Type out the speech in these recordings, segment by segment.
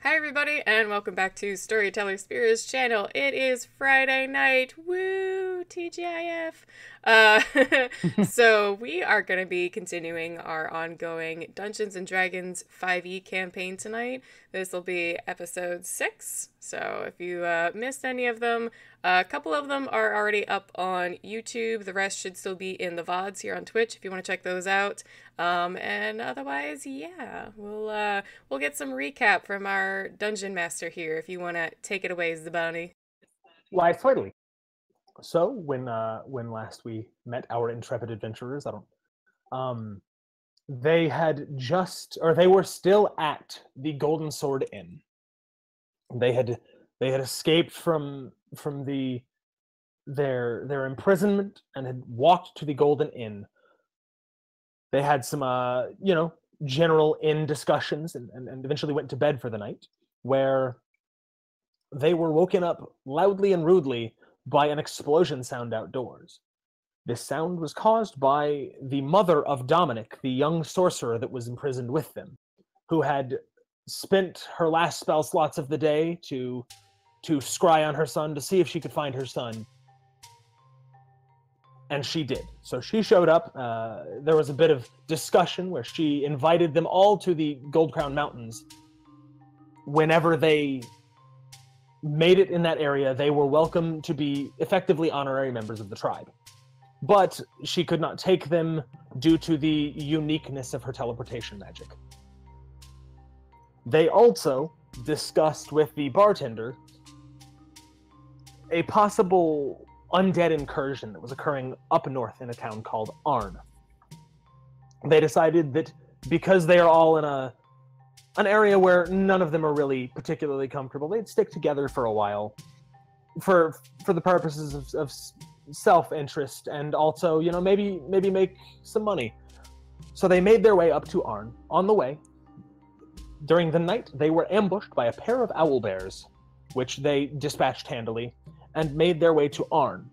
Hi everybody, and welcome back to StorytellerSpira's channel. It is Friday night. Woo! TGIF. Uh, so we are going to be continuing our ongoing Dungeons & Dragons 5e campaign tonight. This will be episode 6, so if you missed any of them, a couple of them are already up on YouTube. The rest should still be in the VODs here on Twitch if you want to check those out. And otherwise, yeah, we'll get some recap from our dungeon master here if you want to take it away, Zabani. Why, totally. So when last we met our intrepid adventurers, they were still at the Golden Sword Inn. They had escaped from their imprisonment and had walked to the Golden Inn. They had some general inn discussions and eventually went to bed for the night, where they were woken up loudly and rudely by an explosion sound outdoors. This sound was caused by the mother of Dominic, the young sorcerer that was imprisoned with them, who had spent her last spell slots of the day to scry on her son to see if she could find her son. And she did. So she showed up. There was a bit of discussion where she invited them all to the Gold Crown Mountains. Whenever they made it in that area, they were welcome to be effectively honorary members of the tribe. But she could not take them due to the uniqueness of her teleportation magic. They also discussed with the bartender a possible undead incursion that was occurring up north in a town called Arn. They decided that because they are all in an area where none of them are really particularly comfortable, they'd stick together for a while for the purposes of self-interest and also, maybe make some money. So they made their way up to Arn. On the way, during the night, they were ambushed by a pair of owlbears, which they dispatched handily, and made their way to Arn.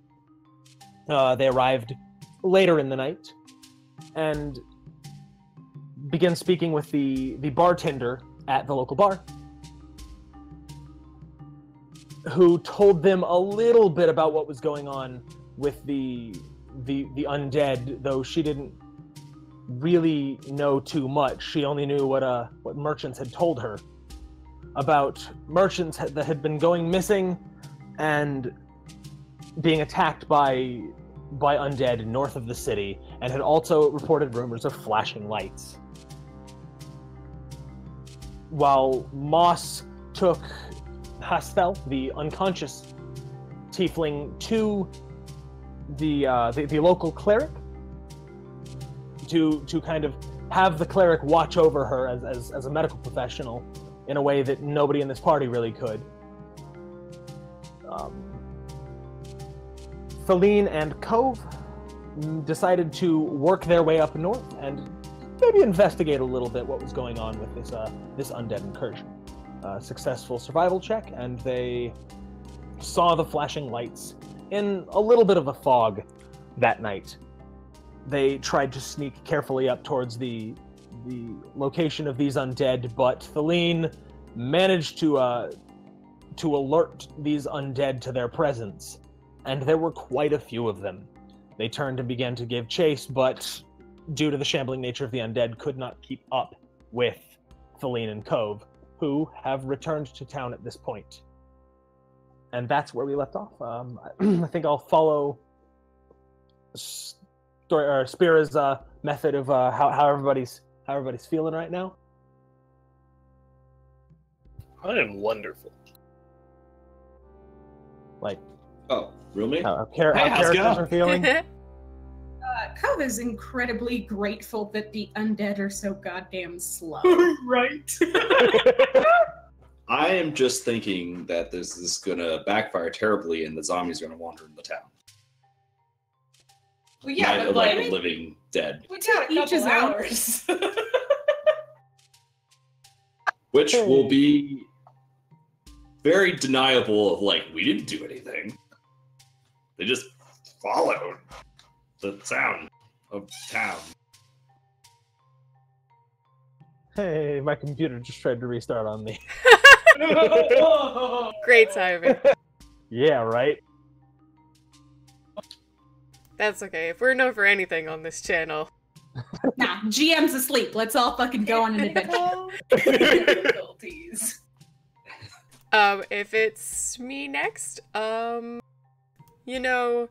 They arrived later in the night and began speaking with the bartender at the local bar, who told them a little bit about what was going on with the undead, though she didn't really know too much. She only knew what merchants had told her about merchants that had been going missing and being attacked by undead north of the city, and had also reported rumors of flashing lights. While Moss took Hastel, the unconscious tiefling, to the local cleric to kind of have the cleric watch over her as a medical professional in a way that nobody in this party really could. Feline and Cove decided to work their way up north and maybe investigate a little bit what was going on with this undead incursion. Successful survival check, and they saw the flashing lights in a little bit of a fog that night. They tried to sneak carefully up towards the location of these undead, but Feline managed to alert these undead to their presence, and there were quite a few of them. They turned and began to give chase, but due to the shambling nature of the undead, could not keep up with Feline and Cove, who have returned to town at this point. And that's where we left off. I think I'll follow Spira's method of how everybody's feeling right now. I am wonderful. Like, oh, really? how characters are feeling. Cove is incredibly grateful that the undead are so goddamn slow. Right. I am just thinking that this is gonna backfire terribly and the zombies are gonna wander in the town. Well, yeah, but like like, living dead. we got each his hours. Which will be very deniable of, like, we didn't do anything. They just followed the sound of town. Hey, my computer just tried to restart on me. Great timing. Yeah, right? That's okay. If we're known for anything on this channel. Nah, GM's asleep. Let's all fucking go on an adventure. Difficulties. If it's me next, you know,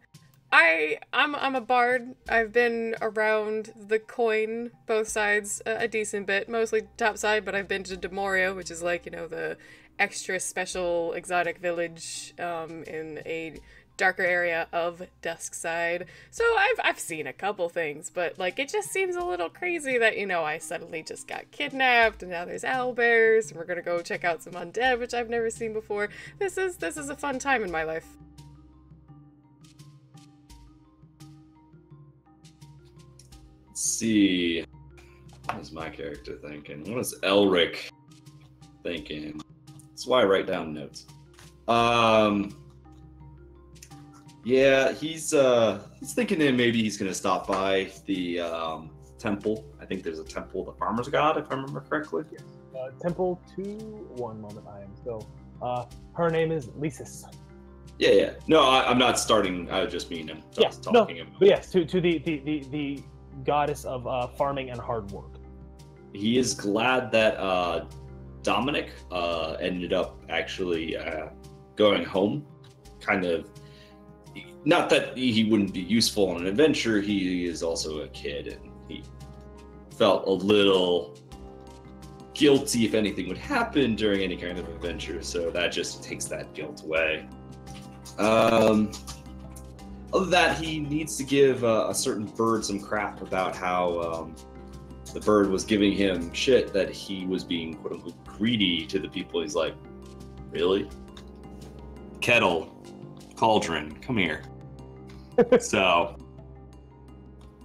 I'm a bard. I've been around the coin, both sides, a decent bit, mostly top side, but I've been to Demoria, which is like, you know, the extra special exotic village, in a darker area of Duskside. So I've seen a couple things, but like it just seems a little crazy that, you know, I suddenly just got kidnapped and now there's owlbears and we're gonna go check out some undead, which I've never seen before. This is a fun time in my life. Let's see. What is my character thinking? What is Elric thinking? That's why I write down notes. Yeah, he's thinking that maybe he's gonna stop by the temple. I think there's a temple of the Farmer's God, if I remember correctly. Yes. Temple to 1 moment. I am still. Her name is Lysis. Yeah. No, I'm not starting. I just mean I'm just talking about. But yes, to the goddess of farming and hard work. He is glad that Dominic ended up actually going home. Kind of, not that he wouldn't be useful on an adventure, he is also a kid, and he felt a little guilty if anything would happen during any kind of adventure, so that just takes that guilt away. Other than that, he needs to give a certain bird some crap about how the bird was giving him shit that he was being quote-unquote greedy to the people. He's like, really? Kettle, cauldron, come here. So,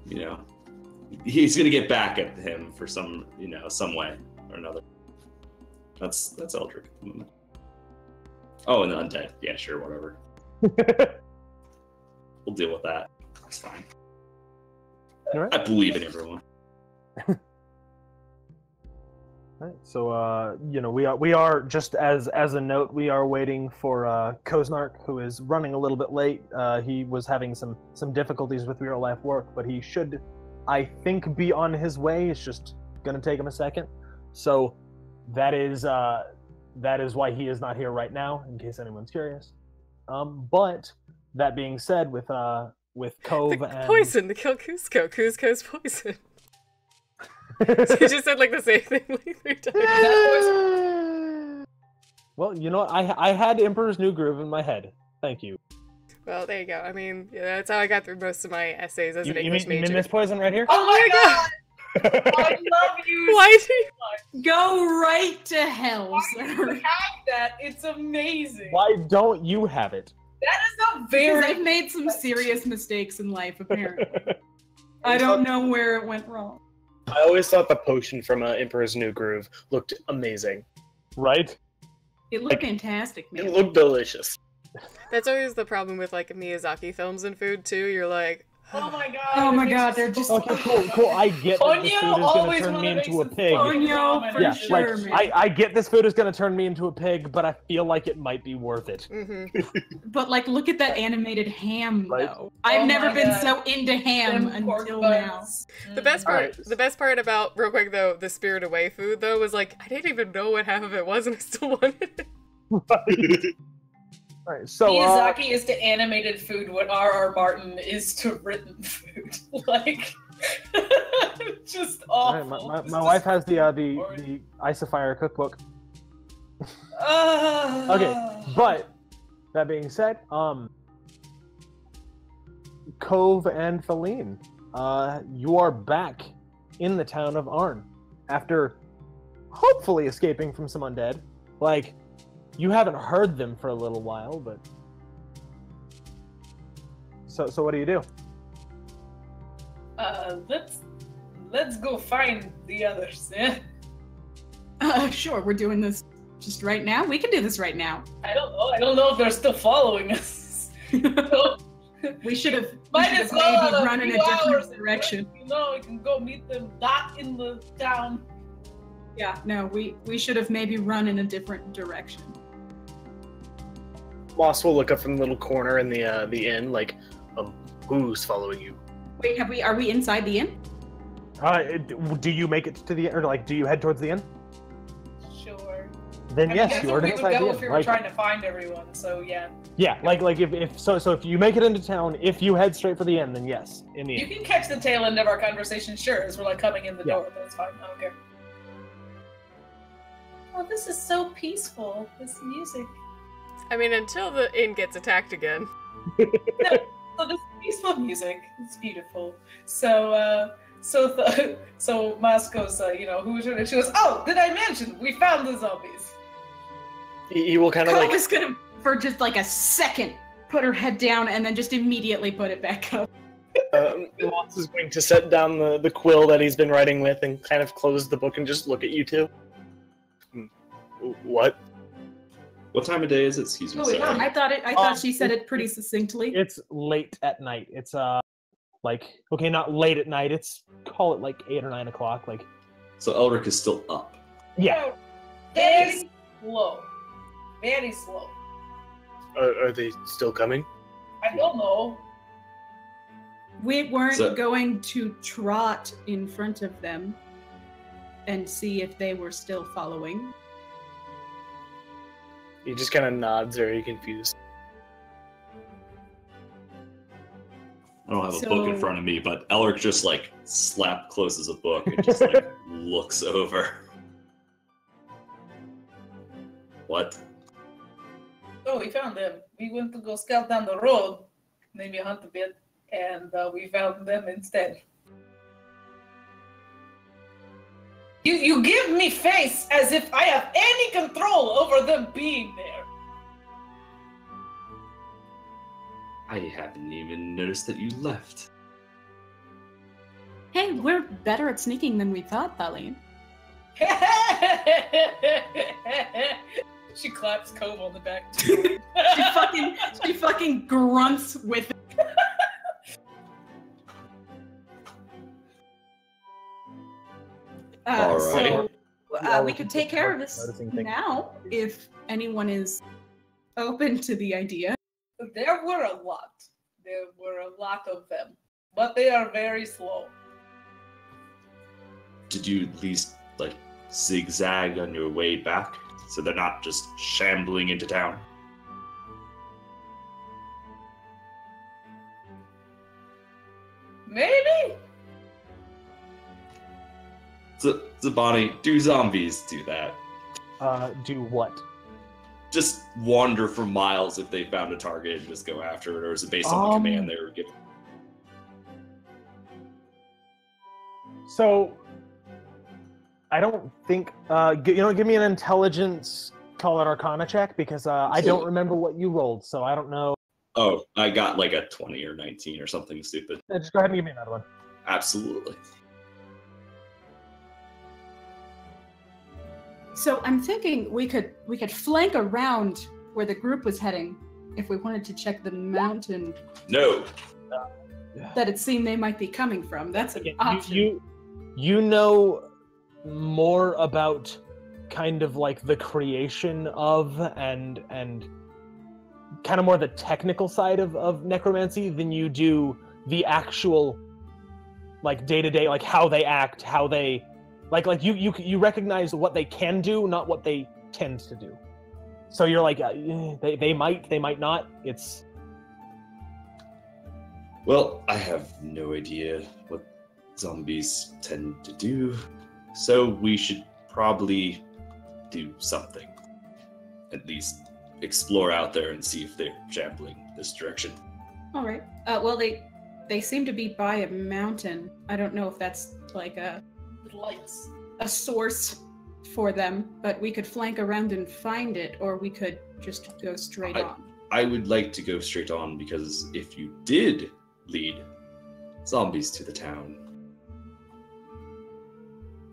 you know, he's gonna get back at him for some way or another. That's Eldrick at the moment. Oh, and the undead. Yeah, sure, whatever. We'll deal with that. It's fine. All right. I believe in everyone. Right, so we are just as a note, we are waiting for Koznark, who is running a little bit late. He was having some difficulties with real life work, but he should, I think, be on his way. It's just gonna take him a second. So that is why he is not here right now, in case anyone's curious. But that being said, with Cove the and poison to kill Cusco. Cusco's poison. So you just said like the same thing like 3 times. Well, you know what? I had Emperor's New Groove in my head. Thank you. Well, there you go. I mean, yeah, that's how I got through most of my essays as an You English mean major. this poison right here? Oh my god! I love you. Why do you? Go right to hell, Why do sir. you have that? It's amazing. Why don't you have it? That is a Because very. I've made some serious mistakes in life, apparently. I don't know where it went wrong. I always thought the potion from Emperor's New Groove looked amazing. Right? It looked fantastic, man. It looked delicious. That's always the problem with like Miyazaki films and food too. You're like, Oh my god. Oh my it god, makes they're me just. so- Okay, cool. I get that this Ponyo food is going to always turn me wanna make into a some pig. fun Ponyo, ramen. for Yeah, sure, like, man. I get this food is going to turn me into a pig, but I feel like it might be worth it. But like, look at that animated ham, Right. though. I've Oh never my been God. so into ham Them pork until now. buns. the best part. Alright. The best part about real quick though, the Spirit Away food though was like I didn't even know what half of it was, and I still wanted it. Alright, so Miyazaki is to animated food what R.R. Martin is to written food. Like, just awful. alright, It's my just wife has the boring. Isofire cookbook. Ah. Okay, but that being said, Cove and Feline, you are back in the town of Arn after hopefully escaping from some undead. Like, you haven't heard them for a little while, but so what do you do? Let's go find the others. Yeah? Sure, we're doing this just right now. We can do this right now. I don't know if they're still following us. We should have Might as well maybe run in a few hours different and direction. we can go meet them not in the town. Yeah, no, we should have maybe run in a different direction. Moss will look up from the little corner in the inn, like, who's following you? Wait, are we inside the inn? Do you make it to the inn, or like, do you head towards the inn? Sure. Then I mean, yes, that's you where are we would inside the go inn. if we were Like, trying to find everyone. So yeah. yeah, like if you make it into town, if you head straight for the inn, then yes, in the You inn. can catch the tail end of our conversation, sure, as we're like coming in the Yeah. door. That's fine. I don't care. Oh, this is so peaceful. This music. I mean, until the inn gets attacked again. So this peaceful music. It's beautiful. So so Mas goes, who is it? And she goes, oh, did I mention we found the zombies? He will kind of Cove like is gonna, for just like a second, put her head down and then just immediately put it back up. Moss is going to set down the quill that he's been writing with and kind of close the book and just look at you two. What? What time of day is it? Excuse me. Oh, sorry. yeah. I thought she said it pretty succinctly. It's late at night. It's like, okay, not late at night. It's, call it like 8 or 9 o'clock. Like, So Elric is still up. yeah. Very slow. Very slow. Are they still coming? I don't know. We weren't So- going to trot in front of them and see if they were still following. He just kind of nods, very confused. I don't have a book in So- front of me, but Elric just like closes a book and just like looks over. What? Oh, we found them. We went to go scout down the road, maybe hunt a bit, and we found them instead. You give me face as if I have any control over them being there. I haven't even noticed that you left. Hey, we're better at sneaking than we thought, Thaleen. She claps Cove on the back. She fucking grunts with it. Alright. So we could take care of this Noticing things. now if anyone is open to the idea. There were a lot. There were a lot of them, but they are very slow. Did you at least like zigzag on your way back so they're not just shambling into town? Maybe. Zabani, do zombies do that? Do what? Just wander for miles if they found a target and just go after it, or is it based on the command they were given? So, I don't think. Give me an intelligence, call it Arcana check, because I don't remember what you rolled, so I don't know. Oh, I got like a 20 or 19 or something stupid. Just go ahead and give me another one. Absolutely. So I'm thinking we could flank around where the group was heading if we wanted to check the mountain No. that it seemed they might be coming from. That's an Again, option. you know more about kind of like the creation of and kind of more the technical side of necromancy than you do the actual like day-to-day, like how they act, how they like you recognize what they can do, not what they tend to do. So you're like they might not. It's Well, I have no idea what zombies tend to do, so we should probably do something. At least explore out there and see if they're shambling this direction. All right. Well, they seem to be by a mountain. I don't know if that's like a Lights. source for them, but we could flank around and find it, or we could just go straight on. I would like to go straight on, because if you did lead zombies to the town,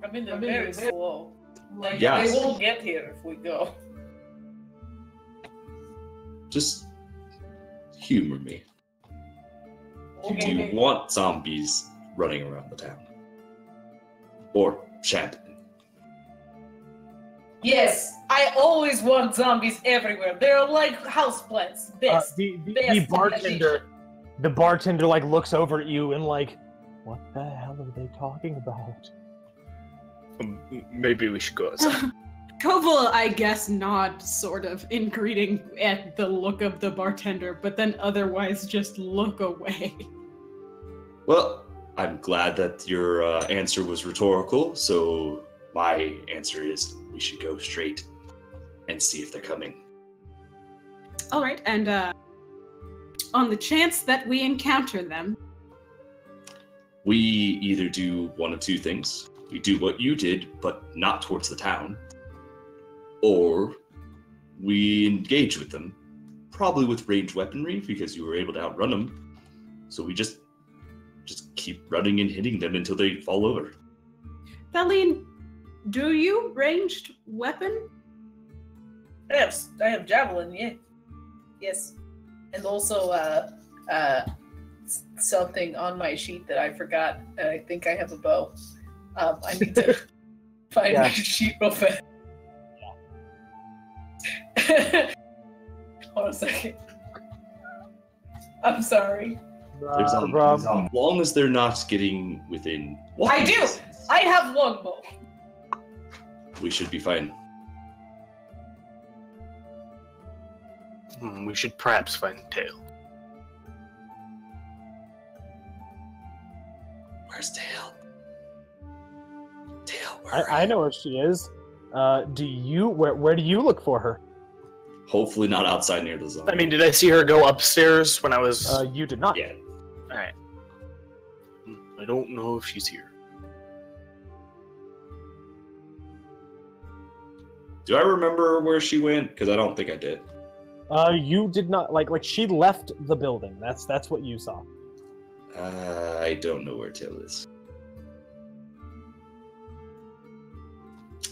I mean, they're very slow. Like, Yes. they won't get here if we go. just humor me. Do Okay. you want zombies running around the town? Or shambling? Yes, I always want zombies everywhere. They're like houseplants. Best. The best bartender like looks over at you and like, what the hell are they talking about? Maybe we should go outside. Koval, I guess, nods sort of in greeting at the look of the bartender, but then otherwise just look away. Well, I'm glad that your answer was rhetorical, so my answer is we should go straight and see if they're coming. All right, and on the chance that we encounter them, We either do one of two things. We do what you did, but not towards the town. Or we engage with them, probably with ranged weaponry, because you were able to outrun them. So we just keep running and hitting them until they fall over. Thaleen, do you ranged weapon? I have javelin, yeah. Yes. And also something on my sheet that I forgot. I think I have a bow. I need to find my sheet real fast. Hold on a second. I'm sorry. As long as they're not getting within walking I do! distance, I have longbow. we should be fine. We should perhaps find Tail. Where's Tail? Tail, I know where she is. Where do you look for her? Hopefully not outside near the zone. I mean, did I see her go upstairs when I was... You did not. Yeah. Alright. I don't know if she's here. Do I remember where she went? Because I don't think I did. You did not, like she left the building. That's what you saw. I don't know where Tail is.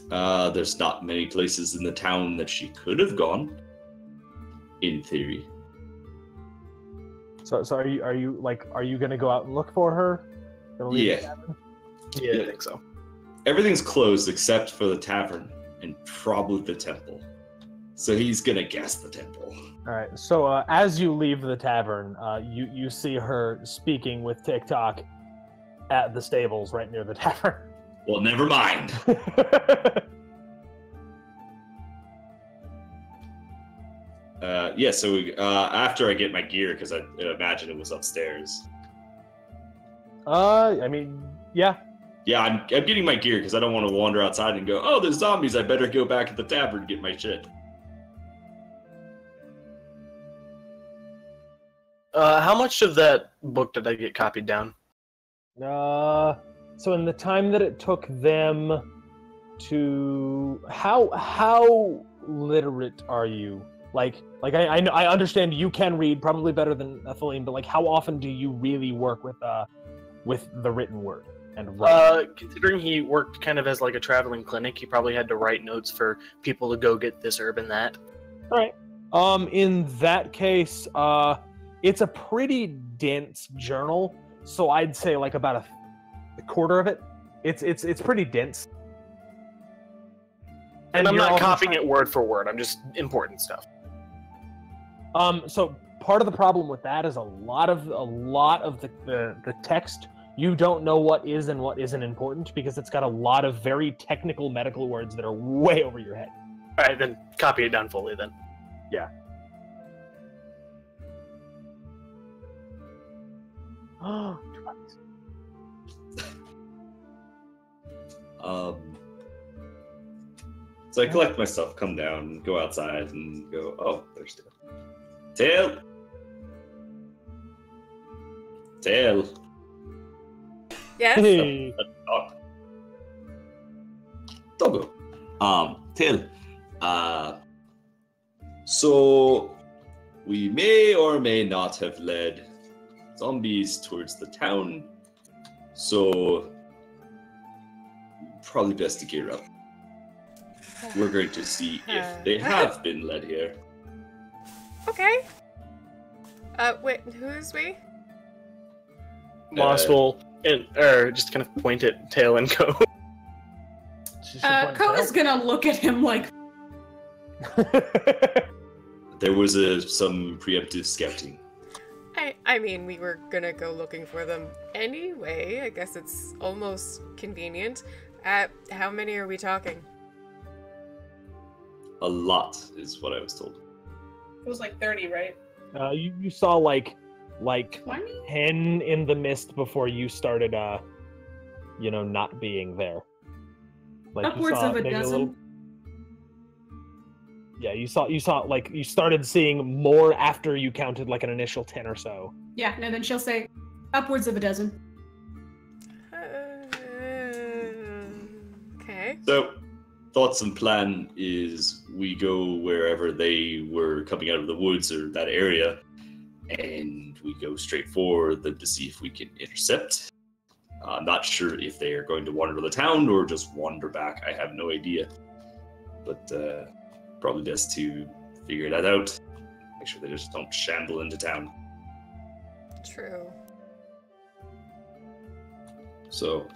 There's not many places in the town that she could have gone. In theory. So are you gonna go out and look for her? Gonna leave the Yeah. cabin? Yeah, I think so. Everything's closed except for the tavern and probably the temple. So he's gonna guess the temple. All right. So as you leave the tavern, you see her speaking with TikTok at the stables right near the tavern. Well, never mind. So after I get my gear, because I imagine it was upstairs. I mean, yeah. Yeah, I'm getting my gear because I don't want to wander outside and go, oh, there's zombies, I better go back at the tavern and get my shit. How much of that book did I get copied down? So in the time that it took them to how literate are you? Like I know I understand you can read probably better than Ethelene, but like how often do you really work with the written word and write? Considering he worked kind of as like a traveling clinic, he probably had to write notes for people to go get this herb and that. All right. In that case, it's a pretty dense journal, so I'd say like about a quarter of it. It's pretty dense. And I'm you're not also copying trying- it word for word. I'm just important stuff. So part of the problem with that is a lot of the text, you don't know what is and what isn't important because it's got a lot of very technical medical words that are way over your head. All right, then copy it down fully then. Yeah. So I collect my stuff, come down, go outside, and go, oh, there's Tail. Tail! Tail! Yes. Hey. Doggo. Tail. So we may or may not have led zombies towards the town. So probably best to gear up. We're going to see if they have been led here. Okay. Wait, who's we? Moss will just kind of point at Tail and go. Ko is gonna look at him like, There was some preemptive scouting. I mean, we were gonna go looking for them anyway. I guess it's almost convenient. How many are we talking? A lot is what I was told. It was like 30, right? You saw like 20? 10 in the mist before you started not being there. Like Upwards of a maybe dozen. Yeah, you saw like you started seeing more after you counted like an initial 10 or so. Yeah, no, then she'll say upwards of a dozen. Okay. So, thoughts and plan is we go wherever they were coming out of the woods or that area, and we go straight for them to see if we can intercept. I'm not sure if they are going to wander to the town or just wander back. I have no idea. But probably best to figure that out. Make sure they just don't shamble into town. True. So,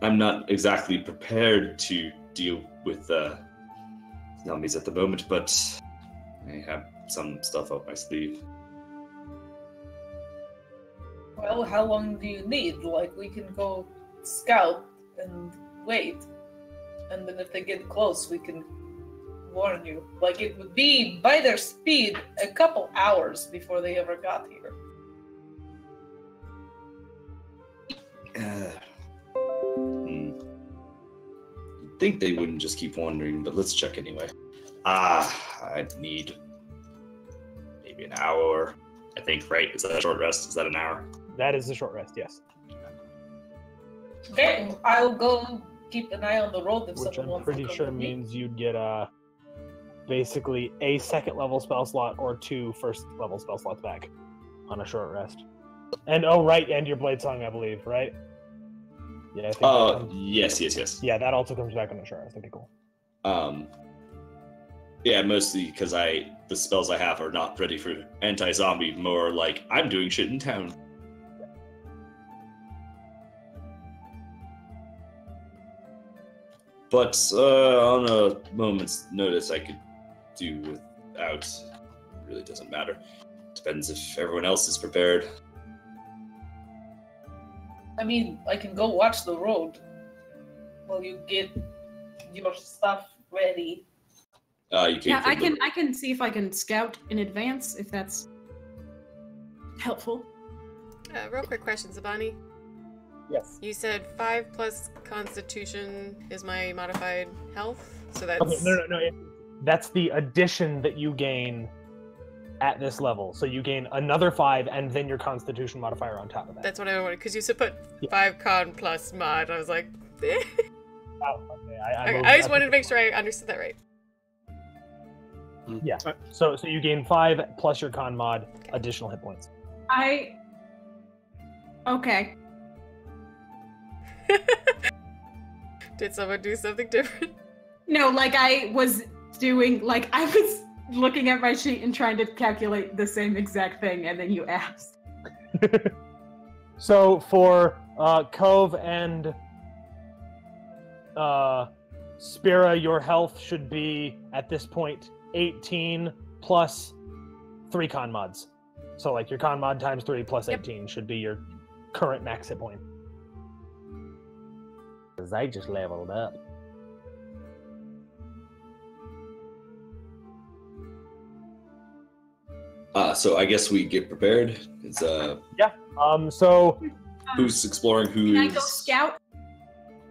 I'm not exactly prepared to deal with zombies at the moment, but I have some stuff up my sleeve. Well, how long do you need? Like, we can go scout and wait. And then if they get close, we can warn you. Like, it would be, by their speed, a couple hours before they ever got here. You'd think they wouldn't just keep wandering, but let's check anyway. I'd need maybe an hour, I think, right? Is that a short rest? Is that an hour? That is the short rest, yes. Okay, I'll go keep an eye on the road if Which someone I'm wants pretty to come sure with me. means you'd get basically a second level spell slot or 2 first level spell slots back on a short rest. And and your blade song, I believe, right? Yeah, I think that comes... yes. Yeah, that also comes back on a short rest. Okay, cool. Yeah, mostly because the spells I have are not ready for anti-zombie, more like I'm doing shit in town. But on a moment's notice, I could do without. It really doesn't matter. Depends if everyone else is prepared. I mean, I can go watch the road while you get your stuff ready. You Yeah, I can see if I can scout in advance, if that's helpful. Real quick question, Zabani. Yes. You said 5 plus Constitution is my modified health, so that's... Okay, no. That's the addition that you gain at this level. So you gain another 5 and then your Constitution modifier on top of that. That's what I wanted, because you said put 5 con plus mod. I was like, eh. Oh, okay. I just wanted to make sure I understood that right. Yeah. So you gain 5 plus your con mod, additional hit points. Okay. Did someone do something different? No, I was looking at my sheet and trying to calculate the same exact thing, and then you asked. So for Cove and Spira, your health should be, at this point, 18 plus 3 con mods. So your con mod times 3 plus 18 should be your current max hit point. Because I just leveled up. So I guess we get prepared. It's So who's exploring? Can I go scout?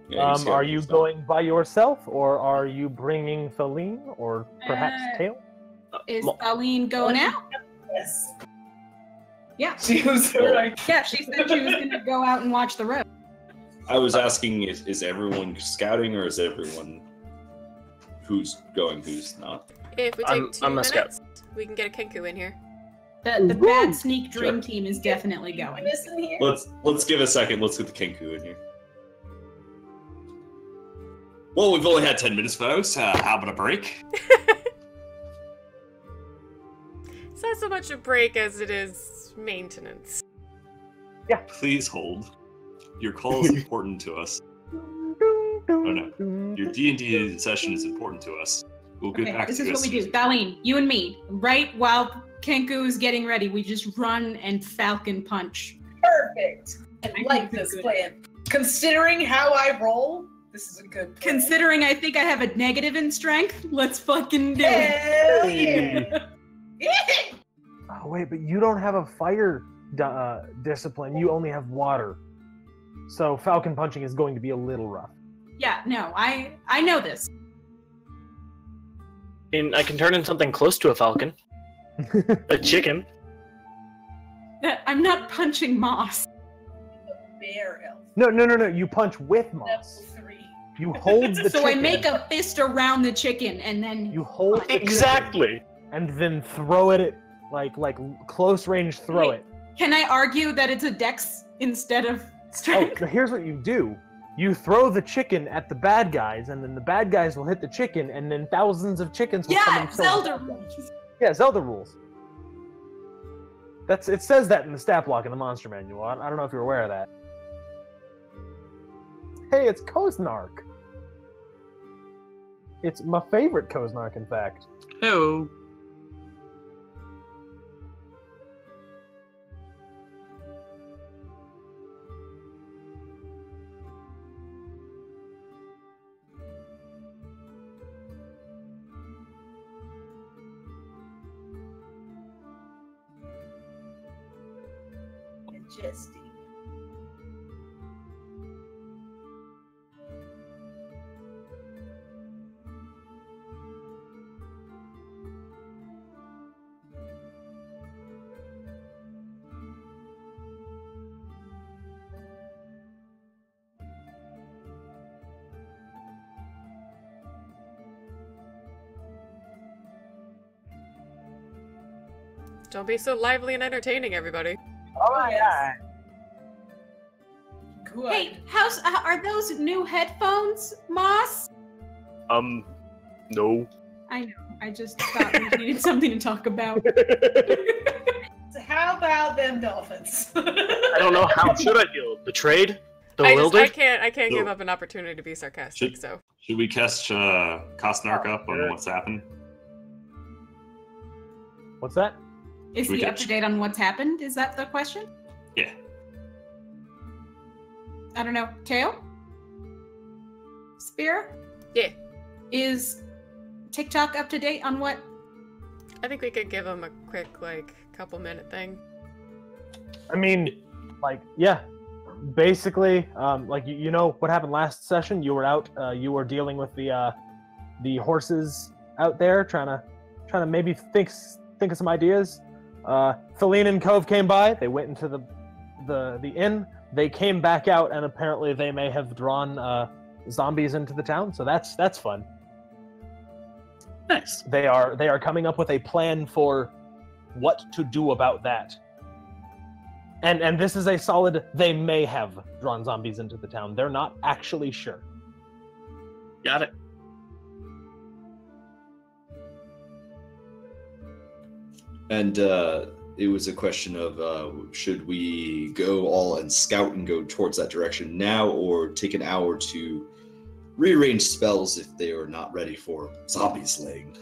Yeah, you are you going by yourself, or are you bringing Thaleen, or perhaps Tail? Is Aline going out? Yes. Yeah. She was right. Yeah, she said she was going to go out and watch the road. I was asking, is everyone scouting, or is everyone who's going, who's not? If we take 2 I'm a scout. minutes, we can get a Kenku in here. The bad sneak dream team is definitely going. Listen here. Let's give a second. Let's get the Kenku in here. Well, we've only had 10 minutes, folks. How about a break? It's not so much a break as it is maintenance. Please hold. your call is important to us. Oh no, your D&D session is important to us. We'll get back to this is what we do. Darlene, you and me, right while Kenku is getting ready, we just run and falcon punch. Perfect. I like this plan. Considering how I roll, this is a good plan. Considering I think I have a negative in strength, let's fucking do it. Hell yeah. Yeah. Oh wait, but you don't have a fire discipline. You only have water. So falcon punching is going to be a little rough. Yeah, no, I know this. And I can turn into something close to a falcon. A chicken. I'm not punching moss. Bear elf. No. You punch with moss. Level 3. You hold the So chicken. I make a fist around the chicken and then You hold the Exactly. chicken and then throw it at like close range. Throw Wait. it. Can I argue that it's a dex instead of Oh, strength? but here's what you do. You throw the chicken at the bad guys, and then the bad guys will hit the chicken, and then thousands of chickens will come Yeah, and kill Zelda the- rules. Yeah, Zelda rules. It says that in the stat block in the monster manual. I don't know if you're aware of that. Hey, it's Koznark. It's my favorite Koznark, in fact. Oh. Majesty. Don't be so lively and entertaining, everybody. Oh, yeah. Good. Hey, are those new headphones, Moss? No. I know. I just thought we needed something to talk about. So how about them dolphins? I don't know. How should I feel? Betrayed? I Bewildered? can't give No. up an opportunity to be sarcastic. Should- So Should we catch Kostnark up on good. what's happened? What's that? Is We he can- up to date on what's happened? Is that the question? Yeah. I don't know. Teo? Spear? yeah, Is TikTok up to date on what? I think we could give him a quick couple minute thing. I mean, yeah. Basically, you know what happened last session? You were out. You were dealing with the horses out there, trying to maybe think of some ideas. Feline and Cove came by. They went into the inn. They came back out, and apparently they may have drawn zombies into the town. So that's fun. Nice. They are coming up with a plan for what to do about that. And this is a solid, they may have drawn zombies into the town. They're not actually sure. Got it. And it was a question of should we go all and scout and go towards that direction now, or take an hour to rearrange spells if they are not ready for zombie slaying.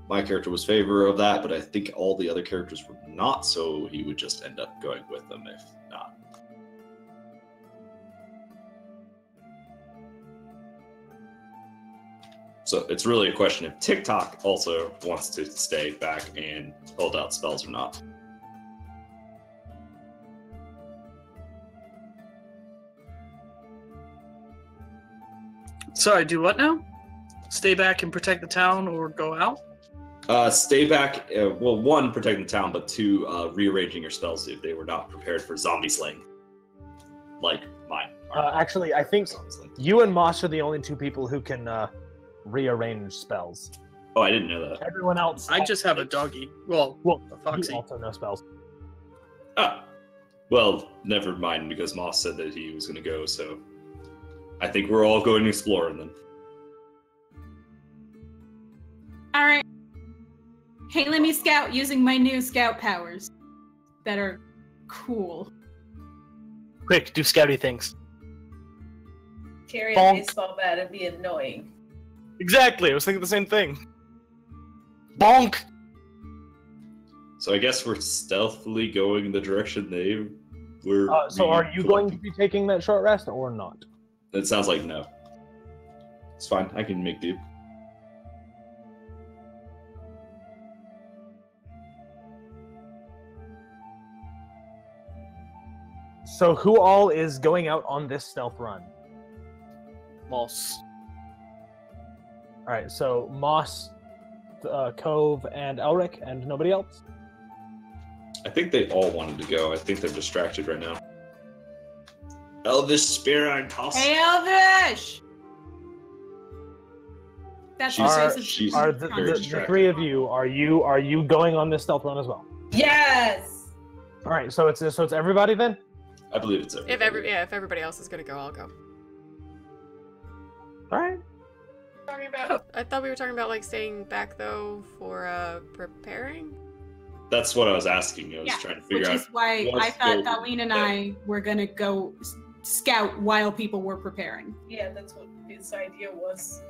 My character was favor of that, but I think all the other characters were not, so he would just end up going with them if not. So it's really a question if TikTok also wants to stay back and hold out spells or not. So I do what now? Stay back and protect the town or go out? Stay back, well, one, protecting the town, but two, rearranging your spells if they were not prepared for zombie slaying. Like mine. Actually, I think Zombie slaying. you and Moss are the only two people who can rearrange spells. Oh, I didn't know that. Everyone else... I just have a doggy. Well, Well, a you foxy. also know spells. Ah, well, never mind, because Moss said that he was going to go, so I think we're all going to explore then. All right. Hey, let me scout using my new scout powers that are cool. Quick, do scouty things. Carry Bonk. a baseball bat and be annoying. Exactly, I was thinking the same thing. Bonk! So I guess we're stealthily going in the direction they were. So are you going to be taking that short rest or not? It sounds like no. It's fine. I can make do. So who all is going out on this stealth run? Moss. All right, so Moss, Cove, and Elric, and nobody else? I think they all wanted to go. I think they're distracted right now. Elvish, Spira, and Toss. Hey, Elvish! That's She's Are very the distracted. three of you, are you going on this stealth run as well? Yes! All right, so it's everybody then? I believe it's everybody. If everybody else is gonna go, I'll go. All right. I thought we were talking about like staying back though for preparing. That's what I was asking. I was trying to figure Which out. is why what's I thought the- Thaleen and I were gonna go scout while people were preparing. Yeah, that's what his idea was.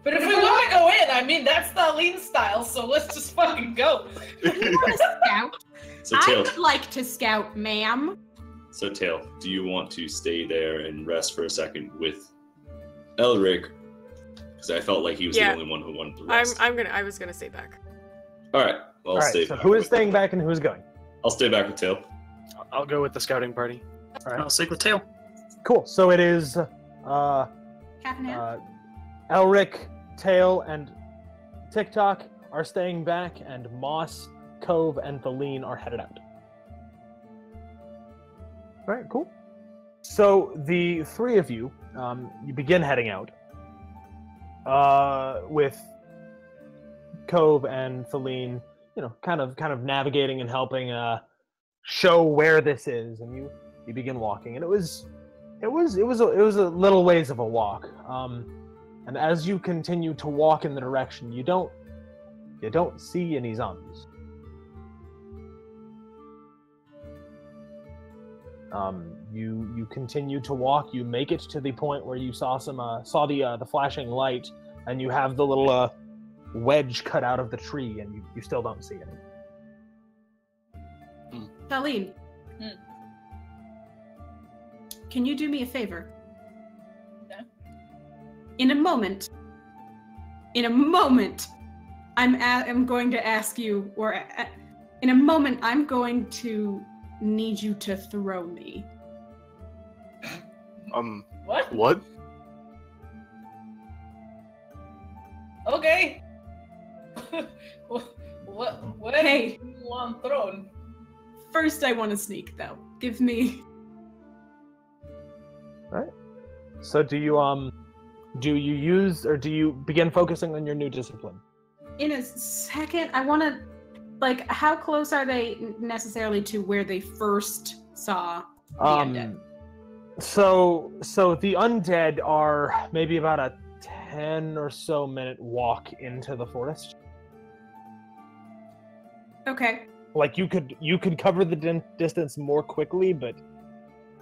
But if we want to go in, I mean, that's Thaleen style, so let's just fucking go. You want to scout? So I Tail, would like to scout, ma'am. do you want to stay there and rest for a second with Elric? Because I felt like he was Yeah. the only one who wanted to rest. I was gonna stay back. All right, I'll All right, stay. so back who is with- staying back and who's going? I'll stay back with Tail. I'll go with the scouting party. All right, I'll stick with Tail. cool. So it is Half an hour. Elric, Tail, and TikTok are staying back, and Moss, Cove, and Thaleen are headed out. All right, cool. So the three of you, you begin heading out with Cove and Thaleen, kind of navigating and helping show where this is, and you begin walking, and it was a little ways of a walk. And as you continue to walk in the direction, you don't see any zombies. You continue to walk. You make it to the point where you saw the flashing light, and you have the little wedge cut out of the tree, and you still don't see any. Thaleen. Hmm. Can you do me a favor? Yeah. In a moment, I'm going to ask you, or in a moment, I'm going to need you to throw me. What? What? Okay. What Hey. do you want thrown? First, I want to sneak, though. Give me. So do you use, or do you begin focusing on your new discipline? In a second, I want to. Like, how close are they necessarily to where they first saw the undead? So the undead are maybe about a 10 or so minute walk into the forest. Okay. Like you could cover the distance more quickly, but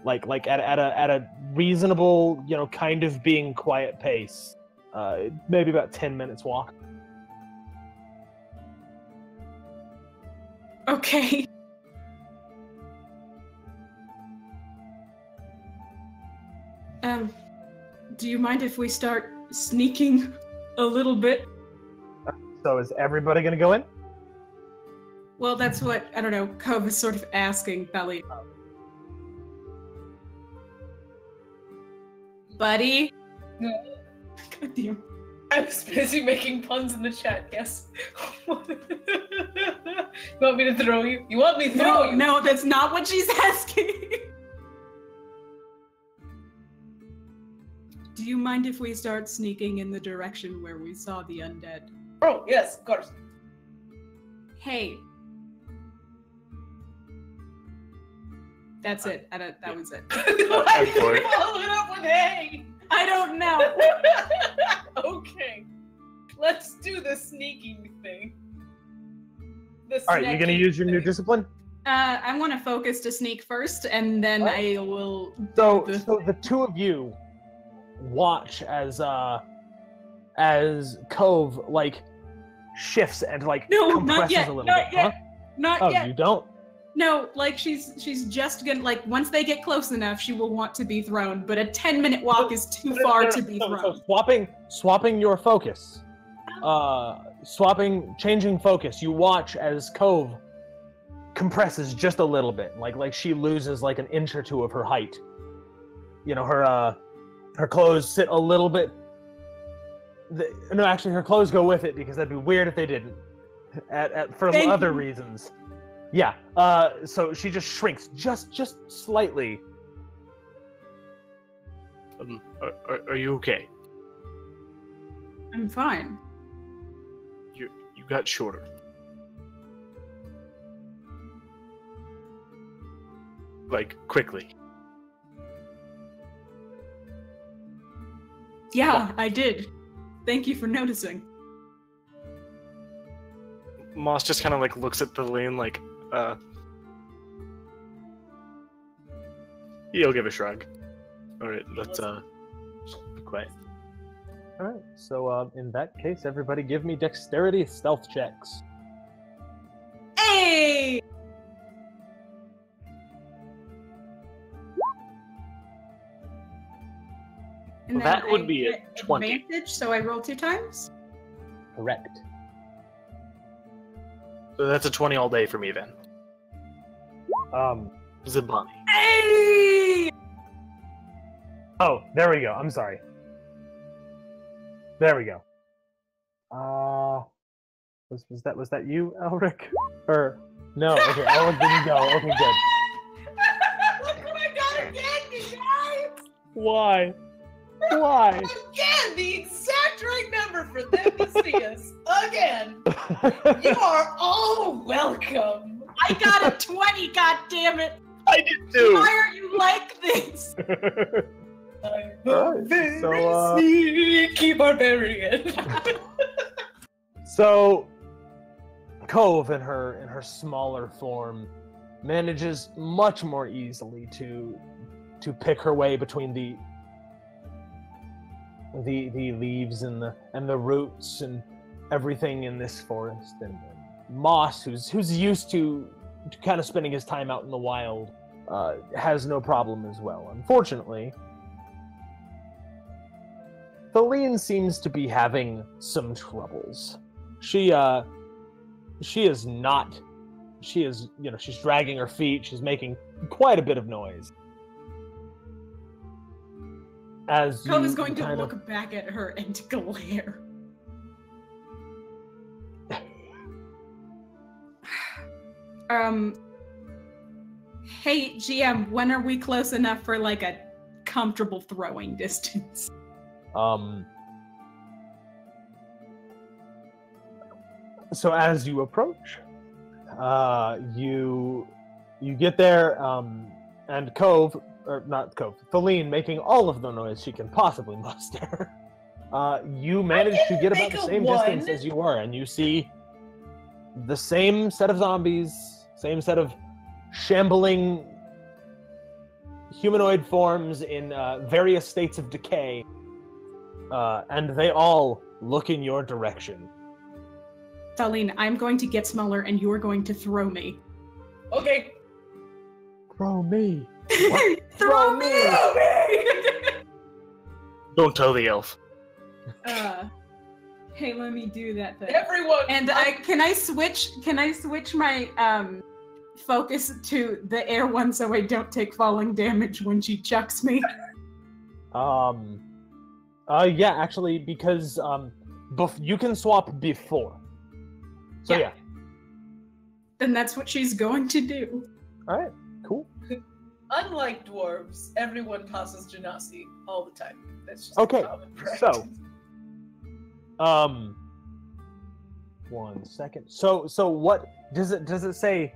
like at a reasonable, kind of being quiet pace, maybe about 10 minutes walk. Okay. Do you mind if we start sneaking a little bit? So is everybody gonna go in? Well, that's what, I don't know, Cove is sort of asking Belly. Buddy? God damn. I was busy making puns in the chat, yes. You want me to throw you? You want me to throw you? No, that's not what she's asking. Do you mind if we start sneaking in the direction where we saw the undead? Oh, yes, of course. Hey. That's it. That was it. Why did you follow it up with hey? I don't know. Okay. Let's do the sneaking thing. All right, you're gonna use your new discipline. I want to focus to sneak first, and then I will. So the two of you watch as Cove like shifts and like compresses a little bit. Huh? Not yet. You don't? No, like she's just gonna like once they get close enough, she will want to be thrown. But a 10-minute walk is too far to be thrown. So swapping your focus, changing focus. You watch as Cove compresses just a little bit, like she loses like an inch or two of her height. You know, her clothes sit a little bit. No, actually, her clothes go with it because that'd be weird if they didn't. For other reasons. Yeah. So she just shrinks just slightly. Are you okay? I'm fine. You got shorter. Like quickly. Yeah, I did. Thank you for noticing. Moss just kind of like looks at the lane like, he'll give a shrug. Alright, let's be quiet. Alright, so in that case, everybody give me dexterity stealth checks. Hey! And That then would I be a get 20. advantage, so I roll 2 times? Correct. So that's a 20 all day for me then. Zibani. Hey! Oh, there we go. I'm sorry. There we go. Was that you, Elric? Or no? Okay, Elric didn't go. Okay, good. Look what I got again, you guys! Why? Why? Again, the exact right number for them to see us. Again. You are all welcome. I got a 20, goddammit! I did too! Why are you like this? I'm Alright, very so, sneaky barbarian. So, Cove in her smaller form manages much more easily to pick her way between the leaves and the roots and everything in this forest, and Moss, who's used to kind of spending his time out in the wild, has no problem as well. Unfortunately, Feline seems to be having some troubles. She is she's dragging her feet, she's making quite a bit of noise. As Cove is going to look back at her and glare. Hey, GM, when are we close enough for like a comfortable throwing distance? So as you approach, you get there, and Cove, or not Cove, Feline, making all of the noise she can possibly muster. You manage to get about the same distance as you were, and you see the same set of zombies, same set of shambling humanoid forms in various states of decay, and they all look in your direction. Feline, I'm going to get smaller and you're going to throw me. Okay. Throw me. Throw me! Don't tell the elf. Hey, let me do that thing. Everyone. And can I switch my focus to the air one so I don't take falling damage when she chucks me? Yeah, actually, because you can swap before. So yeah. Then that's what she's going to do. All right, cool. Unlike dwarves, everyone tosses Genasi all the time. That's just okay. common practice. So, 1 second. So what does it say?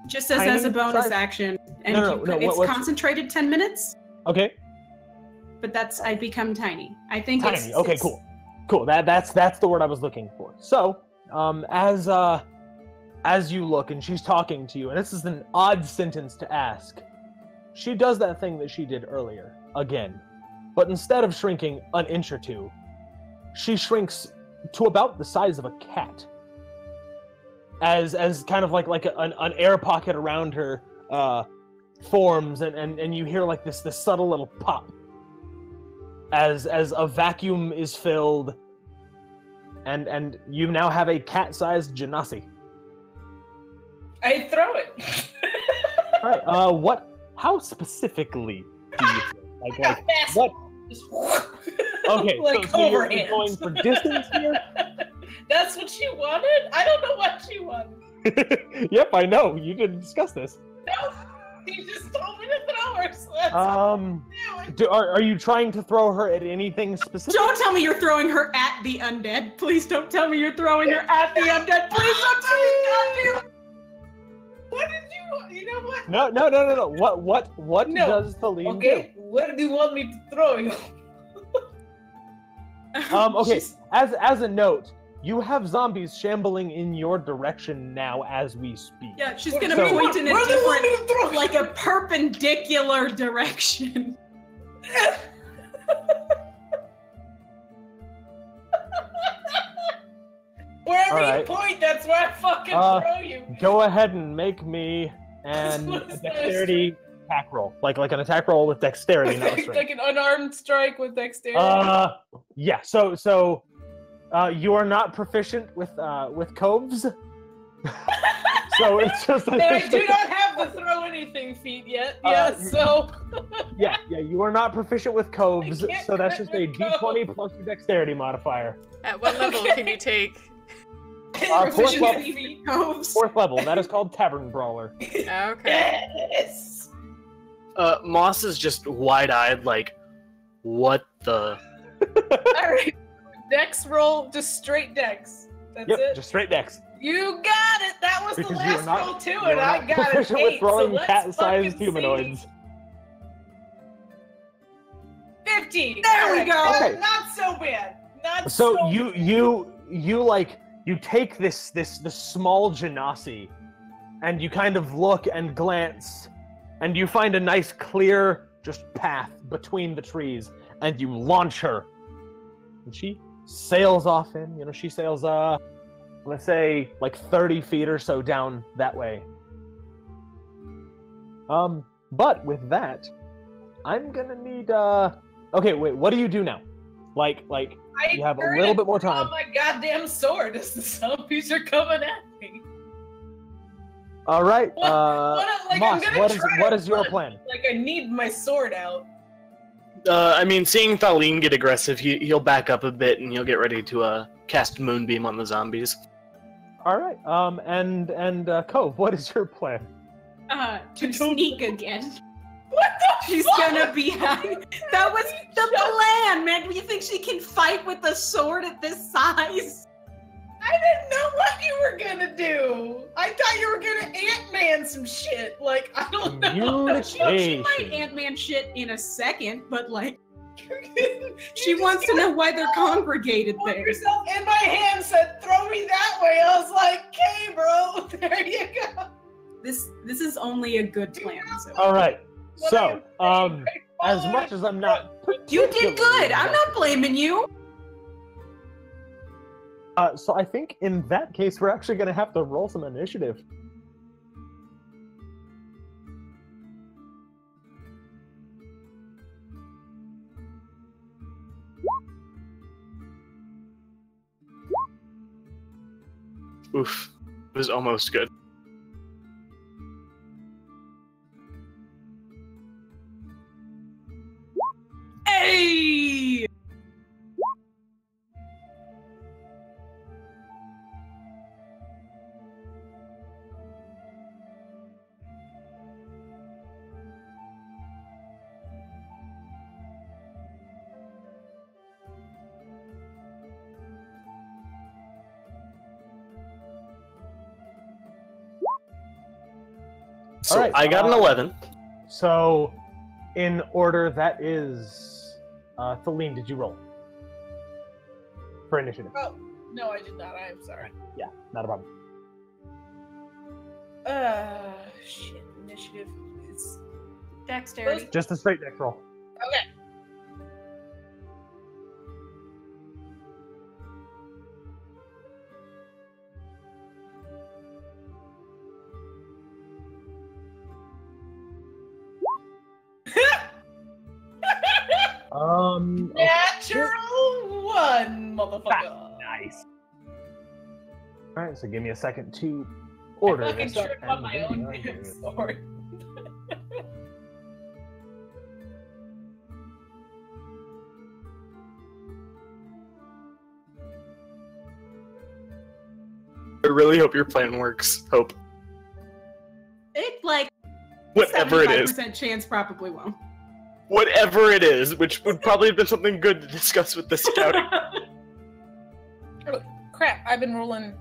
Just says as a bonus action, and it's concentrated 10 minutes. Okay. But I become tiny. I think tiny. It's, cool. That's the word I was looking for. So, as as you look, and she's talking to you, and this is an odd sentence to ask. She does that thing that she did earlier, again. But instead of shrinking an inch or two, she shrinks to about the size of a cat. As kind of like an air pocket around her forms, and you hear like this subtle little pop. As a vacuum is filled, and you now have a cat-sized genasi. I throw it. All right. How specifically do you throw? What? Okay. Like so you're overhand. going for distance here? That's what she wanted? I don't know what she wanted. Yep, I know. You didn't discuss this. No, he just told me to throw her. So that's are you trying to throw her at anything specific? Don't tell me you're throwing her at the undead. Please don't tell me you're throwing her at the undead. Please don't tell me not to. What did you? You know what? No. What No. does Thaleen Okay, where do you want me to throw you? do? Okay. As a note, you have zombies shambling in your direction now as we speak. Yeah, she's gonna So- point in a Where do you want me to throw different, you? like a perpendicular direction. Wherever All you right. point, that's where I fucking throw you. Go ahead and make me a What's this? dexterity attack roll, like an attack roll with dexterity, not with strength. Like an unarmed strike with dexterity. Yeah. So you are not proficient with coves. So it's just. And I do not have the throw anything feat yet. Yeah, so. Yeah. You are not proficient with coves, I can't so that's crit just a with d20 coves. plus your dexterity modifier. At what level can you take? Fourth Proficiency level. feat. Coves. 4th level. That is called Tavern Brawler. Okay. Yes. Moss is just wide-eyed, like, what the? Alright. Dex roll, just straight dex. That's Yep, it. just straight dex. You got it! That was Because the you are last not- roll too, you and are I not got it. proficient with 8, throwing so let's cat-sized fucking humanoids. see. 15! There we Alright, go. Okay. Not so bad. Not So so you take this small genasi, and you kind of look and glance, and you find a nice clear just path between the trees, and you launch her. And she sails off in, she sails let's say like 30 feet or so down that way. But with that, I'm gonna need okay, wait, what do you do now? Like you have a turn little and bit more draw time. my goddamn sword as the zombies are coming at me. All right, like, I'm Moss, gonna what is try what to is your run. plan? Like, I need my sword out. I mean, seeing Thaleen get aggressive, he'll back up a bit and he'll get ready to cast Moonbeam on the zombies. All right, and Cove, what is your plan? To sneak again. What the She's fuck? gonna be hiding. That was the plan, man. Do you think she can fight with a sword at this size? I didn't know what you were gonna do. I thought you were gonna Ant-Man some shit. Like, I don't know. She Communication. might Ant-Man shit in a second, but like, she wants to know why they're congregated Put there. yourself in my hand, said, "Throw me that way." I was like, "Okay, bro, there you go." This is only a good plan. So. All right, What so I am saying, as much as I'm not, You did good. I'm not blaming you. so I think in that case we're actually gonna have to roll some initiative. Oof, it was almost good. Hey! So All right, I got an 11. So, in order, that is Thaleen. Did you roll for initiative? Oh, no, I did not. I am sorry. Yeah, not a problem. Shit. Initiative is Dexterity. Just a straight dex roll. okay. Natural one, motherfucker. Nice. All right, so give me a second to order I fucking this up. tripped on my own damn sword. I really hope your plan works. Hope. It like Whatever it is. 75% chance probably won't. Whatever it is, which would probably have been something good to discuss with the scouting. Oh, crap! I've been rolling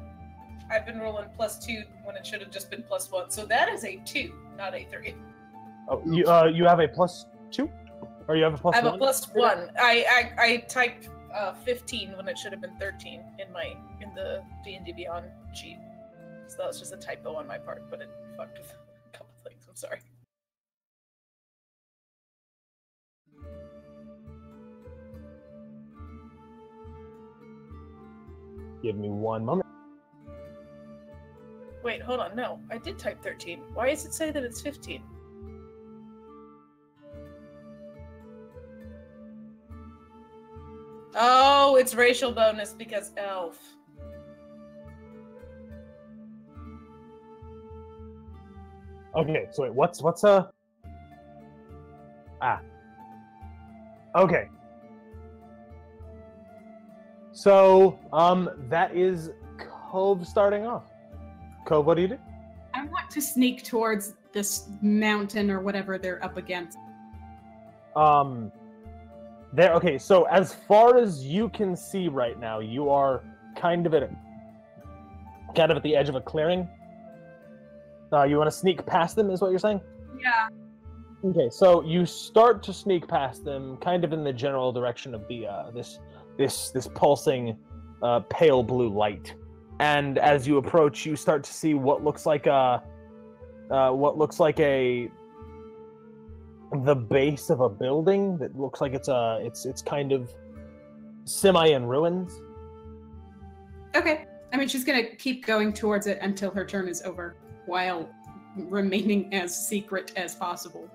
+2 when it should have just been +1. So that is a 2, not a 3. Oh, you have a +2, or you have a +1? I have a +1. I typed 15 when it should have been 13 in the D&D Beyond sheet. So that was just a typo on my part, but it fucked with a couple things. I'm sorry. Give me one moment. Wait, hold on. No, I did type 13. Why does it say that it's 15? Oh, it's racial bonus because elf. Okay, so wait, what's okay. So, that is Cove starting off. Cove, what do you do? I want to sneak towards this mountain or whatever they're up against. Okay, so as far as you can see right now, you are kind of at the edge of a clearing. You want to sneak past them, is what you're saying? Yeah. Okay, so you start to sneak past them, kind of in the general direction of the this pulsing pale blue light. And as you approach, you start to see what looks like the base of a building that looks like it's kind of semi in ruins. Okay. I mean, she's gonna keep going towards it until her turn is over, while remaining as secret as possible.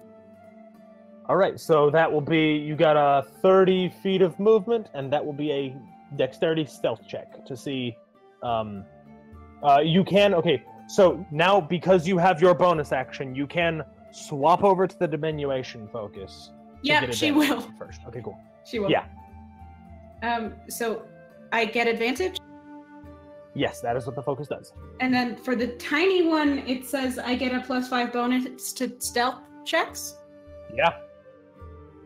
All right, so that will be, you got 30 feet of movement, and that will be a dexterity stealth check to see. You can, okay, so now because you have your bonus action, you can swap over to the diminution focus. Yeah, she will. First. Okay, cool. She will. Yeah. So I get advantage? Yes, that is what the focus does. And then for the tiny one, it says I get a +5 bonus to stealth checks? Yeah.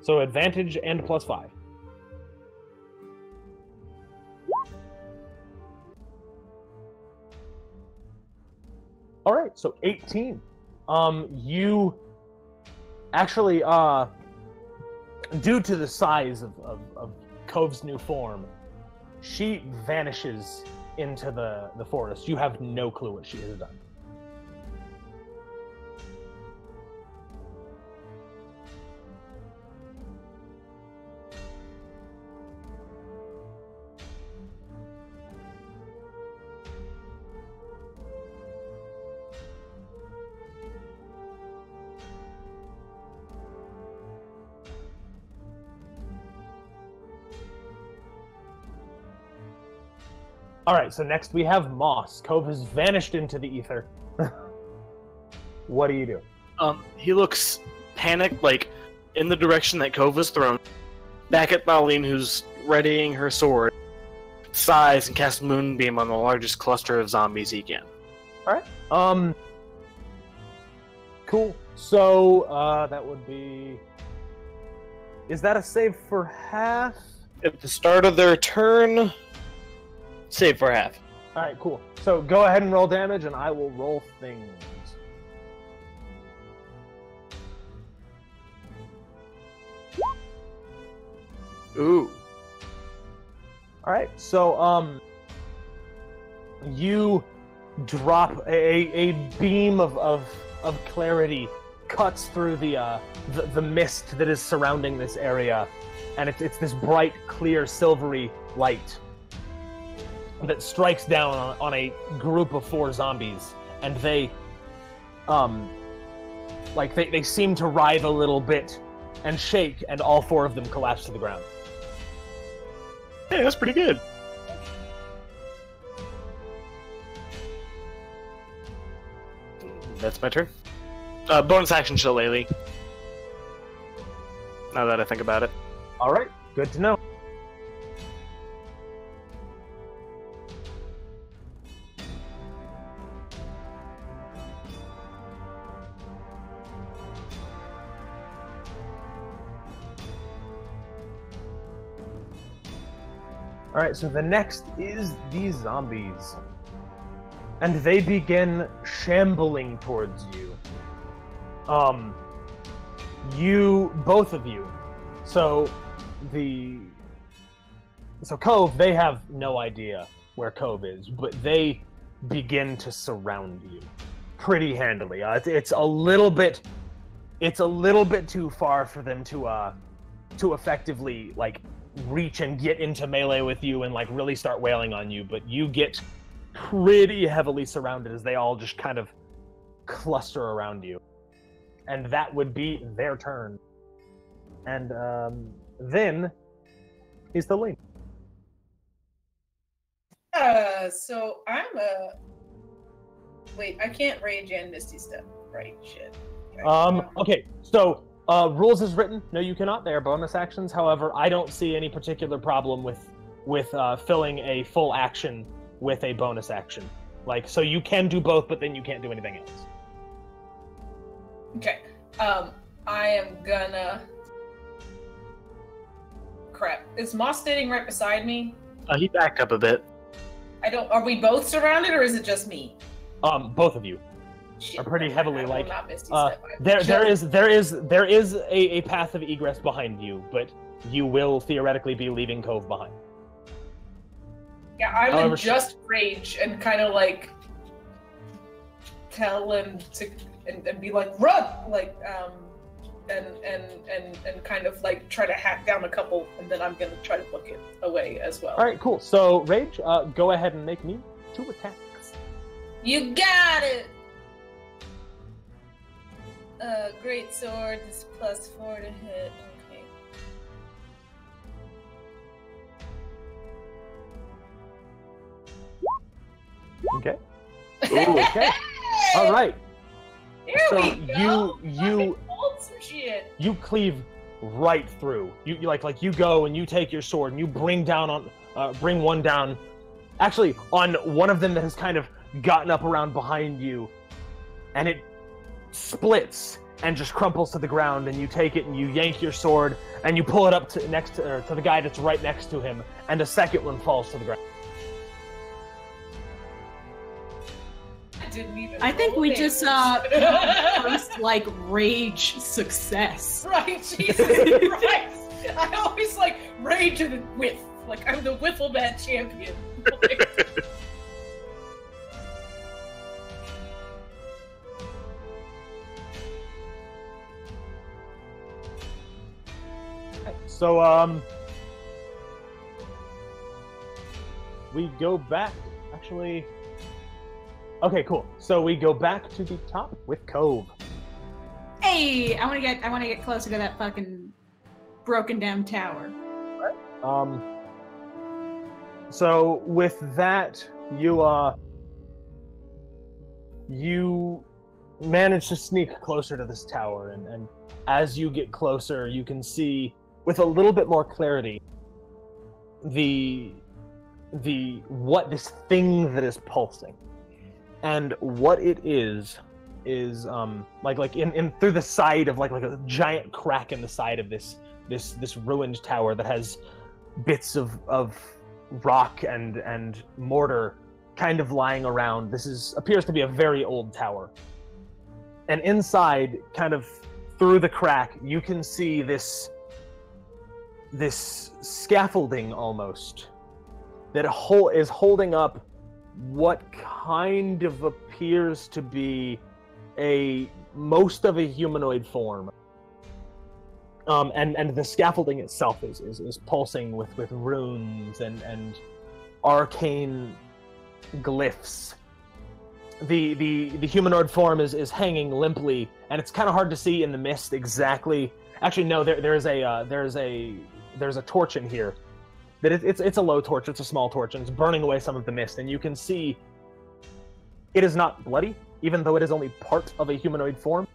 So advantage and +5. All right, so 18. You actually, due to the size of Cove's new form, she vanishes into the forest. You have no clue what she has done. All right, so next we have Moss. Cove has vanished into the ether. What do you do? He looks panicked, like, in the direction that Cove was thrown. Back at Marlene, who's readying her sword, sighs and casts Moonbeam on the largest cluster of zombies he can. All right. Cool. So, that would be... Is that a save for half? At the start of their turn, save for half. All right, cool. So go ahead and roll damage, and I will roll things. Ooh. All right, so you drop a beam of clarity cuts through the mist that is surrounding this area, and it's this bright, clear, silvery light that strikes down on a group of 4 zombies, and they they seem to writhe a little bit and shake, and all 4 of them collapse to the ground. Hey, that's pretty good. That's my turn. Bonus action Shillelagh. Now that I think about it. All right, good to know. All right, so the next is these zombies. And they begin shambling towards you. Both of you. So Cove, they have no idea where Cove is, but they begin to surround you pretty handily. It's a little bit too far for them to effectively reach and get into melee with you and really start wailing on you, but you get pretty heavily surrounded as they all just kind of cluster around you. And that would be their turn. And then is the link. So I'm wait, I can't rage and Misty Step, right? Shit. Okay, so rules is written. No, you cannot. They are bonus actions. However, I don't see any particular problem with filling a full action with a bonus action. So you can do both, but then you can't do anything else. Okay. I am gonna... Crap. Is Moss sitting right beside me? He backed up a bit. Are we both surrounded, or is it just me? Both of you Shit, are pretty heavily there is a path of egress behind you, but you will theoretically be leaving Cove behind. Yeah, I would just rage and kind of tell him to and be like, run, and kind of try to hack down a couple, and then I'm gonna try to book it away as well. All right, cool. So Rage, go ahead and make me 2 attacks. You got it. Great sword is +4 to hit. Okay. Ooh, okay. All right. There So we go. you cleave right through. You you go and you take your sword and you bring one down. Actually, on one of them that has kind of gotten up around behind you, and it splits and just crumples to the ground. And you take it and you yank your sword and you pull it up to the guy that's right next to him, and a second one falls to the ground. I think we just saw first rage success. Right, Jesus Christ! I always rage and whiff. I'm the Wiffle Man champion. So we go back. Actually. Okay, cool. So we go back to the top with Cove. Hey, I want to get closer to that fucking broken down tower. So with that, you manage to sneak closer to this tower, and as you get closer, you can see with a little bit more clarity what this thing that is pulsing. And what it is in through the side of a giant crack in the side of this ruined tower that has bits of rock and mortar kind of lying around. Appears to be a very old tower. And inside, kind of through the crack, you can see this scaffolding almost that is holding up what kind of appears to be most of a humanoid form. And the scaffolding itself is pulsing with runes and arcane glyphs. The humanoid form is hanging limply, and it's kind of hard to see in the mist exactly. Actually, no, there's a torch in here. That it's a low torch, it's a small torch, and it's burning away some of the mist, and you can see it is not bloody, even though it is only part of a humanoid form.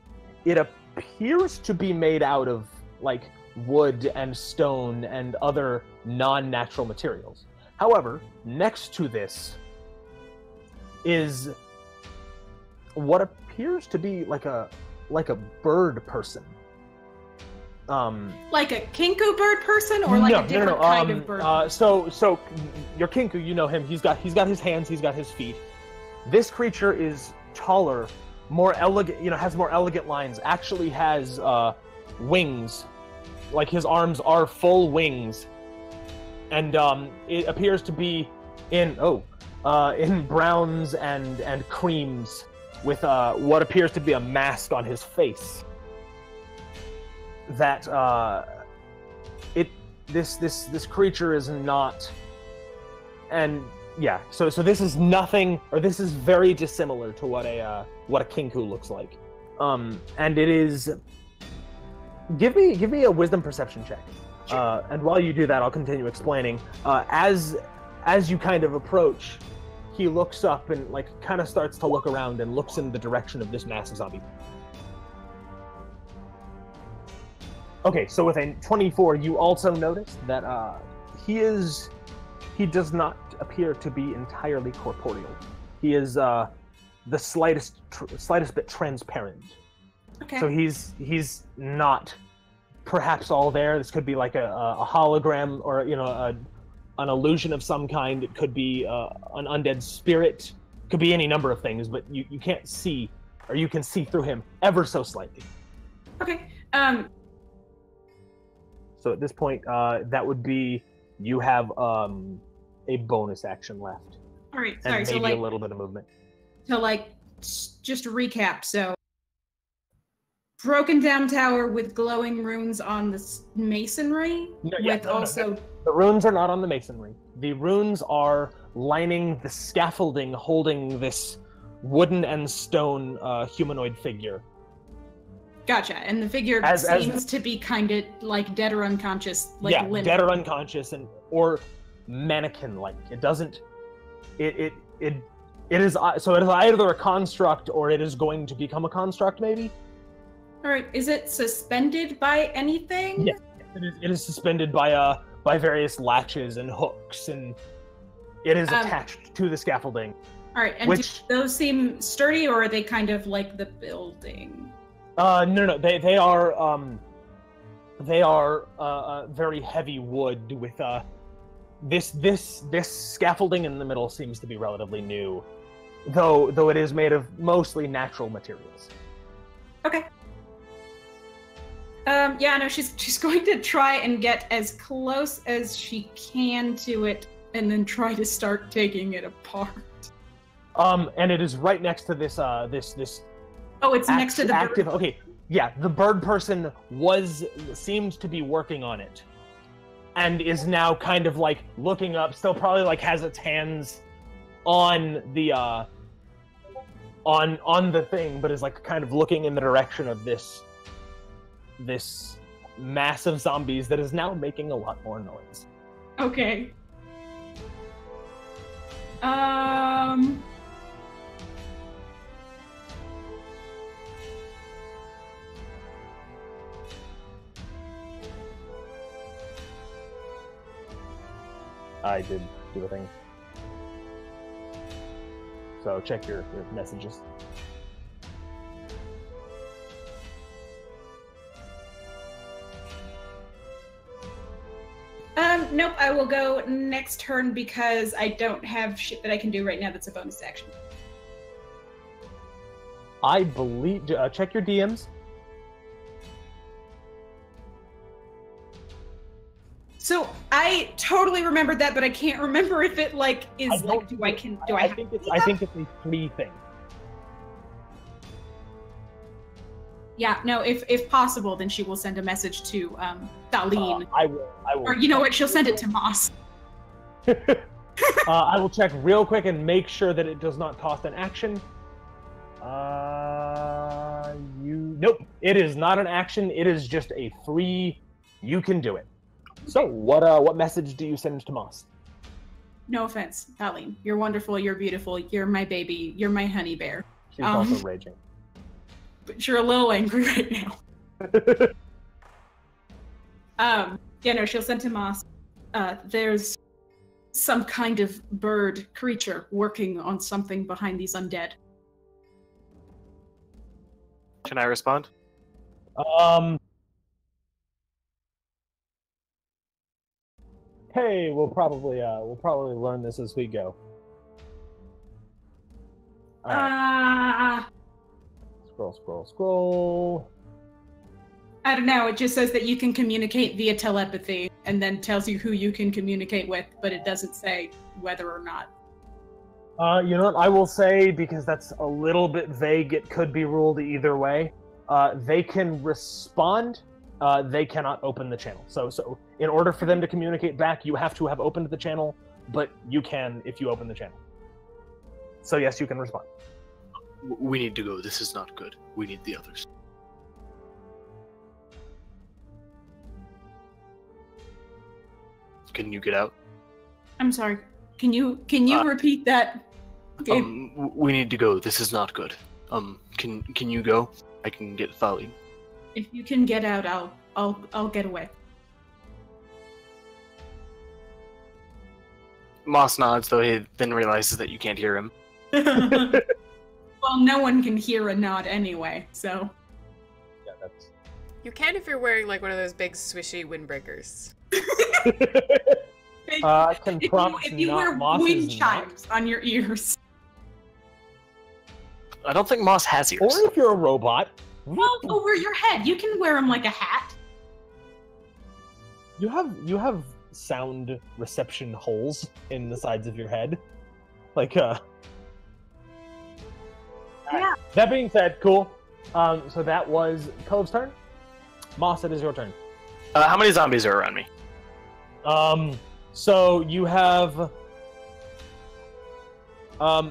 It appears to be made out of like wood and stone and other non-natural materials. However, next to this is what appears to be like a bird person. Like a kinku bird person, or like a different kind of bird? So your kinku, you know him. He's got his hands. He's got his feet. This creature is taller, more elegant. Has more elegant lines. Actually, has wings. Like his arms are full wings, and it appears to be in browns and creams, with what appears to be a mask on his face. That this creature is not, and yeah, so this is nothing, or this is very dissimilar to what a kinku looks like, and it is. Give me a wisdom perception check, and while you do that, I'll continue explaining. As you kind of approach, he looks up and like kind of starts to look around and looks in the direction of this massive zombie. Okay, so with a 24, you also notice that he does not appear to be entirely corporeal. He is the slightest bit transparent. Okay. So he's not perhaps all there. This could be like a hologram, or an illusion of some kind. It could be an undead spirit. It could be any number of things, but you can't see, or you can see through him ever so slightly. Okay. So at this point, that would be, you have a bonus action left. All right. And Sorry. maybe a little bit of movement. So just to recap. So broken down tower with glowing runes on the masonry. The runes are not on the masonry. The runes are lining the scaffolding holding this wooden and stone humanoid figure. Gotcha. And the figure seems to be kind of like dead or unconscious, limp. Dead or unconscious, or mannequin-like. It doesn't. It is so. It is either a construct, or it is going to become a construct, maybe. All right. Is it suspended by anything? Yes, it is suspended by various latches and hooks, and it is attached to the scaffolding. All right. And do those seem sturdy, or are they kind of like the building? No. They are very heavy wood with this scaffolding in the middle seems to be relatively new, though it is made of mostly natural materials. Okay. She's going to try and get as close as she can to it, and then try to start taking it apart. And it is right next to this Oh, it's next to the active. bird. Okay, yeah, the bird person seemed to be working on it, and is now kind of like looking up. Still, probably like has its hands on the on the thing, but is like kind of looking in the direction of this mass of zombies that is now making a lot more noise. Okay. I did do a thing. So check your messages. Nope, I will go next turn because I don't have shit that I can do right now that's a bonus action. I believe... check your DMs. So I totally remembered that, but I can't remember if it like is like do I think it's a free thing. Yeah, no, if possible, then she will send a message to Darlene. I will. Or you know what, she'll send it to Moss. I will check real quick and make sure that it does not cost an action. Nope, it is not an action. It is just a free. You can do it. So, what message do you send to Moss? No offense, Darlene. You're wonderful. You're beautiful. You're my baby. You're my honey bear. She's also raging. But you're a little angry right now. Yeah, no, she'll send to Moss. There's some kind of bird creature working on something behind these undead. Can I respond? Hey, we'll probably learn this as we go. All right. Scroll. I don't know. It just says that you can communicate via telepathy, and then tells you who you can communicate with, but it doesn't say whether or not. You know what? I will say, because that's a little bit vague, it could be ruled either way. They can respond. They cannot open the channel. So in order for them to communicate back, you have to have opened the channel, but you can if you open the channel. So yes, you can respond. We need to go. This is not good. We need the others. Can you get out? I'm sorry. Can you repeat that? Okay. We need to go. This is not good. Can you go? I can get Thaleen. If you can get out, I'll get away. Moss nods, though he then realizes that you can't hear him. Well, no one can hear a nod anyway, so. Yeah, that's. You can if you're wearing like one of those big swishy windbreakers. I can promise if you not wear Moss's wind chimes on your ears. I don't think Moss has ears. Or if you're a robot. Well, over your head. You can wear them like a hat. You have sound reception holes in the sides of your head. Like, Yeah. That being said, cool. So that was Cove's turn. Moss, it is your turn. How many zombies are around me? So you have...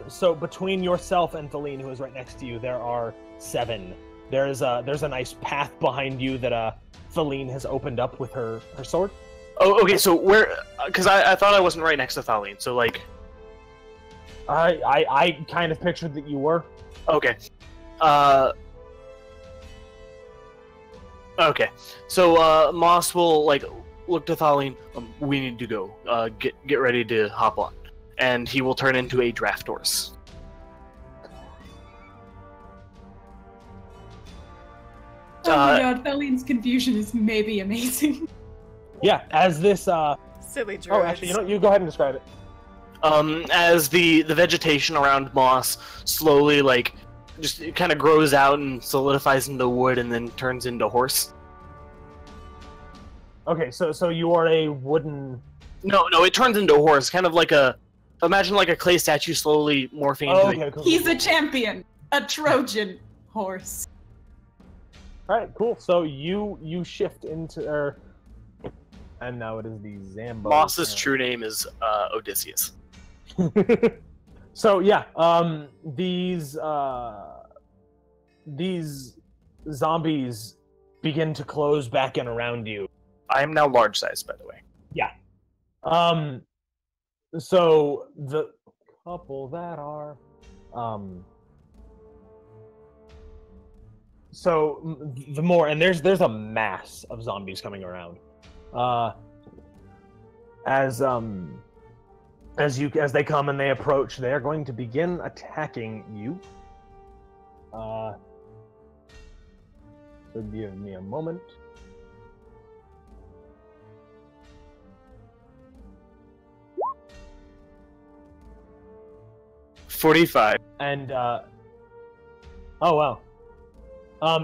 so between yourself and Thaleen, who is right next to you, there are 7. There's a nice path behind you that Thaleen has opened up with her sword. Oh, okay, so where... Because I thought I wasn't right next to Thaleen, so like... I kind of pictured that you were. Okay. Okay. So, Moss will, like, look to Thaleen. We need to go. Get ready to hop on. And he will turn into a draft horse. Oh my god, Thaleen's confusion is maybe amazing. Yeah, as this, Silly droids. Oh, actually, you know, you go ahead and describe it. As the vegetation around Moss slowly, like, just kind of grows out and solidifies into wood and then turns into horse. Okay, so you are a wooden... No, it turns into a horse, kind of like a... Imagine like a clay statue slowly morphing into okay, cool. He's a champion, a Trojan horse. Alright, cool. So you shift into... and now it is the Zambo. Moss's true name is Odysseus. So yeah, these zombies begin to close back in around you. I am now large size, by the way. Yeah. So the couple that are so the more, and there's a mass of zombies coming around. As they come and they approach, they are going to begin attacking you. So give me a moment. $45. And oh wow.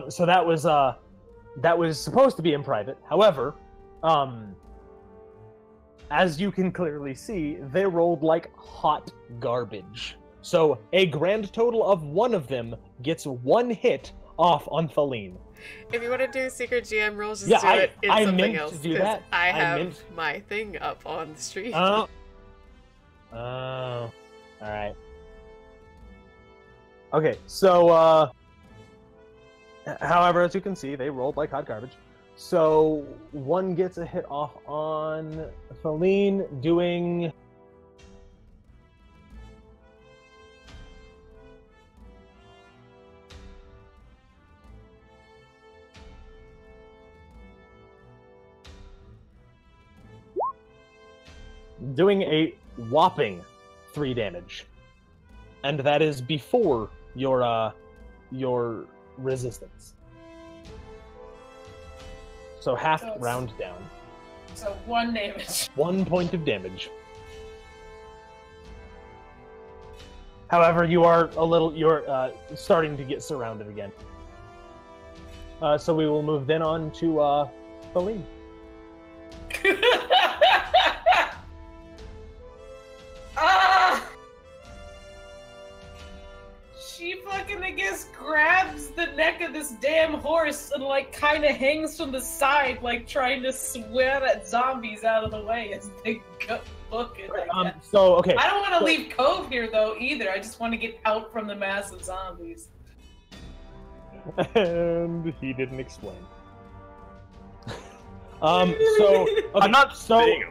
So that was supposed to be in private. However, as you can clearly see, they rolled like hot garbage. So a grand total of one of them gets one hit off on Thaleen. If you want to do secret GM rules, just Yeah, do it in I something meant else. to do 'cause that. I I have meant- my thing up on the street. Oh. Alright. Okay, so, however, as you can see, they rolled like hot garbage. So, one gets a hit off on Feline, doing... doing a whopping 3 damage. And that is before your resistance. So half So it's- round down. So 1 damage. 1 point of damage. However, you're starting to get surrounded again. So we will move then on to Feline. Ah! She fucking, I guess, grabs the neck of this damn horse and, like, kind of hangs from the side, like, trying to swear at zombies out of the way as they go booking. So, okay. I don't want to leave Cove here, though, either. I just want to get out from the mass of zombies. And he didn't explain. So I'm not so saying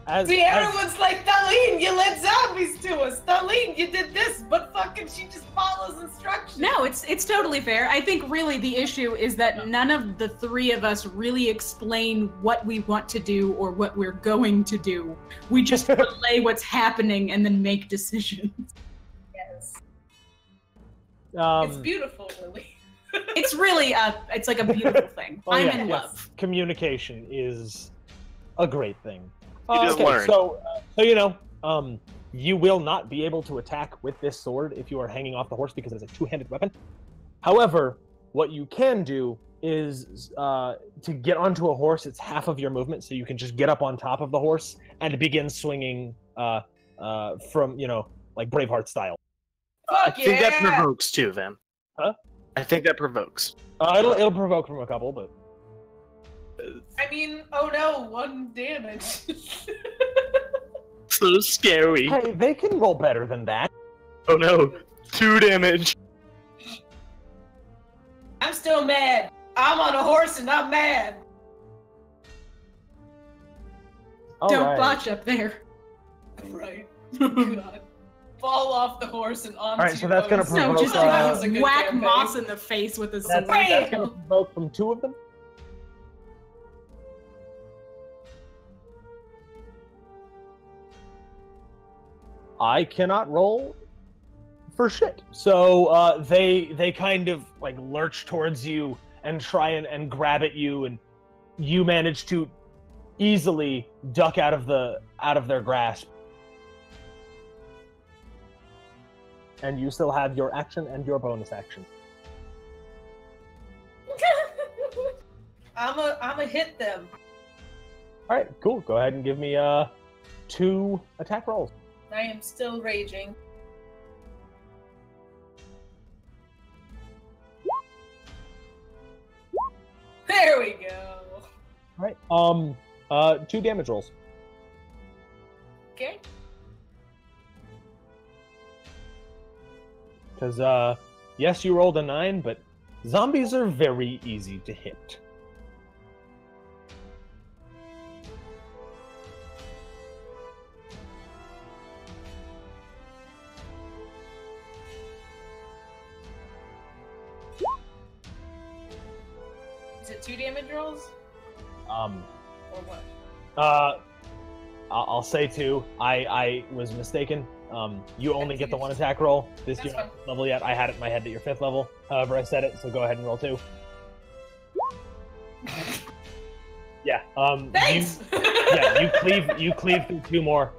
it. See, everyone's like, Thaleen, you led zombies to us. Thaleen, you did this, but fucking she just follows instructions. No, it's totally fair. I think really the issue is that none of the three of us really explain what we want to do or what we're going to do. We just relay what's happening and then make decisions. Yes. It's Um, beautiful, Lily. It's really it's like a beautiful thing. oh, I'm yeah, in yes. love. Communication is a great thing. You just learn. So you know, you will not be able to attack with this sword if you are hanging off the horse because it's a two-handed weapon. However, what you can do is to get onto a horse. It's half of your movement, so you can just get up on top of the horse and begin swinging from like Braveheart style. I Fuck think that yeah! provokes too, then. Huh? I think that provokes. It'll provoke from a couple, but I mean, oh no, 1 damage. So scary. hey, they can roll better than that. Oh no, 2 damage. I'm still mad. I'm on a horse and I'm mad. Don't Alright. botch up there. Right. God. Fall off the horse and onto Alright, so that's gonna yours. provoke, No, just That was a good whack campaign. Moss in the face with a sword. That's gonna provoke from 2 of them. I cannot roll for shit. So they kind of like lurch towards you and try and grab at you, and you manage to easily duck out of their grasp. And you still have your action and your bonus action. I'ma hit them. All right, cool. Go ahead and give me 2 attack rolls. I am still raging. There we go. All right. 2 damage rolls. Okay. Because yes, you rolled a 9, but zombies are very easy to hit. Is it 2 damage rolls? Um, Or what? I'll say 2. I was mistaken. You only get the 1 attack roll. This That's you're not level yet. I had it in my head that you're 5th level. However, I said it, so go ahead and roll 2. Yeah. Thanks! You cleave through 2 more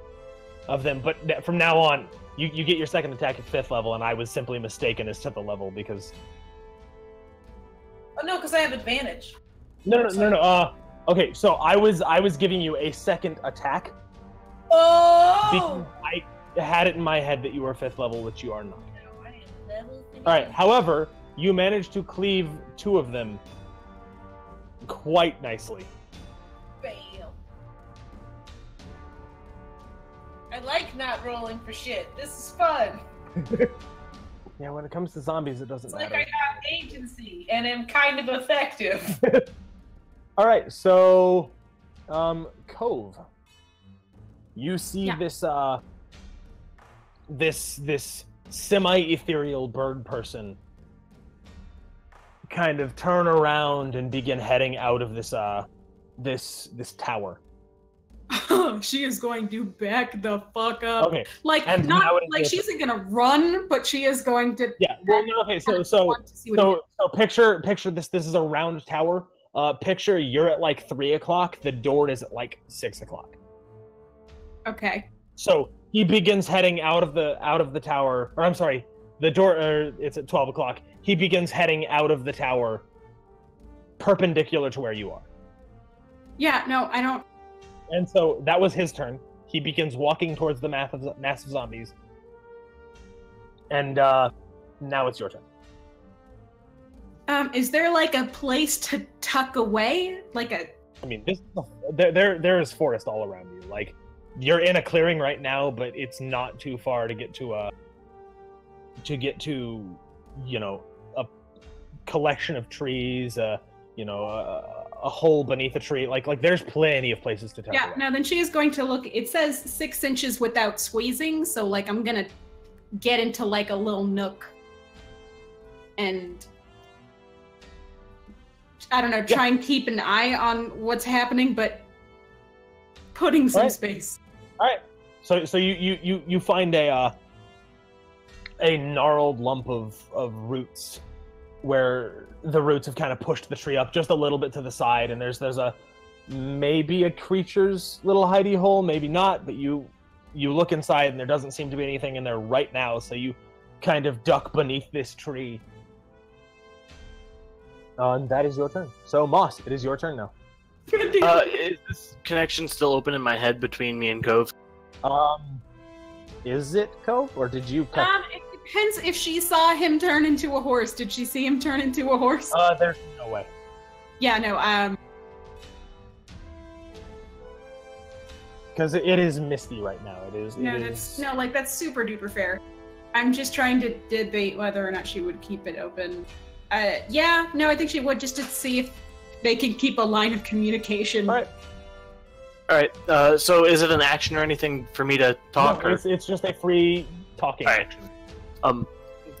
of them, but from now on, you get your 2nd attack at 5th level, and I was simply mistaken as to the level because Oh no, because I have advantage. no. Okay, so I was giving you a second attack. Oh! Because I had it in my head that you were 5th level, which you are not. I am level 3. Alright, however, you managed to cleave 2 of them quite nicely. Bam. I like not rolling for shit. This is fun. Yeah, when it comes to zombies, it doesn't It's matter. like I got agency and am kind of effective. Alright, so Cove. You see Yeah. this semi-ethereal bird person kind of turn around and begin heading out of this this tower. She is going to back the fuck up. Okay. Like, And now not it is like your she isn't gonna run, but she is going to. Yeah. Well, no, okay. Want to see what Picture this. This is a round tower. Picture you're at like 3 o'clock. The door is at like 6 o'clock. Okay. So he begins heading out of the tower. Or I'm sorry, the door. It's at 12 o'clock. He begins heading out of the tower, perpendicular to where you are. Yeah. No, I don't. And so that was his turn. He begins walking towards the mass of zombies. And now it's your turn. Is there like a place to tuck away? Like a. I mean, there is forest all around you. Like, you're in a clearing right now, but it's not too far to get to you know, a collection of trees, you know, a hole beneath a tree. Like there's plenty of places to tuck Yeah. away. No, then she is going to look. It says 6 inches without squeezing, so like I'm gonna get into like a little nook, and I don't know, try and keep an eye on what's happening, but putting some Alright. space. All right. So you find a gnarled lump of roots, where the roots have kind of pushed the tree up just a little bit to the side, and there's a maybe a creature's little hidey hole, maybe not, but you look inside and there doesn't seem to be anything in there right now, so you kind of duck beneath this tree. And that is your turn. So Moss, it is your turn now. Is this connection still open in my head between me and Cove? Is it Cove, or did you cut? It depends if she saw him turn into a horse. Did she see him turn into a horse? There's no way. Yeah, no, Because it is misty right now. It is. no, it that's is... no, like that's super duper fair. I'm just trying to debate whether or not she would keep it open. Yeah, no, I think she would, just to see if they can keep a line of communication. All right. So is it an action or anything for me to talk? No, it's just a free talking All right. action.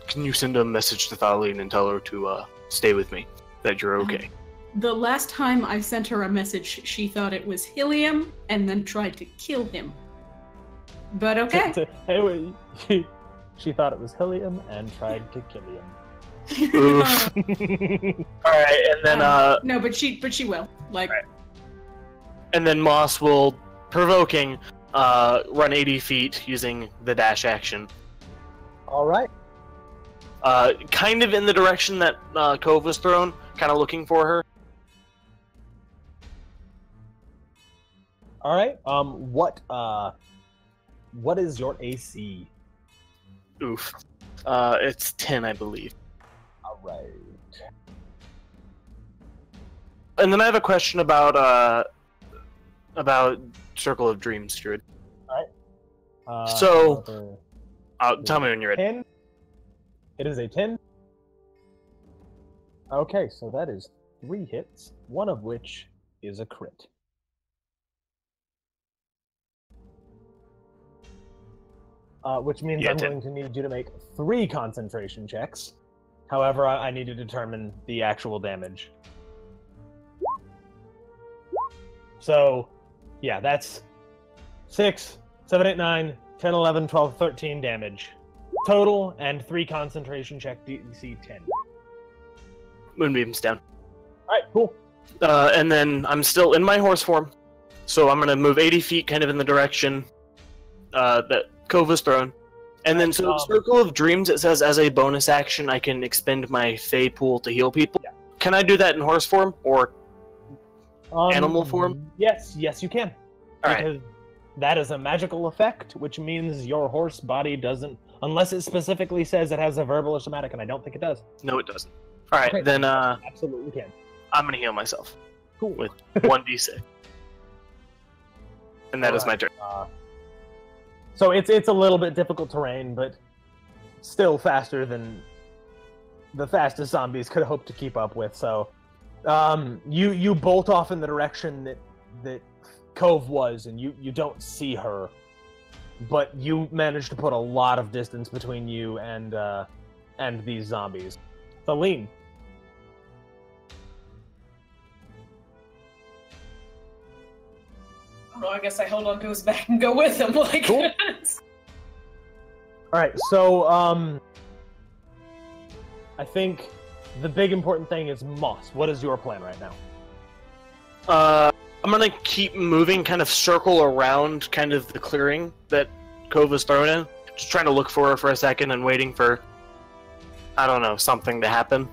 Can you send a message to Thaleen and tell her to stay with me, that you're okay? The last time I sent her a message, she thought it was helium and then tried to kill him. But okay. Anyway, she thought it was helium and tried to kill him. Oof. All right, and then no, but she will. Like, right. And then Moss will, provoking, run 80 feet using the dash action. All right. Kind of in the direction that Cove was thrown, kind of looking for her. All right. What is your AC? Oof. It's 10, I believe. All right. And then I have a question about Circle of Dreams, Druid. So, tell me when you're ready. 10. It is a 10. Okay, so that is 3 hits, one of which is a crit. Which means Yeah, I'm 10. going to need you to make 3 concentration checks. However, I need to determine the actual damage. So, yeah, that's 6, 7, 8, 9, 10, 11, 12, 13 damage total, and 3 concentration check DC 10. Moonbeam's down. Alright, cool. And then I'm still in my horse form, so I'm going to move 80 feet kind of in the direction that Cove was thrown. And then, so Circle of Dreams, it says as a bonus action, I can expend my Fey pool to heal people. Yeah. Can I do that in horse form, or animal form? Yes, you can. All right. Because that is a magical effect, which means your horse body doesn't, unless it specifically says it has a verbal or somatic, and I don't think it does. No, it doesn't. All right, Okay, then absolutely can. I'm gonna heal myself Cool. with 1d6, and that is my turn. So it's a little bit difficult terrain, but still faster than the fastest zombies could hope to keep up with. So you bolt off in the direction that Cove was, and you don't see her, but you manage to put a lot of distance between you and these zombies. Thaleen. Well, I guess I hold on to his back and go with him. Like, Cool. All right, so I think the big important thing is Moss. What is your plan right now? I'm gonna keep moving, kind of circle around kind of the clearing that Cove was thrown in. Just trying to look for her for a second and waiting for, I don't know, something to happen.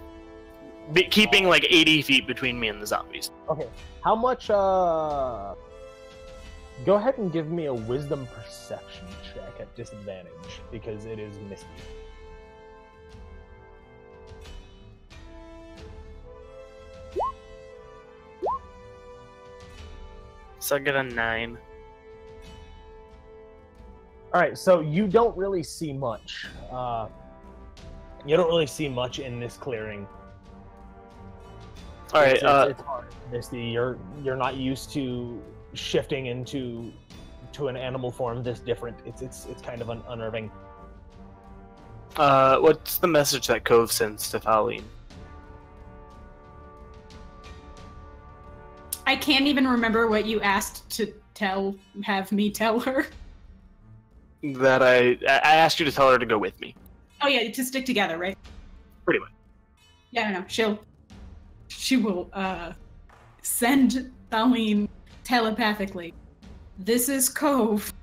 Keeping like 80 feet between me and the zombies. Okay, how much? Go ahead and give me a wisdom perception check at disadvantage, because it is misty. So I get a 9. Alright, so you don't really see much. You don't really see much in this clearing. Alright, it's hard, Misty. You're not used to shifting into an animal form this different. It's kind of unnerving. what's the message that Cove sends to Thaleen? I can't even remember what you asked to have me tell her. That I asked you to tell her to go with me. Oh yeah, to stick together, right? Pretty much. Yeah, I don't know. She will send Thaleen telepathically. This is Cove.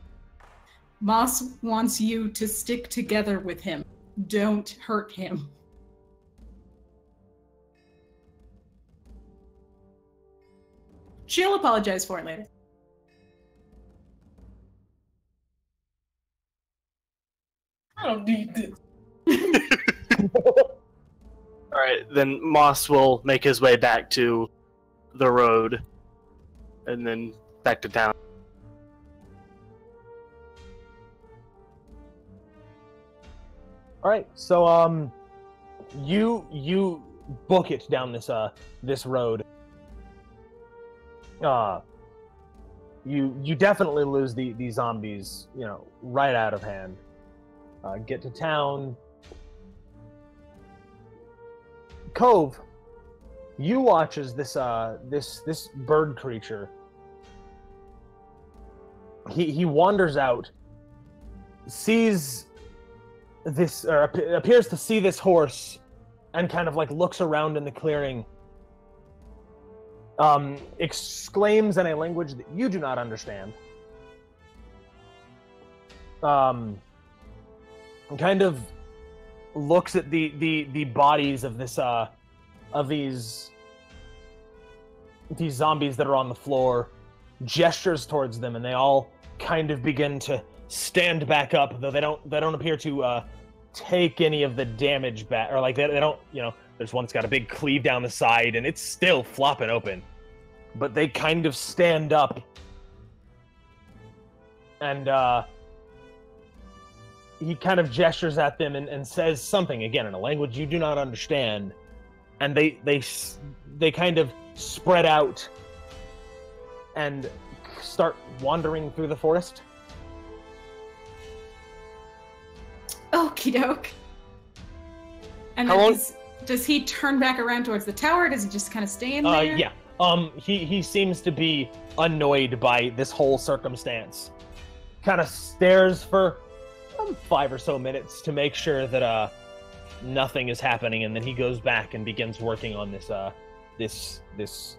Moss wants you to stick together with him. Don't hurt him. She'll apologize for it later. I don't need this. Alright, then Moss will make his way back to the road and then back to town. All right, so you book it down this road. You definitely lose the zombies, right out of hand. Get to town. Cove, you watch as this bird creature. He wanders out, sees this, or appears to see this horse, and kind of like looks around in the clearing. Exclaims in a language that you do not understand. Kind of looks at the bodies of this of these zombies that are on the floor, gestures towards them, and they all kind of begin to stand back up, though they don't appear to take any of the damage back, or like they don't, there's one that's got a big cleave down the side and it's still flopping open, but they kind of stand up and he kind of gestures at them and says something again in a language you do not understand, and they kind of spread out and start wandering through the forest. Okie doke. And How then long- does he turn back around towards the tower? Or does he just kind of stay in there? Yeah. He seems to be annoyed by this whole circumstance. Kind of stares for 5 or so minutes to make sure that nothing is happening, and then he goes back and begins working on this this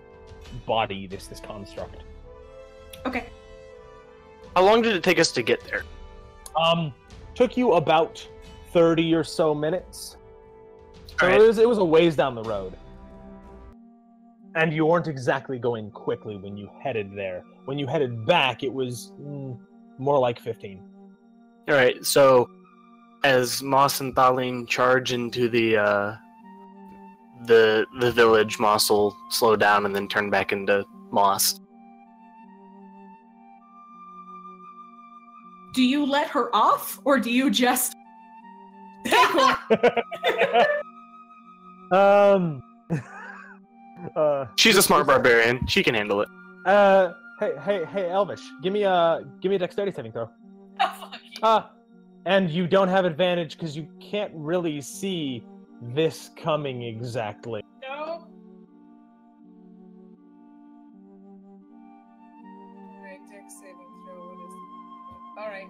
body, this construct. Okay. How long did it take us to get there? Took you about 30 or so minutes. So Alright. it was a ways down the road. And you weren't exactly going quickly when you headed there. When you headed back, it was more like 15. All right, so as Moss and Thaleen charge into the village, Moss will slow down and then turn back into Moss. Do you let her off, or do you just... She's a smart barbarian. She can handle it. Hey, Elvish, give me a dexterity saving throw. And you don't have advantage because you can't really see this coming exactly. No. Alright, dex saving throw. What is it? Alright.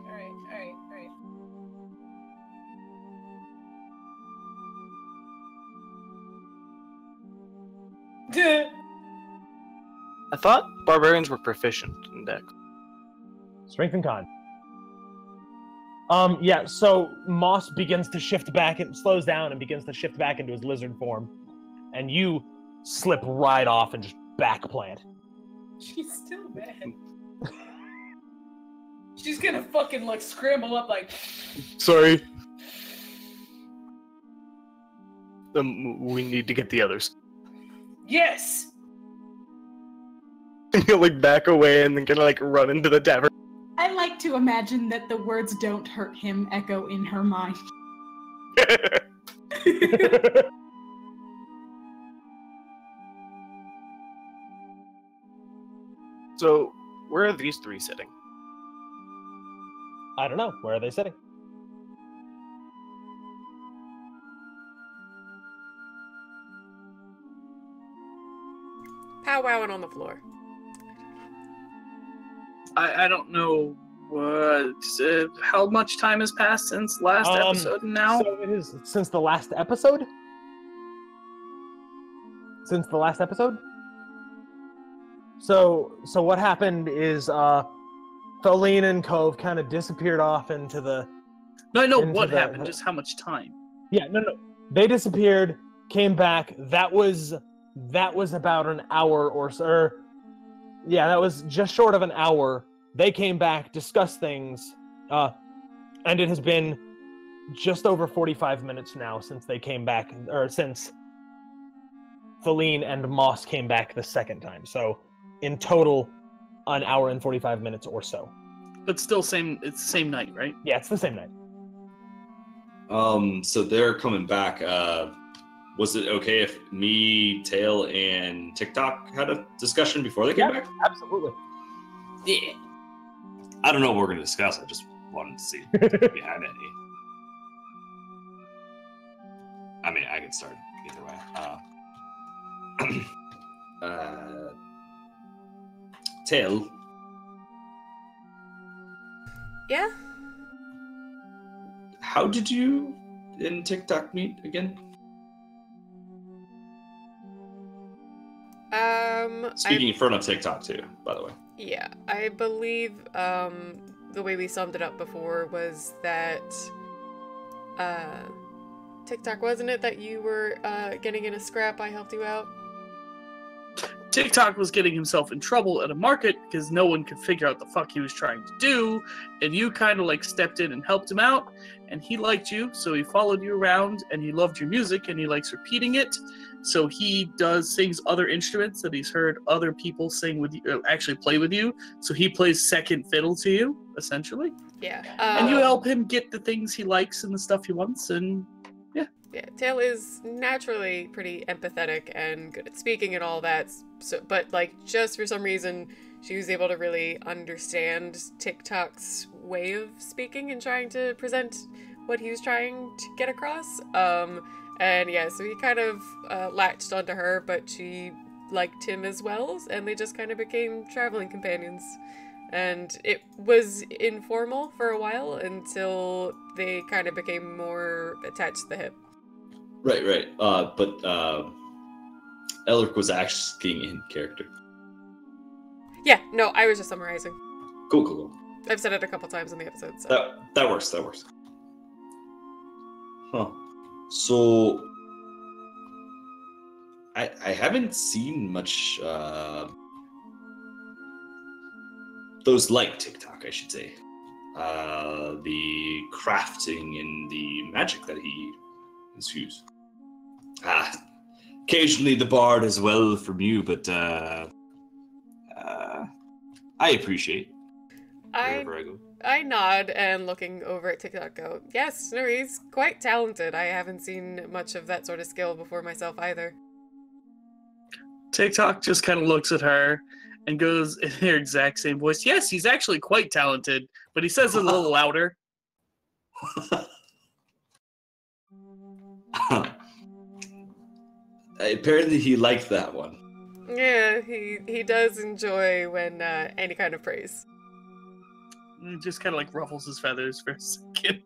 I thought barbarians were proficient in dex. Strength and con. Yeah, so Moss begins to shift back and slows down and begins to shift back into his lizard form. And you slip right off and just backplant. She's still mad. She's gonna fucking like scramble up like. Sorry. We need to get the others. Yes. You'll like back away and then gonna like run into the tavern. I like to imagine that the words "don't hurt him" echo in her mind. So, where are these three sitting? I don't know. Where are they sitting? Powwowing on the floor. I don't know how much time has passed since last episode now. So it is since the last episode? Since the last episode? So what happened is Thaleen and Cove kind of disappeared off into the... No, I know what happened, just how much time. Yeah, no. They disappeared, came back. That was about an hour or so. Yeah, that was just short of an hour. They came back, discussed things, and it has been just over 45 minutes now since they came back, or since Thaleen and Moss came back the second time. So, in total, an hour and 45 minutes or so. But still, it's the same night, right? Yeah, it's the same night. So they're coming back. Was it okay if me, Tail, and TikTok had a discussion before they came back? Absolutely. Yeah. I don't know what we're going to discuss. I just wanted to see if we had any. I mean, I can start either way. Tail. Yeah? How did you and TikTok meet again? Speaking in front of TikTok too, by the way. Yeah, I believe the way we summed it up before was that TikTok, wasn't it that you were getting in a scrap? I helped you out. TikTok was getting himself in trouble at a market because no one could figure out the fuck he was trying to do, and you kind of like stepped in and helped him out, and he liked you, so he followed you around, and he loved your music, and he likes repeating it, so he sings other instruments that he's heard other people sing with you, actually play with you, so he plays second fiddle to you, essentially. Yeah. And you help him get the things he likes and the stuff he wants, and yeah, Tail is naturally pretty empathetic and good at speaking and all that. So, but like, just for some reason, she was able to really understand TikTok's way of speaking and trying to present what he was trying to get across. And yeah, so he kind of latched onto her, but she liked him as well, and they just kind of became traveling companions. And it was informal for a while until they kind of became more attached to the hip. Right. But Elric was actually in character. Yeah, no, I was just summarizing. Cool. I've said it a couple times in the episode, so. That works. Huh. So, I haven't seen much those like TikTok, I should say. The crafting and the magic that he ensues. Occasionally the bard as well from you, but I appreciate wherever I go. I nod and looking over at TikTok go, yes, no, he's quite talented. I haven't seen much of that sort of skill before myself either. TikTok just kind of looks at her and goes in their exact same voice, yes, he's actually quite talented, but he says it a little louder. Apparently he liked that one. Yeah, he does enjoy when any kind of praise. He just kind of like ruffles his feathers for a second.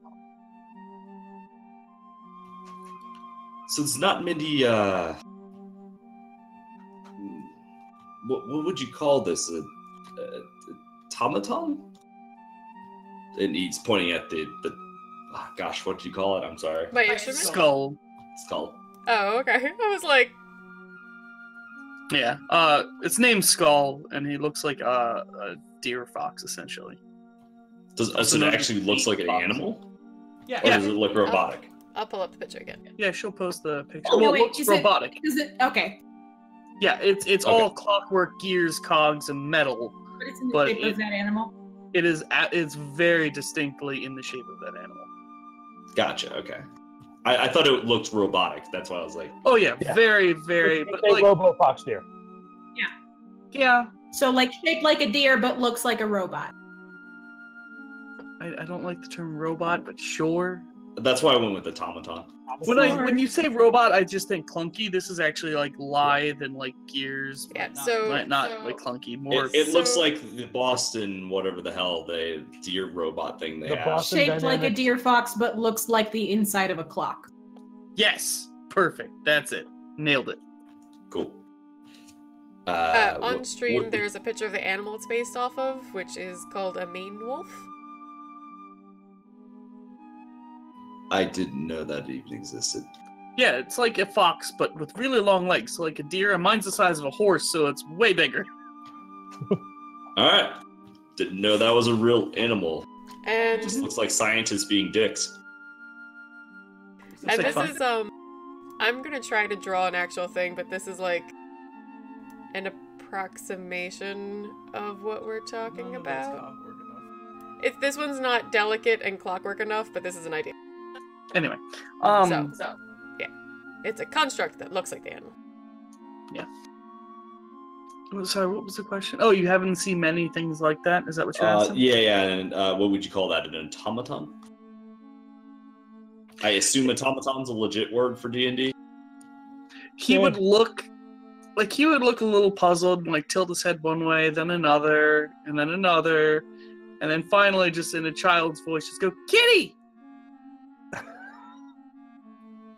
So it's not many, what would you call this? A automaton? And he's pointing at the oh gosh, what do you call it? I'm sorry. My instrument? Skull. Skull. Oh, okay. I was like... Yeah. It's named Skull, and he looks like a deer fox, essentially. Does it actually looks like an animal? Yeah. Or does it look robotic? I'll pull up the picture again. Yeah, she'll post the picture. Oh, Well, wait, it looks is robotic. Is it okay? Yeah, it's Okay. all clockwork, gears, cogs, and metal. But it's in the But shape of that animal. It's very distinctly in the shape of that animal. Gotcha, okay. I thought it looked robotic. That's why I was like, Oh yeah, Yeah. very, very. It's But a like, robo fox deer. yeah, So like shaped like a deer, but looks like a robot. I don't like the term robot, but sure. that's why I went with automaton. When you say robot, I just think clunky. This is actually like lithe and like gears. Yeah, but so... not like clunky. More. It looks So- like the Boston, whatever the hell, the deer robot thing they The have. Boston Shaped like a Dynamics. deer fox, but looks like the inside of a clock. Yes, perfect. That's it. Nailed it. Cool. on what- stream, what- there's a picture of the animal it's based off of, which is called a Maine wolf. I didn't know that even existed. Yeah, it's like a fox, but with really long legs. So like a deer, and mine's the size of a horse, so it's way bigger. Alright. Didn't know that was a real animal. And Just looks like scientists being dicks. and like this fun. is I'm gonna try to draw an actual thing, but this is like an approximation of what we're talking about. If this one's not delicate and clockwork enough, but this is an idea. Anyway, So yeah, it's a construct that looks like the animal. sorry, what was the question? Oh, you haven't seen many things like that? Is that what you're asking? Yeah, and what would you call that? An automaton? I assume automaton's a legit word for D&D. He would look like he would look a little puzzled and like tilt his head one way, then another, and then finally just in a child's voice just go, "Kitty!"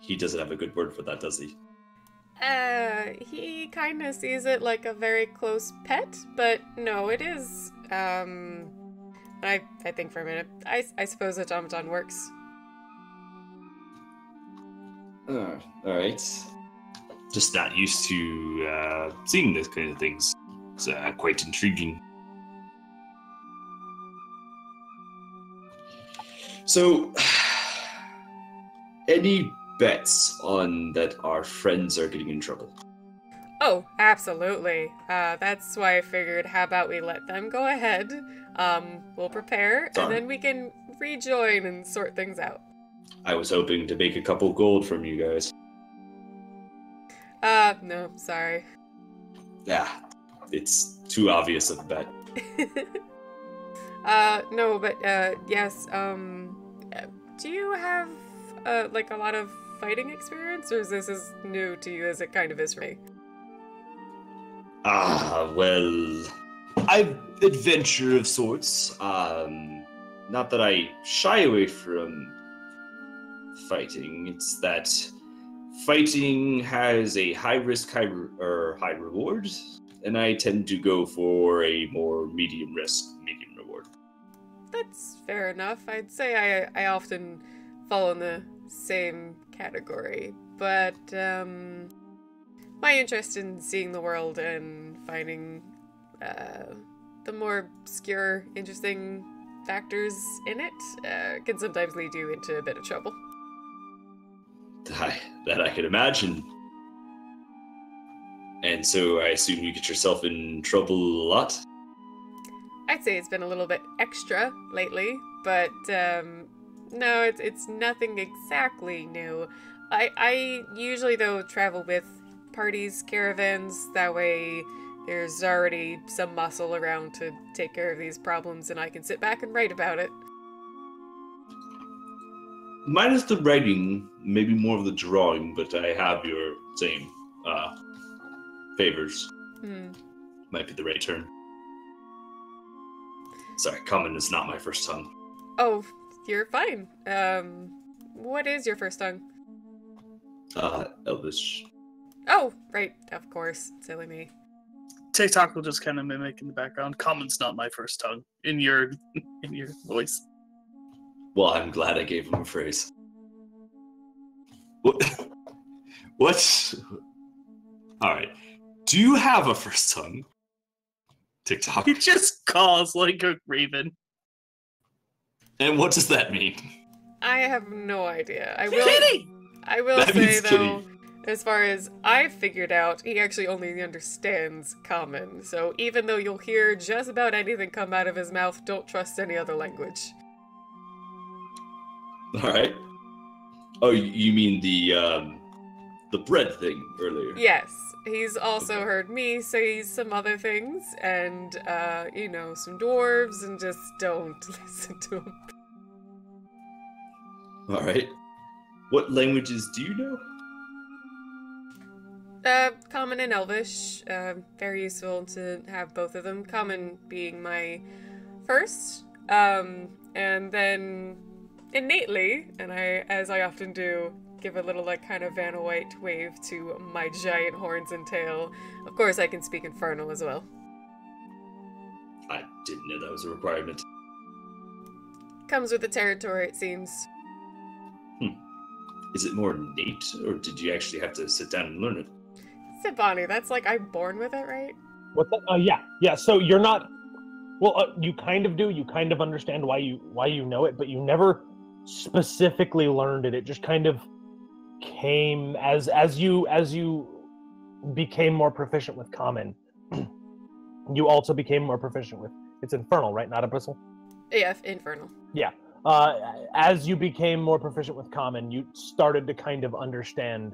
He doesn't have a good word for that, does he? He kind of sees it like a very close pet, but no, it is, I think for a minute, I suppose automaton works. Alright. Just not used to seeing this kind of things. It's quite intriguing. So, any bets on that our friends are getting in trouble? Oh, absolutely. That's why I figured, how about we let them go ahead, we'll prepare, Sorry. and then we can rejoin and sort things out. I was hoping to make a couple gold from you guys. No, sorry. Yeah, it's too obvious of a bet. No, but, yes, do you have, like, a lot of fighting experience, or is this as new to you as it kind of is for me? Well, I've adventure of sorts. Not that I shy away from fighting. It's that fighting has a high risk, high reward, and I tend to go for a more medium risk, medium reward. That's fair enough. I'd say I often fall in the same category, but my interest in seeing the world and finding the more obscure, interesting factors in it can sometimes lead you into a bit of trouble. That I could imagine. And so I assume you get yourself in trouble a lot? I'd say it's been a little bit extra lately, but no, it's nothing exactly new. I usually, though, travel with parties, caravans, that way there's already some muscle around to take care of these problems and I can sit back and write about it. Minus the writing, maybe more of the drawing, but I have your same favors. Might be the right term. Sorry, common is not my first tongue. Oh, you're fine. What is your first tongue? Elvish. Oh, right, of course. Silly me. TikTok will just kind of mimic in the background. Common's not my first tongue in your voice. Well, I'm glad I gave him a phrase. What? All right. Do you have a first tongue? TikTok. He just calls like a raven. And what does that mean? I have no idea. I will That say, means though, kitty. as far as I've figured out, he actually only understands Common. So even though you'll hear just about anything come out of his mouth, don't trust any other language. All right. Oh, you mean the bread thing earlier? Yes. He's also heard me say some other things, and, some dwarves, and just don't listen to him. All right. What languages do you know? Common and Elvish. Very useful to have both of them. Common being my first, and then innately, and as I often do, give a little, kind of Vanna White wave to my giant horns and tail. Of course, I can speak Infernal as well. I didn't know that was a requirement. Comes with the territory, it seems. Is it more innate, or did you actually have to sit down and learn it? Sibani, that's I'm born with it, right? What's that? Yeah. So you're not. Well, you kind of do. You kind of understand why you know it, but you never specifically learned it. It just kind of came as you became more proficient with Common. You also became more proficient with it's Infernal, right? Not Abyssal. Yeah, Infernal. Yeah. As you became more proficient with Common, you started to kind of understand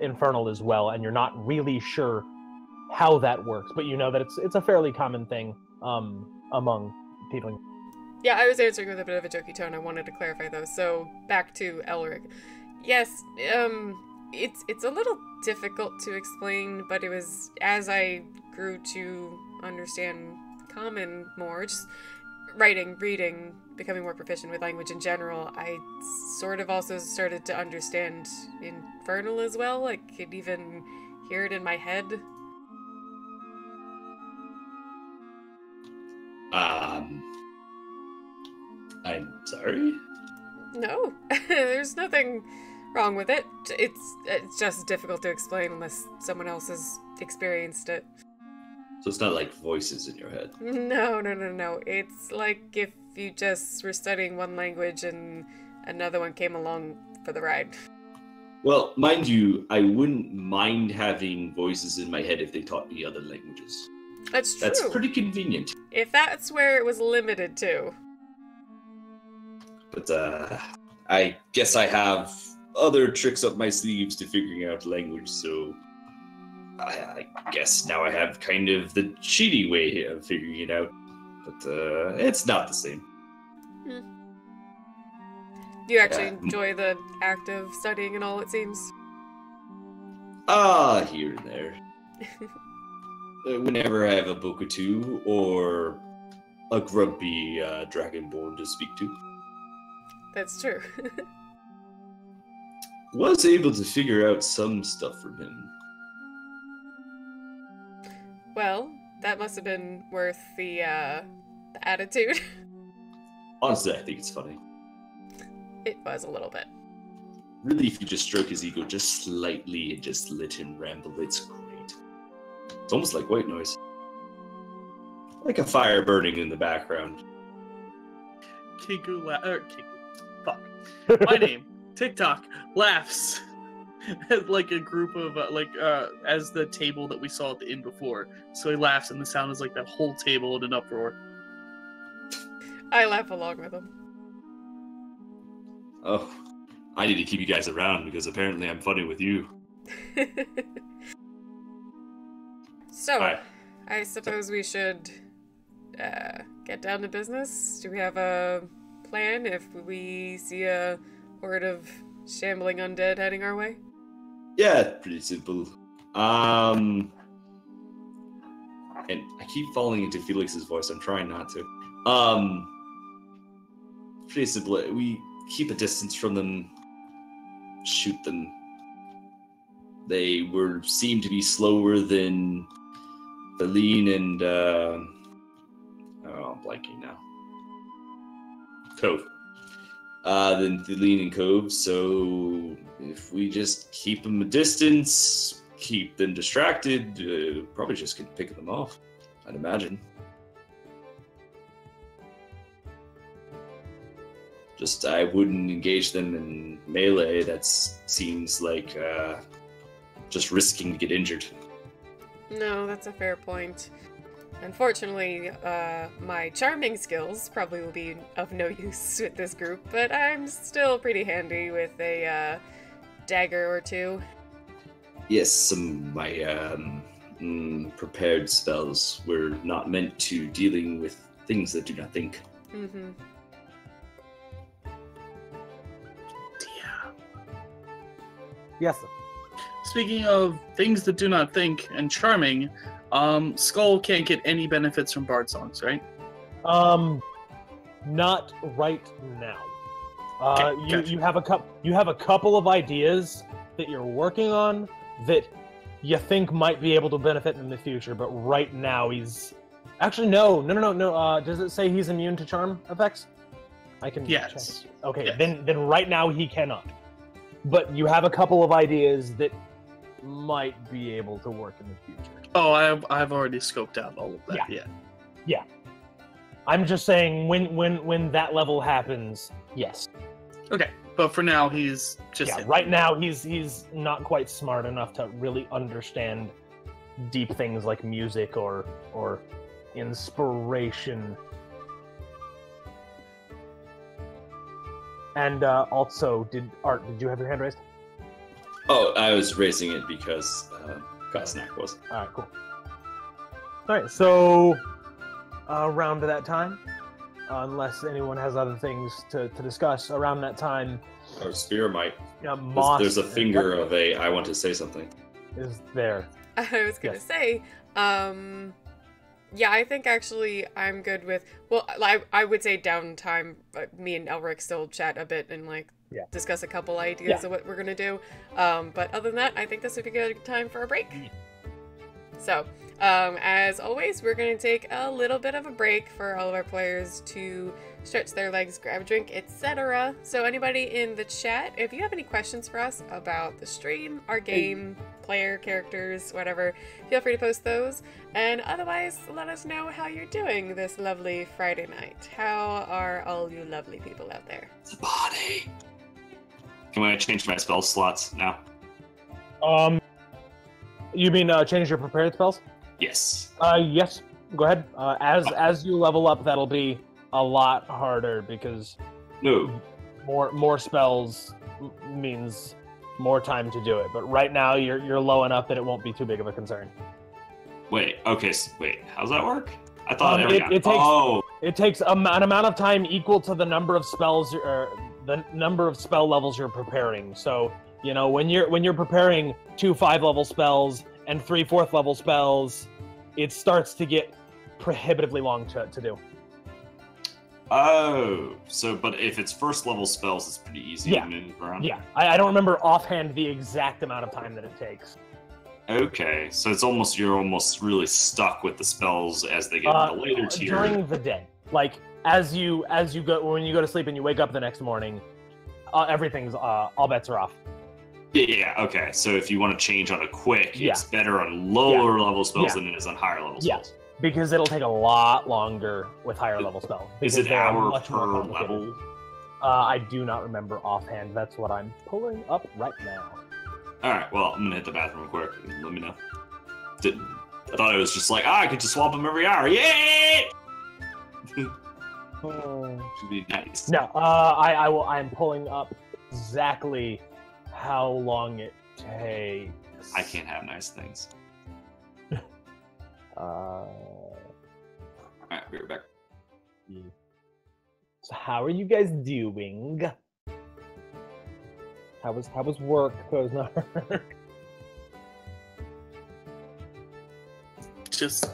Infernal as well, and you're not really sure how that works, but you know that it's a fairly common thing among people. Yeah, I was answering with a bit of a jokey tone. I wanted to clarify though. So back to Elric. Yes, it's a little difficult to explain, but it was as I grew to understand Common more, just writing, reading, becoming more proficient with language in general, I sort of also started to understand Infernal as well. I could even hear it in my head. I'm sorry? No, there's nothing wrong with it. It's just difficult to explain unless someone else has experienced it. So it's not like voices in your head? No. It's like if you just were studying one language and another one came along for the ride. Well, mind you, I wouldn't mind having voices in my head if they taught me other languages. That's true. That's pretty convenient. If that's where it was limited to. But I guess I have other tricks up my sleeves to figuring out language, so I guess now I have kind of the cheaty way of figuring it out. But it's not the same. Do you actually enjoy the act of studying and all, it seems? Here and there. Whenever I have a book or two, or a grumpy dragonborn to speak to. That's true. Was able to figure out some stuff from him. Well, that must have been worth the attitude. Honestly, I think it's funny. It was a little bit. really, if you just stroke his ego just slightly and just let him ramble, it's great. It's almost like white noise. Like a fire burning in the background. Fuck. My name, TikTok, laughs at like a group of, as the table that we saw at the inn before. So he laughs and the sound is like that whole table in an uproar. I laugh along with him. Oh, I need to keep you guys around because apparently I'm funny with you. So, Hi. I suppose we should get down to business. Do we have a plan if we see a horde of shambling undead heading our way? Yeah, pretty simple. And I keep falling into Felix's voice. I'm trying not to. Pretty simple. We keep a distance from them, shoot them. They seem to be slower than Valine and I'm blanking now. Cove. Than Valine and Cove. So if we just keep them a distance, keep them distracted, probably just can pick them off, I'd imagine. Just I wouldn't engage them in melee. That seems like just risking to get injured. No, that's a fair point. Unfortunately, my charming skills probably will be of no use with this group, but I'm still pretty handy with a dagger or two. Yes, some of my prepared spells were not meant to dealing with things that do not think. Mm-hmm. Yes, sir. Speaking of things that do not think and charming, Skull can't get any benefits from bard songs, right? Not right now. Okay, You gotcha. you have a couple of ideas that you're working on that you think might be able to benefit in the future, but right now he's actually no. Does it say he's immune to charm effects? I can Yes. check. Okay, Yes. then right now he cannot. But you have a couple of ideas that might be able to work in the future. Oh, I've already scoped out all of that. Yeah. I'm just saying when that level happens, yes. Okay, but for now he's just Right now he's not quite smart enough to really understand deep things like music or inspiration. And also, did you have your hand raised? Oh, I was raising it because Gosnack was. All right, cool. All right, so around that time, unless anyone has other things to discuss, around that time, Or Spira might. Moss There's a finger of a I want to say something. is there. I was gonna Yes. say, yeah, I think actually I'm good with, well, I would say downtime, me and Elric still chat a bit and discuss a couple ideas of what we're gonna do. But other than that, I think this would be a good time for a break. So, as always, we're gonna take a little bit of a break for all of our players to stretch their legs, grab a drink, etc. So anybody in the chat, if you have any questions for us about the stream, our game, player, characters, whatever, feel free to post those. And otherwise, let us know how you're doing this lovely Friday night. How are all you lovely people out there? It's a body. Can I change my spell slots now? You mean change your prepared spells? Yes. Yes. Go ahead. As you level up, that'll be a lot harder because No. more spells means more time to do it. But right now, you're low enough that it won't be too big of a concern. Wait. Okay. Wait. How's that work? I thought It takes an amount of time equal to the number of spells or the number of spell levels you're preparing. So when you're preparing 2 5-level spells and 3 4th-level spells, it starts to get prohibitively long to do. Oh, so but if it's first level spells, it's pretty easy to move around. Yeah, I don't remember offhand the exact amount of time that it takes. Okay, so you're almost really stuck with the spells as they get in the later tier. During the day, like as you go when you go to sleep and you wake up the next morning, everything's all bets are off. Yeah, okay. So if you want to change on a quick, Yeah. it's better on lower level spells Yeah. than it is on higher level Yeah. spells. Because it'll take a lot longer with higher level spells. Is because it they are hour much per more complicated. level? I do not remember offhand. That's what I'm pulling up right now. Alright, well, I'm gonna hit the bathroom quick. Let me know. I thought it was just like, I could just swap them every hour. Yay! Should be nice. No, I will. I'm pulling up exactly how long it takes. I can't have nice things. Alright, be right back. So how are you guys doing? How was work, Koznar? Just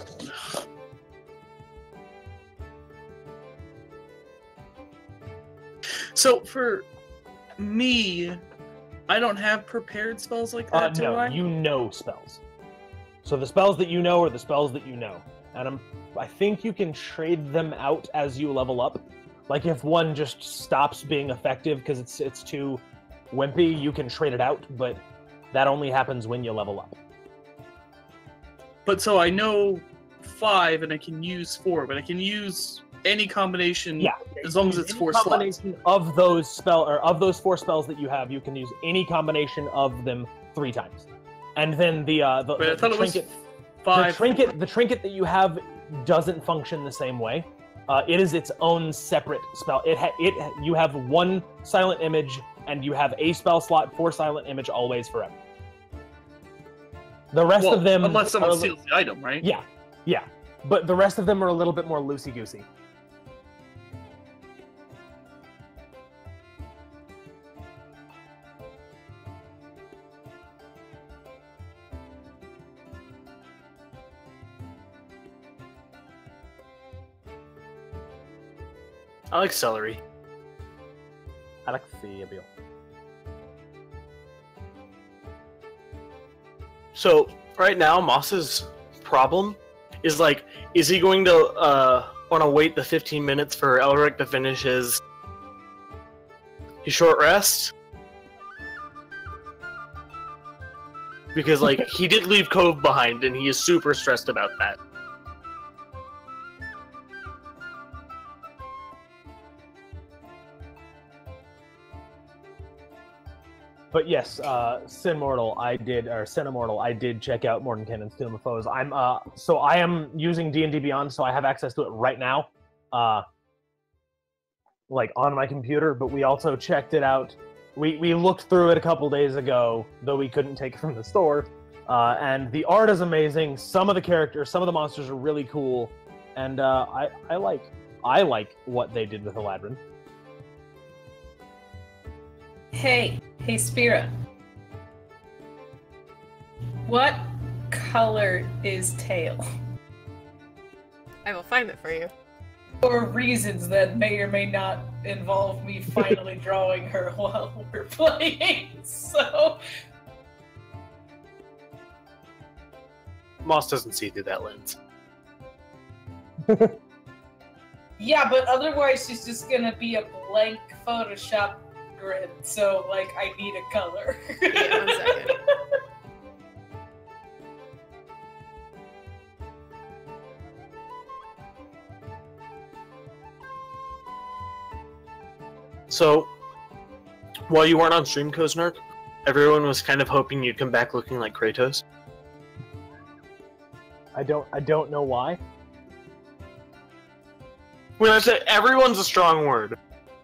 so for me, I don't have prepared spells like that. Do No, I? you know spells. So the spells that you know are the spells that you know, and I think you can trade them out as you level up. Like if one just stops being effective because it's too wimpy, you can trade it out, but that only happens when you level up. But so I know 5 and I can use 4, but I can use any combination. Yeah, as long as it's any 4 slots. combination of those of those 4 spells that you have, you can use any combination of them 3 times. And then Wait, I thought it was trinket, 5. the trinket that you have doesn't function the same way. It is its own separate spell. You have 1 silent image, and you have a spell slot for silent image always forever. The rest of them, unless someone steals the item, right? Yeah, yeah. But the rest of them are a little bit more loosey-goosey. I like celery. I like to see a bill. So right now, Moss's problem is like, is he going to want to wait the 15 minutes for Elric to finish his short rest? Because like he did leave Cove behind, and he is super stressed about that. But yes, Immortal, I did check out Mordenkainen's Tomb of Foes. I am using D&D Beyond, so I have access to it right now, like on my computer. But we also checked it out. We looked through it a couple days ago, though we couldn't take it from the store. And the art is amazing. Some of the monsters are really cool, and I like what they did with Eladrin. Hey, Spira. What color is Tail? I will find it for you. For reasons that may or may not involve me finally drawing her while we're playing, so... Moss doesn't see through that lens. Yeah, but otherwise she's just gonna be a blank Photoshop grid, so, like, I need a color. Yeah, 1 second. So, while you weren't on stream, Koznar, everyone was kind of hoping you'd come back looking like Kratos. I don't know why. When I say everyone's a strong word,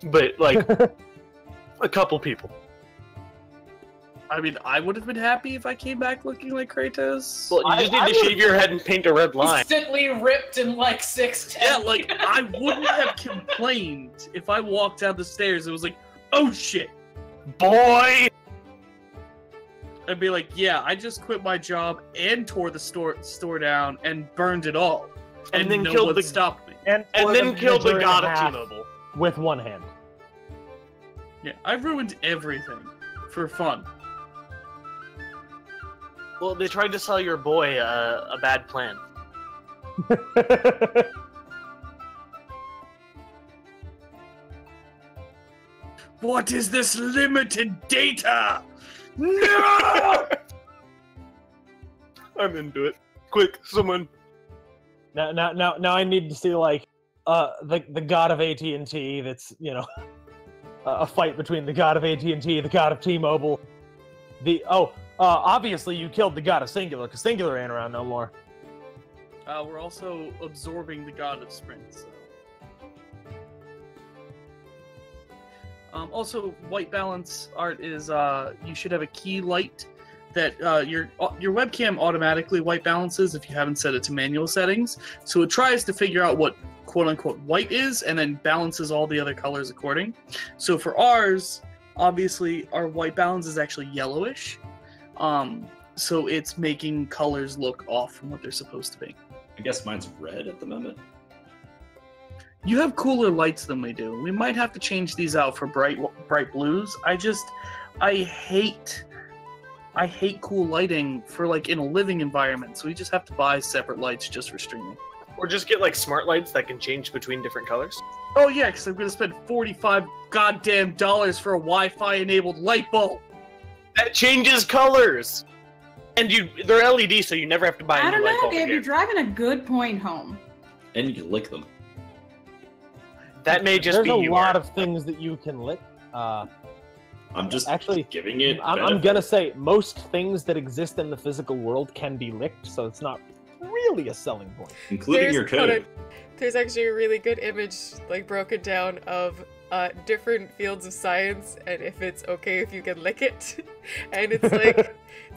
but like a couple people. I mean, I would have been happy if I came back looking like Kratos. Well, you just need to shave your head and paint a red line. Instantly ripped in like 6'10". Yeah, like, I wouldn't have complained if I walked down the stairs and was like, oh shit. Boy! I'd be like, yeah, I just quit my job and tore the store down and burned it all. And then no killed one the- stopped me. And tore then the killed the manager in god of half T-Mobile. with 1 hand. Yeah, I ruined everything for fun. Well, they tried to sell your boy a bad plan. What is this limited data? No! I'm into it. Quick, someone. Now I need to see like the god of AT&T. That's a fight between the god of AT&T, the god of T-Mobile. Obviously you killed the god of Singular because Singular ain't around no more. We're also absorbing the god of Sprint. So. Also, white balance art is you should have a key light that your webcam automatically white balances if you haven't set it to manual settings. So it tries to figure out what quote-unquote white is and then balances all the other colors according. So for ours, obviously our white balance is actually yellowish. So it's making colors look off from what they're supposed to be. I guess mine's red at the moment. You have cooler lights than we do. We might have to change these out for bright blues. I hate cool lighting for like in a living environment. So we just have to buy separate lights just for streaming. Or just get like smart lights that can change between different colors. Oh yeah, because I'm gonna spend $45 goddamn dollars for a Wi-Fi enabled light bulb. That changes colors. And they're LED, so you never have to buy a I new don't light know, bulb Gabe. again. You're driving a good point home. And you can lick them. That may just There's be a lot of things that you can lick. I'm just actually giving it. I'm gonna say most things that exist in the physical world can be licked, so it's not really a selling point. Including your code. There's actually a really good image, like broken down of different fields of science, and if it's okay if you can lick it, and it's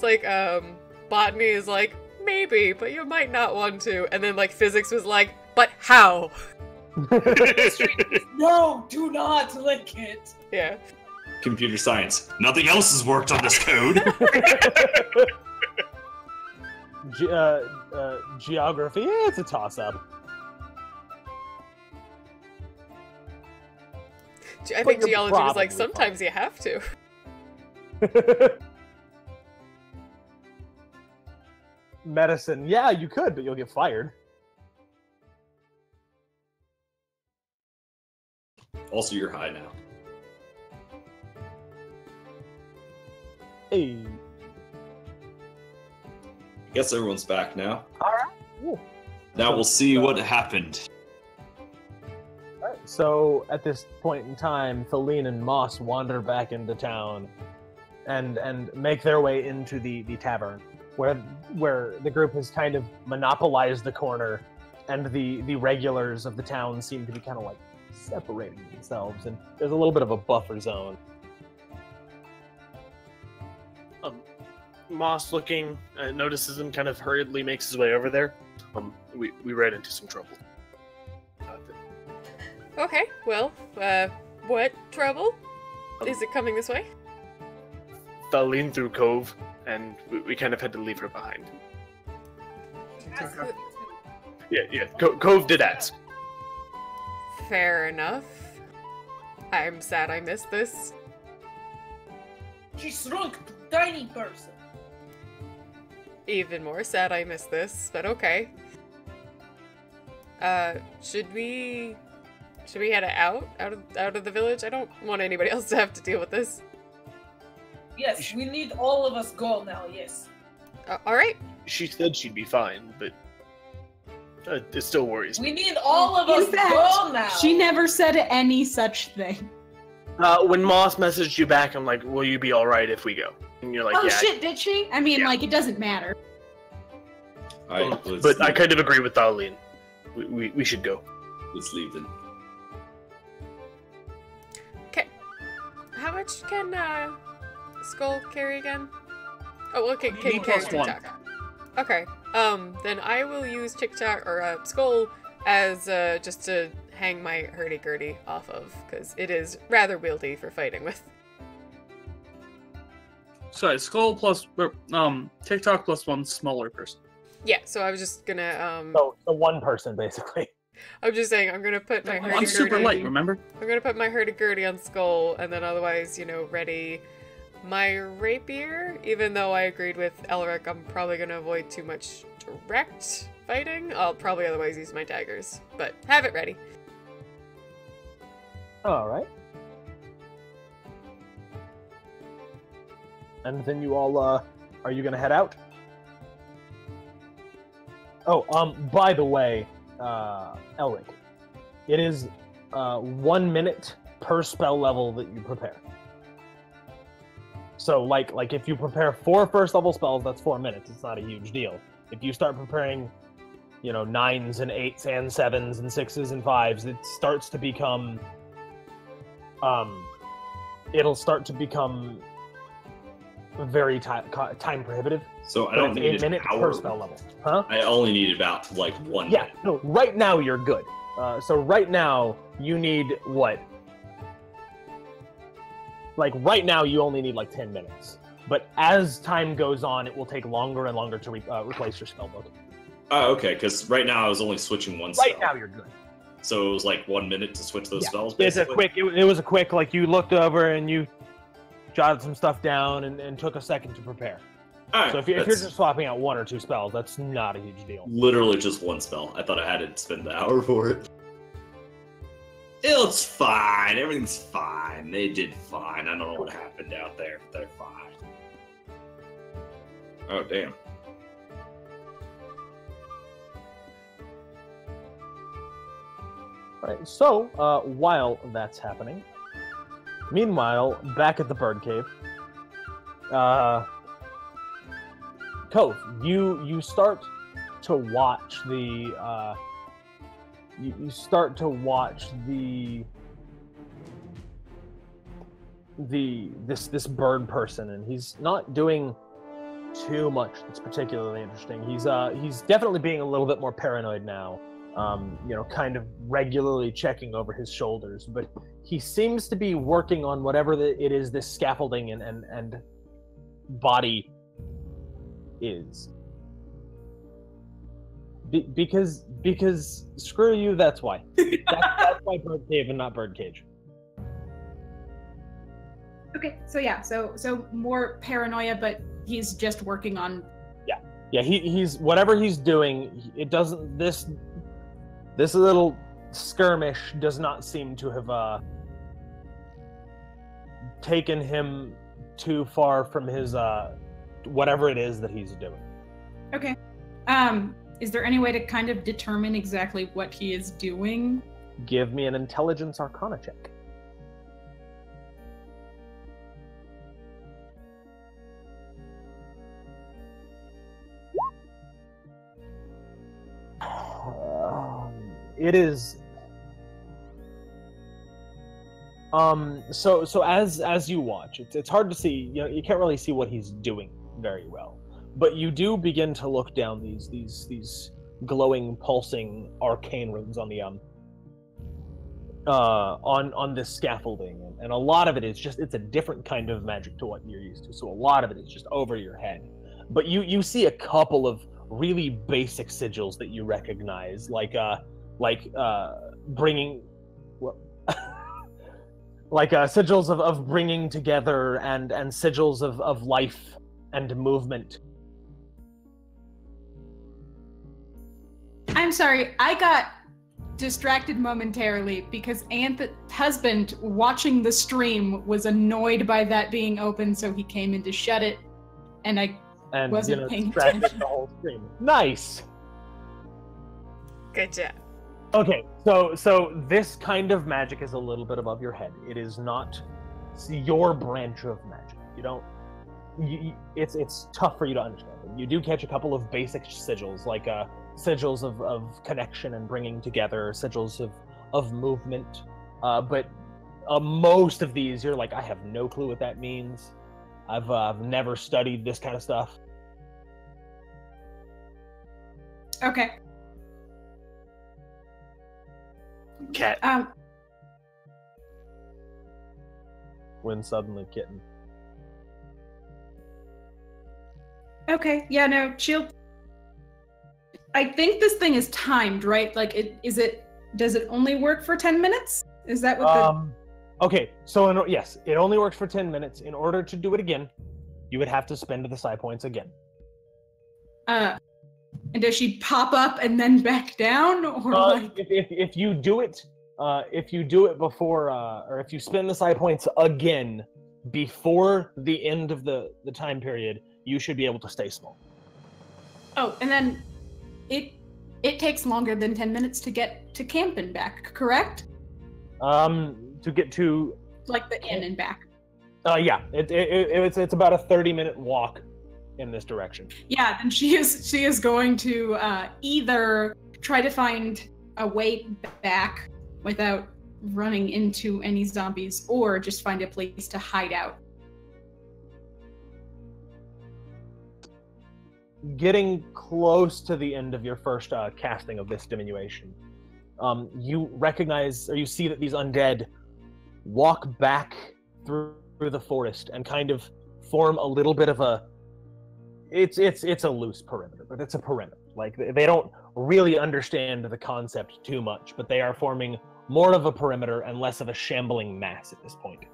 like botany is like maybe, but you might not want to, and then like physics was like, but how? No, do not lick it. Yeah. Computer science. Nothing else has worked on this code. Geography, it's a toss-up. I think geology was like, sometimes you have to. Medicine, yeah, you could, but you'll get fired. Also, you're high now. Hey. I guess everyone's back now. Alright. Now we'll see what happened. Alright, so at this point in time, Feline and Moss wander back into town and make their way into the tavern, where the group has kind of monopolized the corner, and the regulars of the town seem to be kind of like separating themselves, and there's a little bit of a buffer zone. Moss looking, notices him, kind of hurriedly makes his way over there. We ran into some trouble. Okay, well, what trouble? Is it coming this way? Feline through Cove, and we kind of had to leave her behind. Yeah, Cove did ask. Fair enough. I'm sad I missed this. She shrunk to tiny person. Even more sad I missed this, but okay. Should we head out of the village? I don't want anybody else to have to deal with this. Yes, we need all of us go now, yes. Alright. She said she'd be fine, but it still worries me. We need all of us In fact, go now. she never said any such thing. When Moss messaged you back, I'm like, will you be alright if we go? And you're like, Oh yeah. shit, did she? I mean, like, it doesn't matter. Alright, But I kind of agree with Darlene. We should go. Let's leave then. Okay. How much can Skull carry again? Oh, well, can carry TikTok. Okay. Then I will use TikTok or Skull as just to hang my hurdy-gurdy off of, because it is rather wieldy for fighting with. Sorry, Skull plus TikTok plus one smaller person. Yeah, so I was just gonna So one person basically. I'm just saying I'm gonna put my hurdy-gurdy. I'm super light, remember? I'm gonna put my hurdy-gurdy on Skull, and then otherwise, ready my rapier. Even though I agreed with Elric, I'm probably gonna avoid too much direct fighting. I'll probably otherwise use my daggers, but have it ready. All right. And then you all, are you gonna head out? Oh, by the way, Elric, it is 1 minute per spell level that you prepare. So, like if you prepare 4 first level spells, that's 4 minutes. It's not a huge deal. If you start preparing, 9s and 8s and 7s and 6s and 5s, it starts to become, it'll start to become very time prohibitive. So I don't need 8 minutes per spell level. Huh? I only need about 1 Yeah, minute. no, right now you're good. So right now you need what? Like right now you only need 10 minutes. But as time goes on, it will take longer and longer to replace your spellbook. Oh, okay, because right now I was only switching one spell. Right now you're good. So it was 1 minute to switch those spells, It's basically? it was a quick, you looked over and you jotted some stuff down and took a second to prepare. All right, So if you're just swapping out 1 or 2 spells, that's not a huge deal. literally just one spell. I thought I had to spend the hour for it. It's fine. Everything's fine. They did fine. I don't know what happened out there. They're fine. Oh, damn. Right, so while that's happening, meanwhile, back at the bird cave, Cove, you start to watch the you start to watch this bird person, and he's not doing too much that's particularly interesting. He's definitely being a little bit more paranoid now. Kind of regularly checking over his shoulders, but he seems to be working on whatever it is this scaffolding and body is. Because screw you, that's why. That's why bird cave and not birdcage. Okay, so yeah, so more paranoia, but he's just working on. Yeah, he's whatever he's doing. It doesn't this little skirmish does not seem to have taken him too far from his whatever it is that he's doing. Okay. Is there any way to kind of determine exactly what he is doing? Give me an intelligence arcana check. It is so as you watch, it's hard to see, you can't really see what he's doing very well, but you do begin to look down these glowing, pulsing arcane runes on the on this scaffolding, and a lot of it is just, it's a different kind of magic to what you're used to, so a lot of it is just over your head. But you see a couple of really basic sigils that you recognize, like bringing, sigils of bringing together and sigils of life and movement. I'm sorry, I got distracted momentarily because Anth's husband, watching the stream, was annoyed by that being open, so he came in to shut it, and I wasn't paying attention. The whole stream. Nice. Good job. Okay, so this kind of magic is a little bit above your head. It is not your branch of magic. You don't. It's tough for you to understand. You do catch a couple of basic sigils, like sigils of connection and bringing together, sigils of movement. But most of these, you're like, I have no clue what that means. I've never studied this kind of stuff. Okay. Cat. When suddenly kitten. Okay, yeah, no, she'll... I think this thing is timed, right? Like, does it only work for 10 minutes? Is that what Okay, so yes, it only works for 10 minutes. In order to do it again, you would have to spend the psi points again. And does she pop up and then back down, or if you do it, before, or if you spend the psi points again before the end of the time period, you should be able to stay small. Oh, and then it takes longer than 10 minutes to get to camp and back, correct? To get to Like the inn and back. Yeah, it's about a 30-minute walk in this direction. Yeah, then she is going to either try to find a way back without running into any zombies, or just find a place to hide out. Getting close to the end of your first casting of this diminution, you recognize, or you see that these undead walk back through the forest and kind of form a little bit of a it's a loose perimeter, but it's a perimeter. Like, they don't really understand the concept too much, but they are forming more of a perimeter and less of a shambling mass at this point.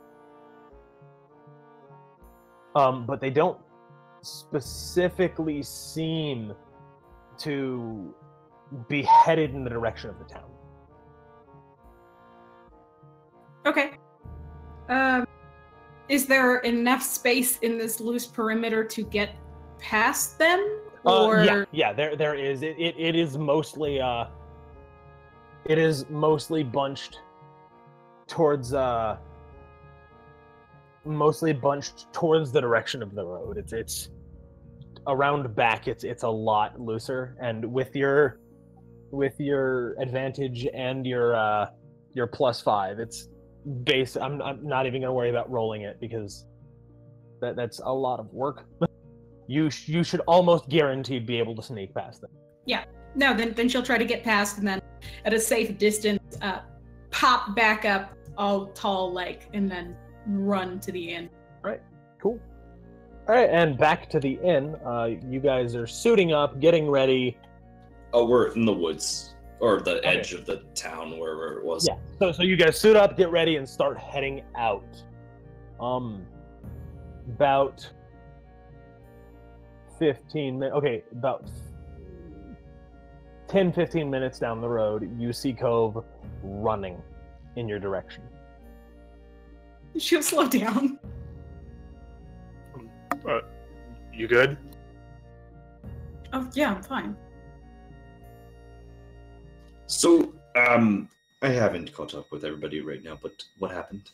But they don't specifically seem to be headed in the direction of the town. Okay. Is there enough space in this loose perimeter to get past them? Or yeah, there is. It is mostly bunched towards the direction of the road. It's around back. It's a lot looser, and with your advantage and your +5, it's base. I'm not even gonna worry about rolling it, because that's a lot of work. You should almost guaranteed be able to sneak past them. Yeah. No, then she'll try to get past, and then at a safe distance, pop back up all tall like, and then run to the inn. Right. Cool. All right, and back to the inn. You guys are suiting up, getting ready. Oh, we're in the woods, or the edge of the town, wherever it was. Yeah. So you guys suit up, get ready, and start heading out. About 15 minutes. Okay, about 10-15 minutes down the road, you see Cove running in your direction. She'll slow down. You good? Oh, yeah, I'm fine. So, I haven't caught up with everybody right now, but what happened?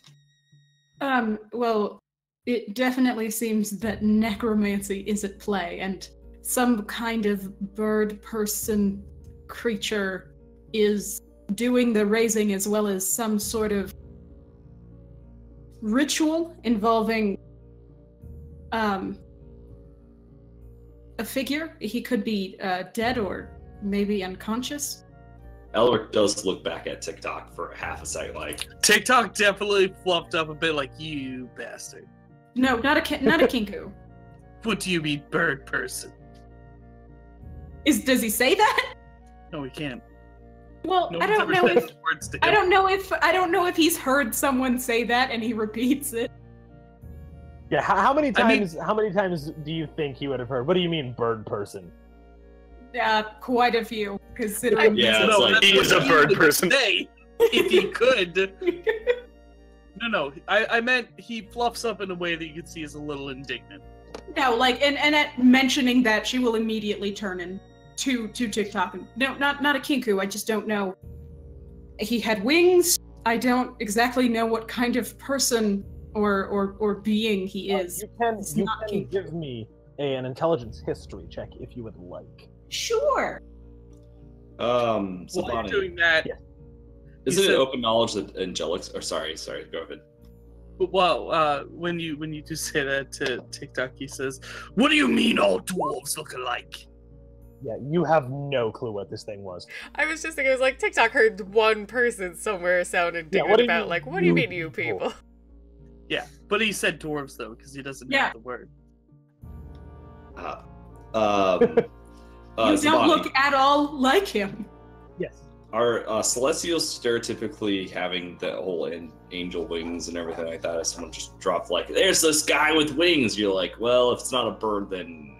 Well, it definitely seems that necromancy is at play, and some kind of bird person creature is doing the raising, as well as some sort of ritual involving a figure. He could be dead or maybe unconscious. Elric does look back at TikTok for half a second, like... TikTok definitely fluffed up a bit, like, you bastard. No, not a kinku. What do you mean, bird person? Does he say that? No, he can't. Well, No I one's don't ever know said if words to him. I don't know if he's heard someone say that and he repeats it. Yeah, how many times do you think he would have heard? What do you mean, bird person? Quite a few. Considering Yeah, no, it's like- that's he is what a he bird would person. say, if he could. No, I meant he fluffs up in a way that you can see is a little indignant. No, like, and at mentioning that, she will immediately turn into TikTok. No, not a kinku. I just don't know. He had wings. I don't exactly know what kind of person or being he is. You can not kinku. give me an intelligence history check if you would like. Sure. While you're Sabani, doing that, Yeah. isn't said- it open knowledge that angelics... Or sorry, go ahead. well, when you do say that to TikTok, he says, "What do you mean all dwarves look alike?" Yeah, you have no clue what this thing was. I was just thinking, it was like TikTok heard one person somewhere sound indignant what do you about, mean, like, what do you mean, you you people? people? Yeah, but he said dwarves though, because he doesn't Yeah. know the word. You don't Sabani, look at all like him. Yes. Are Celestials stereotypically having the whole angel wings and everything like that? If someone just dropped like, there's this guy with wings, you're like, well, if it's not a bird, then...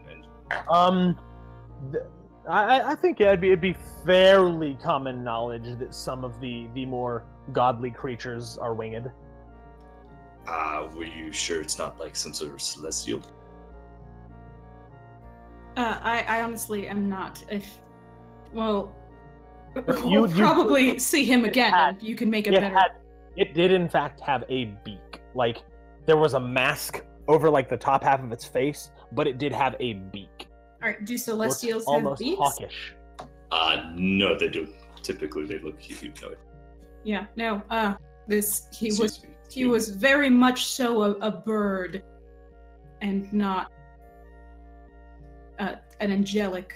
I think it'd be fairly common knowledge that some of the more godly creatures are winged. Were you sure it's not like some sort of celestial? I honestly am not. We'll You probably see him again, and you can make it better. It did in fact have a beak. Like there was a mask over like the top half of its face, but it did have a beak. All right, do celestials have Almost beaks? hawkish. No, they do. Typically, they look humanoid. Yeah, no. He was very much so a bird, and not an angelic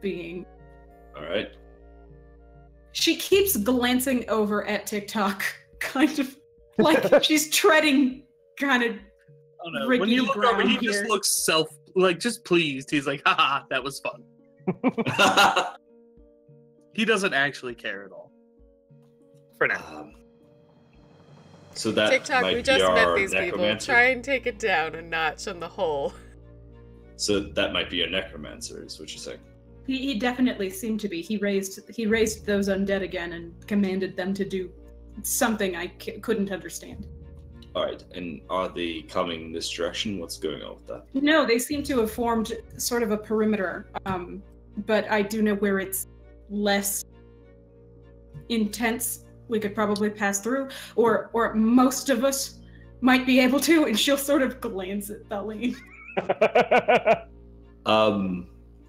being. All right. She keeps glancing over at TikTok, kind of like she's treading kind of. Oh no! When you look over, he just looks just pleased. He's like, "Haha, that was fun." He doesn't actually care at all. For now. So that TikTok, might we just be met our these people. necromancer. Try and take it down a notch on the hole. So that might be a necromancer, is what you're saying. He definitely seemed to be. He raised those undead again and commanded them to do something I couldn't understand. All right, and are they coming this direction? What's going on with that? No, they seem to have formed sort of a perimeter, but I do know where it's less intense. We could probably pass through, or most of us might be able to, and she'll sort of glance at Thaleen.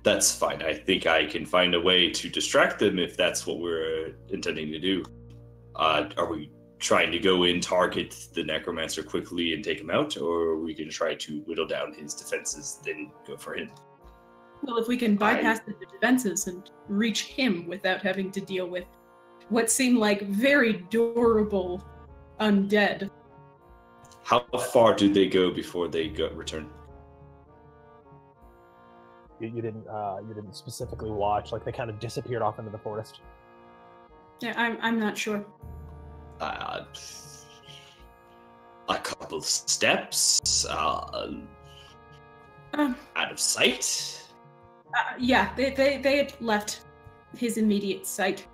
That's fine. I think I can find a way to distract them if that's what we're intending to do. Are we trying to go in, target the necromancer quickly and take him out, or we can try to whittle down his defenses, then go for him? Well, if we can bypass the defenses and reach him without having to deal with what seem like very durable undead. How far do they go before they return? You didn't specifically watch. Like they kind of disappeared off into the forest. Yeah, I'm not sure. A couple of steps, out of sight. Yeah, they had left his immediate sight.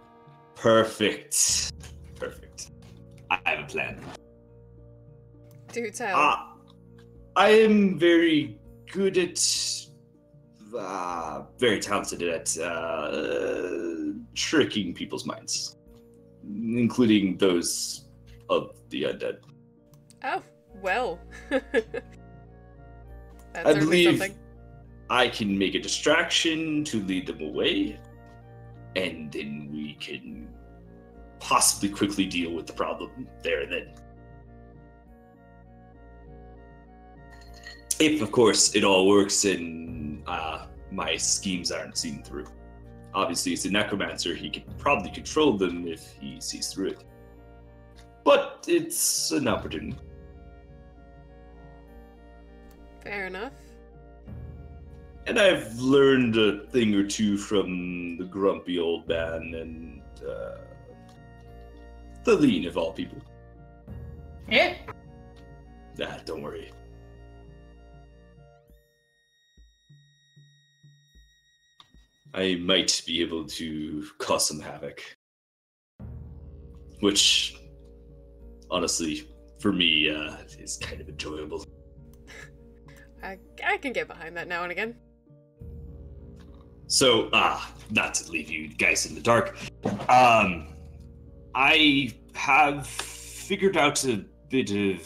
Perfect. I have a plan. Do tell. I am very good at, very talented at tricking people's minds, including those of the undead. Oh, well. That's I believe something. I can make a distraction to lead them away, and then we can possibly quickly deal with the problem there and then. If, of course, it all works and my schemes aren't seen through. Obviously, it's a necromancer. He can probably control them if he sees through it. But it's an opportunity. Fair enough. And I've learned a thing or two from the grumpy old man and the lean of all people. Yeah. Don't worry. I might be able to cause some havoc. Which, honestly, for me, is kind of enjoyable. I can get behind that now and again. So, not to leave you guys in the dark, I have figured out a bit of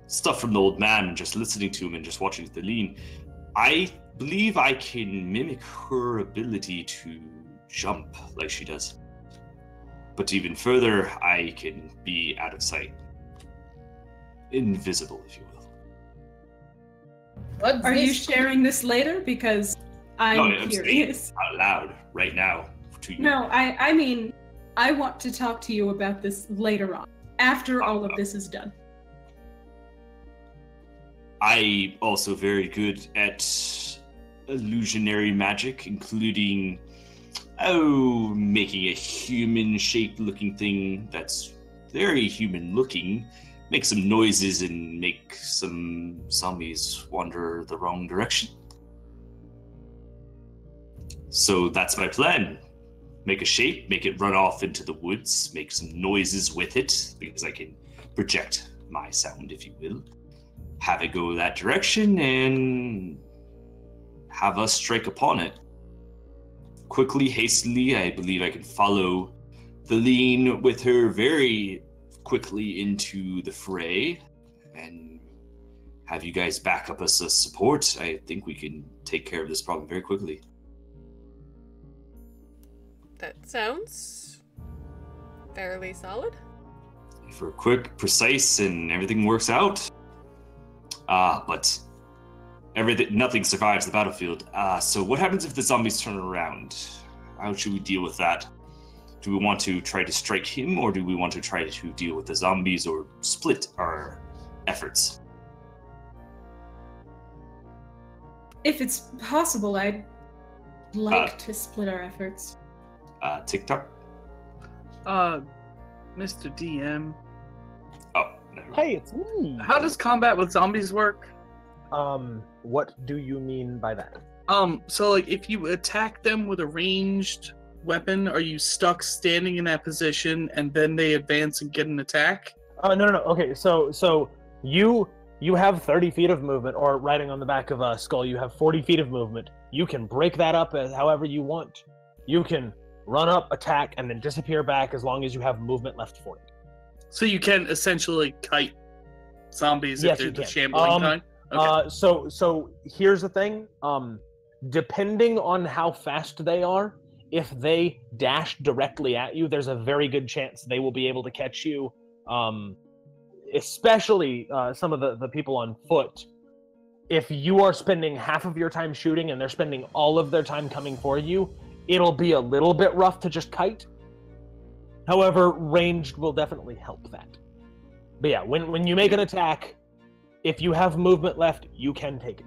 stuff from the old man, just listening to him and just watching the lean. I believe I can mimic her ability to jump like she does. But even further, I can be out of sight. Invisible, if you will. Are you sharing this later? Because I'm curious. Out loud, right now, to you. No, I mean, I want to talk to you about this later on, after all of this is done. I'm also very good at illusionary magic, including, making a human-shaped looking thing that's very human-looking, make some noises and make some zombies wander the wrong direction. So that's my plan. Make a shape, make it run off into the woods, make some noises with it, because I can project my sound, if you will. Have it go that direction and have us strike upon it. Quickly, hastily, I believe I can follow Thaleen with her very quickly into the fray and have you guys back up as a support. I think we can take care of this problem very quickly. That sounds fairly solid. If we're quick, precise, and everything works out. But nothing survives the battlefield. So what happens if the zombies turn around? How should we deal with that? Do we want to try to strike him, or do we want to try to deal with the zombies, or split our efforts? If it's possible, I'd like to split our efforts. TikTok? Mr. DM. Oh, never mind. Hey, it's me. How does combat with zombies work? What do you mean by that? So like if you attack them with a ranged weapon, are you stuck standing in that position and then they advance and get an attack? No. Okay, so you have 30 feet of movement, or riding on the back of a skull, you have 40 feet of movement. You can break that up as however you want. You can run up, attack, and then disappear back as long as you have movement left for it. So you can essentially kite zombies Yes, if you they're the can. shambling kind? Okay. So here's the thing. Depending on how fast they are, if they dash directly at you, there's a very good chance they will be able to catch you. Especially some of the people on foot. If you are spending half of your time shooting and they're spending all of their time coming for you, it'll be a little bit rough to just kite. However, ranged will definitely help that. But yeah, when you make an attack, if you have movement left, you can take it.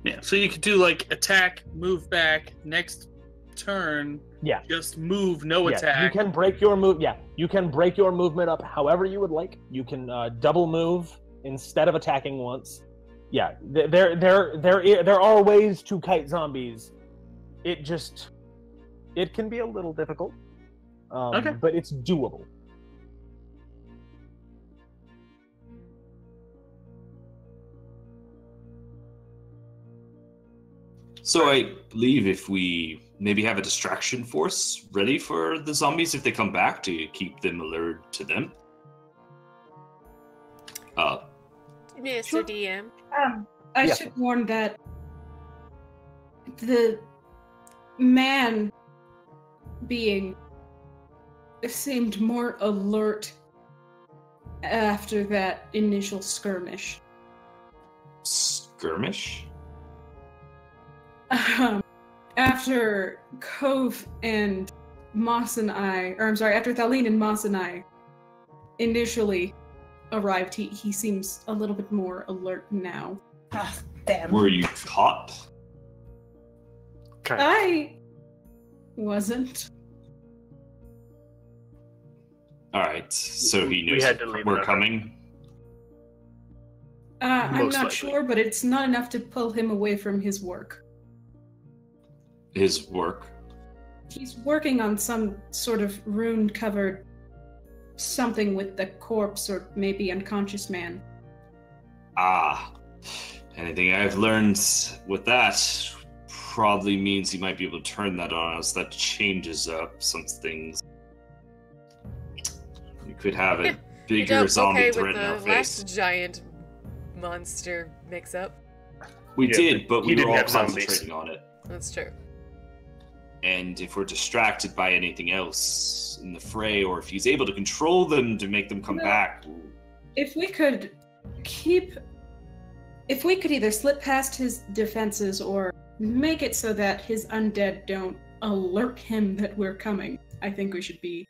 Yeah, so you could do like attack, move back, next turn, Yeah. just move, no attack. You can break your move. Yeah, you can break your movement up however you would like. You can double move instead of attacking once. Yeah, there are ways to kite zombies. It can be a little difficult. Okay. But it's doable. So I believe if we maybe have a distraction force ready for the zombies if they come back to keep them alert to them. Mr. Sure. DM. I Yes. should warn that the man being seemed more alert after that initial skirmish. Skirmish? After Cove and Moss and after Thaleen and Moss and I initially arrived, he seems a little bit more alert now. Ah, damn. Were you caught? Okay. I wasn't. Alright, so he We knows had to leave we're it. coming. I'm Most not likely. sure, but it's not enough to pull him away from his work. His work. He's working on some sort of rune-covered something with the corpse or maybe unconscious man. Anything I've learned with that probably means he might be able to turn that on us. That changes up some things. You could have a You bigger dealt zombie okay threat with in our the face. last giant monster mix-up. We Yeah, did, but he we didn't were all have zombies. concentrating on it. That's true. And if we're distracted by anything else in the fray, or if he's able to control them to make them come No. back, If we could either slip past his defenses or make it so that his undead don't alert him that we're coming, I think we should be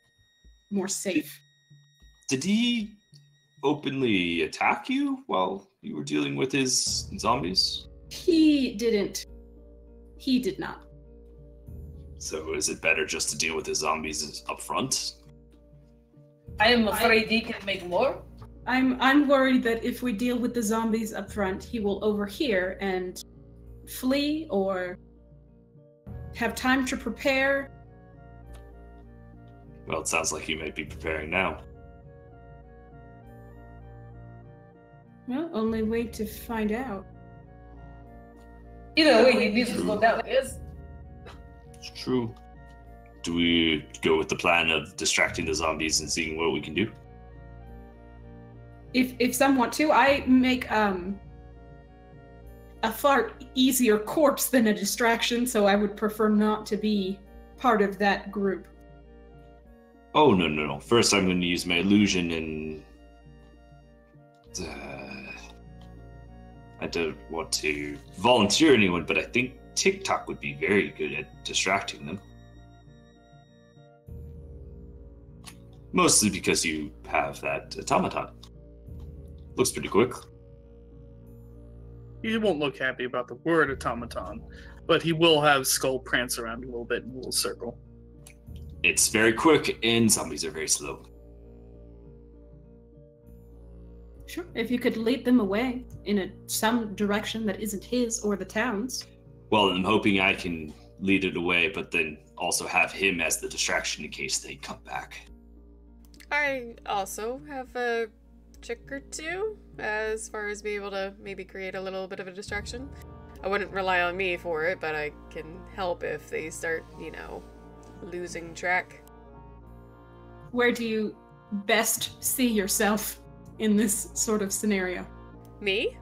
more safe. did he openly attack you while you were dealing with his zombies? He didn't. He did not. So is it better just to deal with the zombies up front? I am afraid he can make more. I'm worried that if we deal with the zombies up front, he will overhear and flee or have time to prepare. Well, it sounds like he might be preparing now. Well, only way to find out. Either way, he needs to go down. Yes. It's true. Do we go with the plan of distracting the zombies and seeing what we can do? If some want to, I make a far easier corpse than a distraction, so I would prefer not to be part of that group. Oh, no. First, I'm going to use my illusion and... I don't want to volunteer anyone, but I think TikTok would be very good at distracting them. Mostly because you have that automaton. Looks pretty quick. He won't look happy about the word automaton, but he will have Skull prance around a little bit in a little circle. It's very quick, and zombies are very slow. Sure. If you could lead them away in some direction that isn't his or the town's. Well, I'm hoping I can lead it away, but then also have him as the distraction in case they come back. I also have a trick or two as far as being able to maybe create a little bit of a distraction. I wouldn't rely on me for it, but I can help if they start, losing track. Where do you best see yourself in this sort of scenario? Me?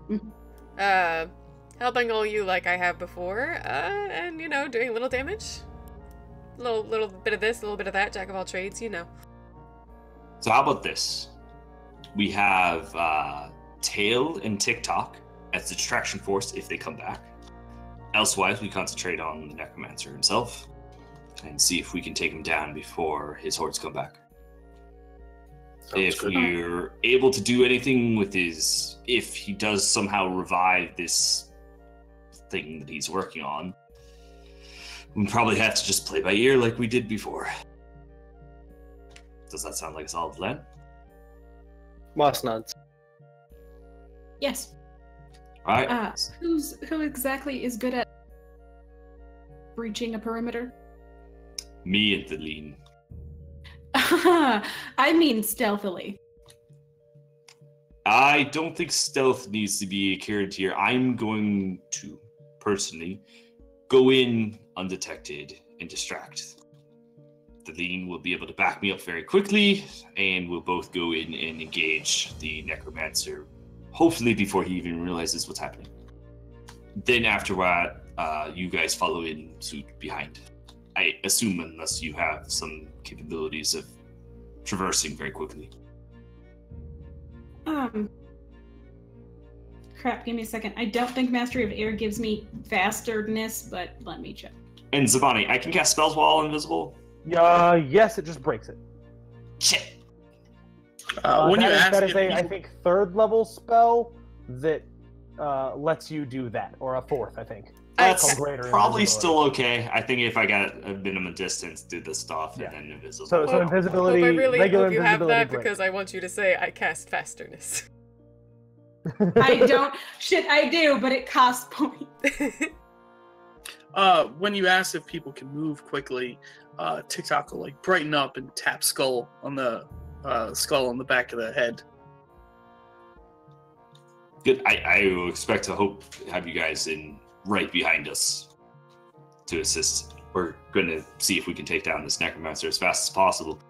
Mhm. Helping all you like I have before, and, doing a little damage. A little bit of this, a little bit of that, jack of all trades, So how about this? We have Tail and TikTok as the distraction force if they come back. Elsewise, we concentrate on the Necromancer himself and see if we can take him down before his hordes come back. If we're able to do anything with if he does somehow revive this thing that he's working on, we probably have to just play by ear like we did before. Does that sound like a solid plan? Moss nods. Yes. All right. Who exactly is good at breaching a perimeter? Me and the lean. I mean stealthily. I don't think stealth needs to be a guarantee here. I'm going to, personally, go in undetected and distract. The lean will be able to back me up very quickly, and we'll both go in and engage the Necromancer, hopefully before he even realizes what's happening. Then after that, you guys follow in suit behind. I assume unless you have some capabilities of traversing very quickly. Crap, give me a second. I don't think Mastery of Air gives me fasterness, but let me check. And Zabani, I can cast spells while invisible? Yes, it just breaks it. Shit. When you ask that is if a, I people- think, 3rd level spell that lets you do that, or a 4th, I think. That's Called greater probably invisibility. still okay. I think if I got a minimum distance, do this stuff, Yeah. and then invisible. So Well, invisibility, I really regular hope you have invisibility that breaks. because I want you to say I cast fasterness. I don't. Shit, I do, but it costs points. When you ask if people can move quickly, TikTok will brighten up and tap skull on the back of the head. Good. I will expect to have you guys in right behind us to assist. We're going to see if we can take down this Necromancer as fast as possible.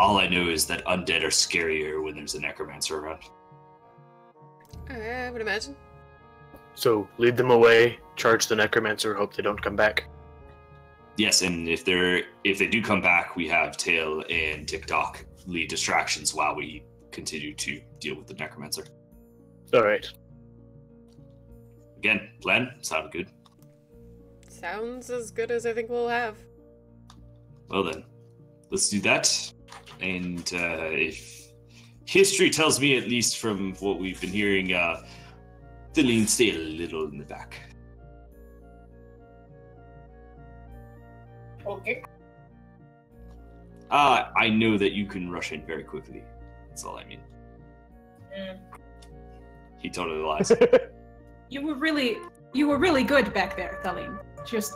All I know is that undead are scarier when there's a Necromancer around. I would imagine. So lead them away, charge the Necromancer, hope they don't come back. Yes, and if they do come back, we have Tail and TikTok lead distractions while we continue to deal with the Necromancer. All right. Again, plan sounded good. Sounds as good as I think we'll have. Well then, let's do that. And if history tells me, at least from what we've been hearing, the lean stay a little in the back. Okay. I know that you can rush in very quickly. That's all I mean. He totally lies. You were really good back there, Thaleen. Just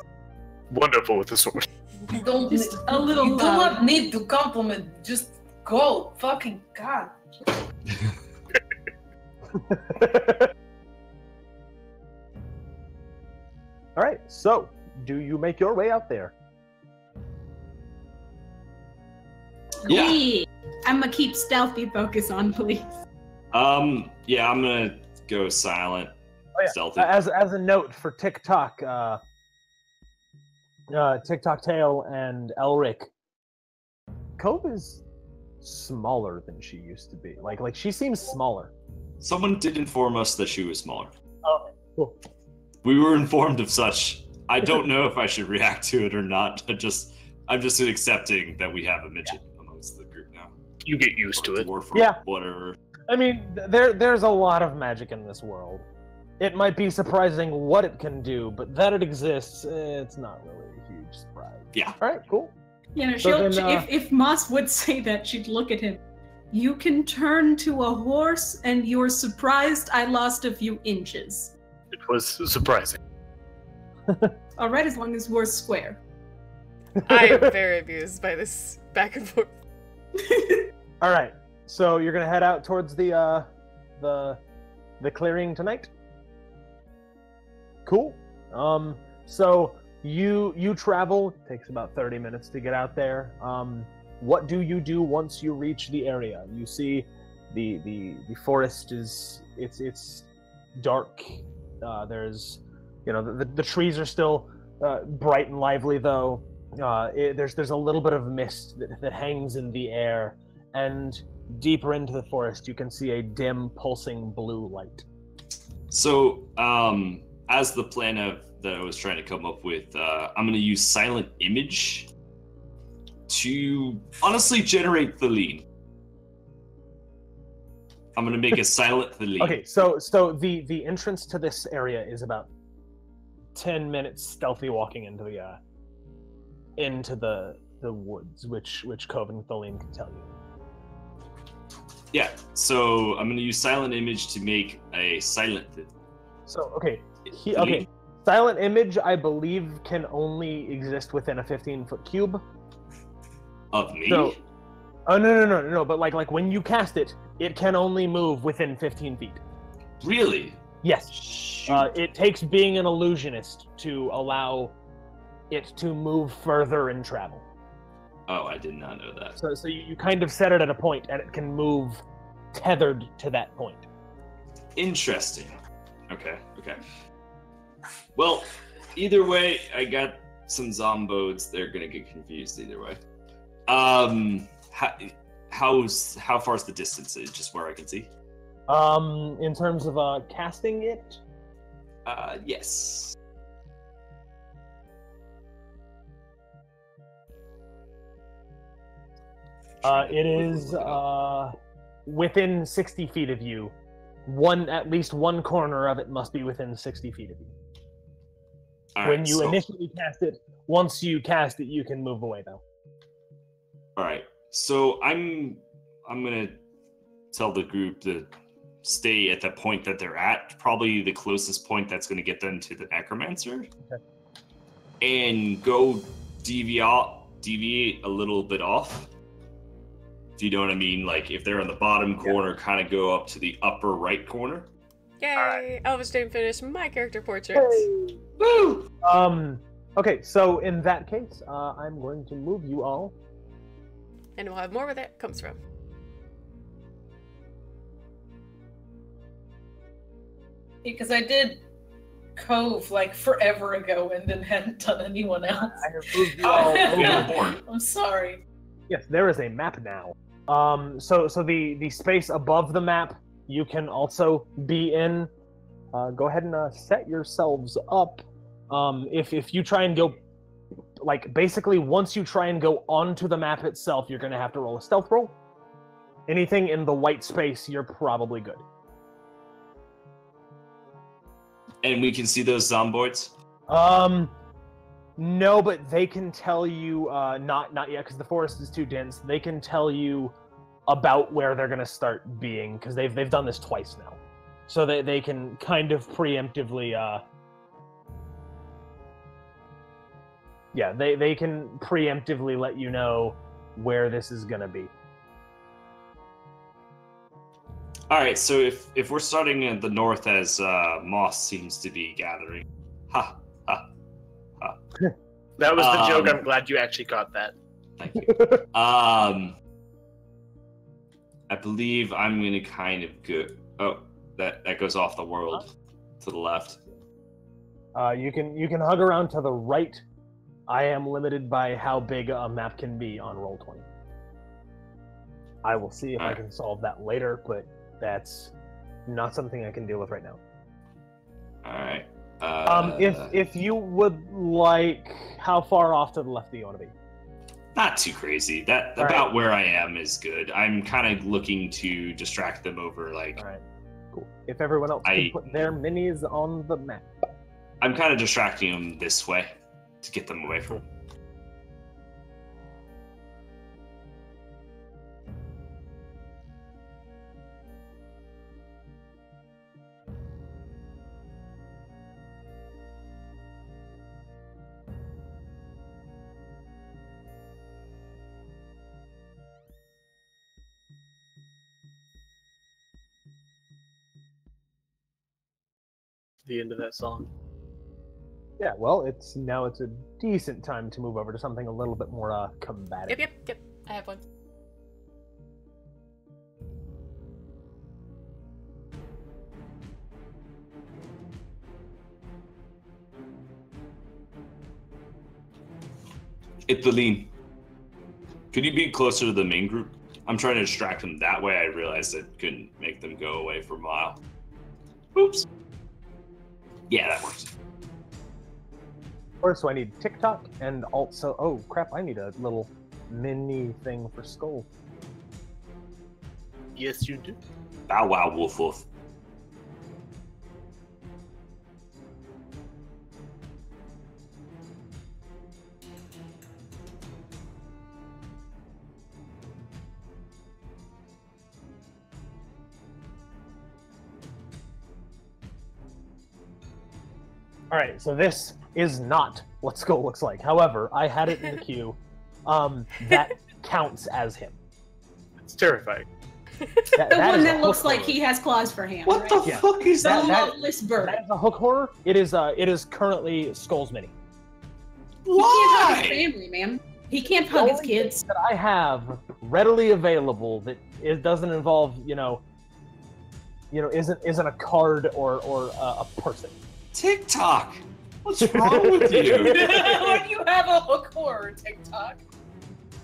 Wonderful with the sword. You don't. Just a little You do loud. not need to compliment. Just go. Fucking God. All right, so do you make your way out there? Yeah. I'm gonna keep stealthy focus on, please. Yeah, I'm gonna go silent. Oh, yeah. Stealthy. As a note for TikTok, TikTok Tail and Elric, Cove is smaller than she used to be. Like she seems smaller. Someone did inform us that she was smaller. Oh, cool. We were informed of such. I don't know if I should react to it or not. I'm just accepting that we have a midget amongst the group now. You get used to it. Dwarf or Yeah. whatever. I mean, there's a lot of magic in this world. It might be surprising what it can do, but that it exists, it's not really a huge surprise. Yeah. All right, cool. You know, So then, if Moss would say that, she'd look at him. You can turn to a horse, and you're surprised I lost a few inches. It was surprising. All right, as long as we're square. I am very amused by this back and forth. All right, so you're gonna head out towards the clearing tonight. Cool. So you travel. Takes about 30 minutes to get out there. What do you do once you reach the area? You see, the forest is it's dark. There's, you know, the trees are still bright and lively though. There's a little bit of mist that hangs in the air, and deeper into the forest you can see a dim pulsing blue light. So, as the plan that I was trying to come up with, I'm going to use silent image to honestly generate the lean. I'm going to make a silent the lean. Okay, so the entrance to this area is about 10 minutes stealthy walking into the woods, which Cove and Tholene can tell you. Yeah, so I'm going to use silent image to make a silent. So okay, silent image I believe can only exist within a 15-foot cube. Of me? So, oh no! But like when you cast it, it can only move within 15 feet. Really? Yes. Shoot. It takes being an illusionist to allow it to move further and travel. Oh, I did not know that. So you kind of set it at a point, and it can move tethered to that point. Interesting. Okay. Well, either way, I got some zombodes. They're gonna get confused either way. How far is the distance? Just where I can see. In terms of casting it, yes. it is within 60 feet of you. At least one corner of it must be within 60 feet of you. When you initially cast it, once you cast it, you can move away though. All right. So I'm gonna tell the group to stay at the point that they're at, probably the closest point that's gonna get them to the necromancer, and go deviate a little bit off. Do you know what I mean? Like if they're on the bottom corner, kind of go up to the upper right corner. Yay! Alright. Elvis didn't finish my character portrait. Woo! Okay, so in that case, I'm going to move you all. And we'll have more where that comes from. Because I did Cove like forever ago and then hadn't done anyone else. I have moved you all over. I'm sorry. Yes, there is a map now. So the space above the map you can also be in. Go ahead and set yourselves up. If you try and go, like basically once you try and go onto the map itself, you're gonna have to roll a stealth roll. Anything in the white space, you're probably good. And we can see those zomboids? No, but they can tell you, not yet, because the forest is too dense. They can tell you about where they're gonna start being, because they've done this twice now. So they can kind of preemptively, they can preemptively let you know where this is gonna be. All right, so if we're starting in the north as Moss seems to be gathering, ha ha ha. That was the joke. I'm glad you actually got that. Thank you. I believe I'm gonna kind of go. Oh, that goes off the world to the left. You can hug around to the right. I am limited by how big a map can be on Roll20. I will see if I can solve that later, but that's not something I can deal with right now. All right. If you would like, how far off to the left do you want to be? Not too crazy. That All about right. where I am is good. I'm kind of looking to distract them over like. All right, cool. If everyone else can put their minis on the map. I'm kind of distracting them this way to get them away from. The end of that song. Yeah, well, it's a decent time to move over to something a little bit more combative. Yep. I have one. Ithaline, could you be closer to the main group? I'm trying to distract them that way. I realized I couldn't make them go away for a mile. Oops. Yeah, that works. Or so I need TikTok and also, oh crap, I need a little mini thing for Skull. Yes, you do. Bow wow, woof woof. All right, so this is not what Skull looks like. However, I had it in the queue. That counts as him. It's terrifying. That The one is a that looks hook like horror. he has claws for hands. What right? the fuck is The that? loveless bird. That is a hook horror. It is currently Skull's mini. He can't hug his Why? family, man. He can't hug his The only kids. thing that I have readily available that it doesn't involve isn't a card or a person. TikTok. What's wrong with you? Why do you have a hook horror TikTok?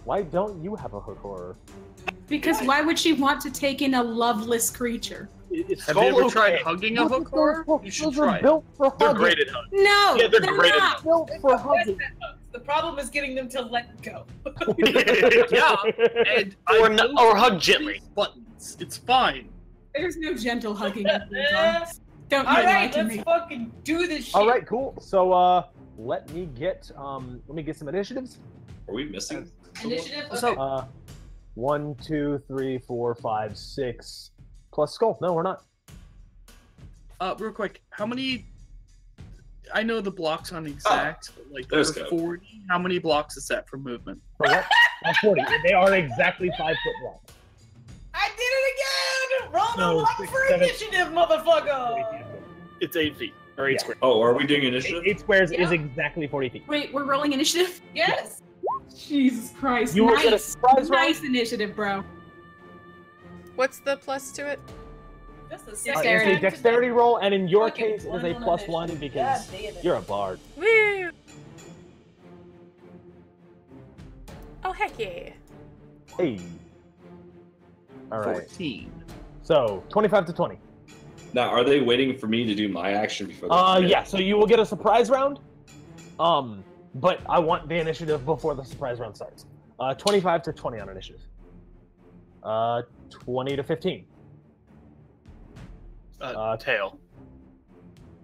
Why don't you have a hook horror? Because why would she want to take in a loveless creature? Have you ever tried hugging a hook horror? You should Those try are it. built for They're hugging. great at hugging. No, Yeah, they're they're great at not. Built for hugging. The problem is getting them to let go. Yeah, and or hug gently. Buttons. It's fine. There's no gentle hugging of these dogs. Don't you All lie right, to let's me. fucking do this shit. All right, cool. So let me get some initiatives. Are we missing? Initiative. So- Okay. 1, 2, 3, 4, 5, 6 plus Skull. No, we're not. Real quick, how many? I know the blocks on exact, but like there's over go. 40. How many blocks is that for movement? For what? 40. They are exactly 5 foot long. I did it again! Roll the No, one 6, for 7, initiative, motherfucker! It's 8 feet or 8 Yeah. squares. Oh, are we doing initiative? 8 squares Yeah. is exactly 40 feet. Wait, we're rolling initiative? Yes. Jesus Christ. You will get a nice. surprise round. Nice initiative, bro. What's the plus to it? That's the It's Dexterity. a dexterity roll, and in your Fucking case, it is one a on +1 initiative. because God damn it. you're a bard. Woo! Oh, heck yeah. Hey. All right. 14. So 25 to 20. Now, are they waiting for me to do my action before? they do it? Yeah. So you will get a surprise round. But I want the initiative before the surprise round starts. 25 to 20 on initiative. 20 to 15. Tail.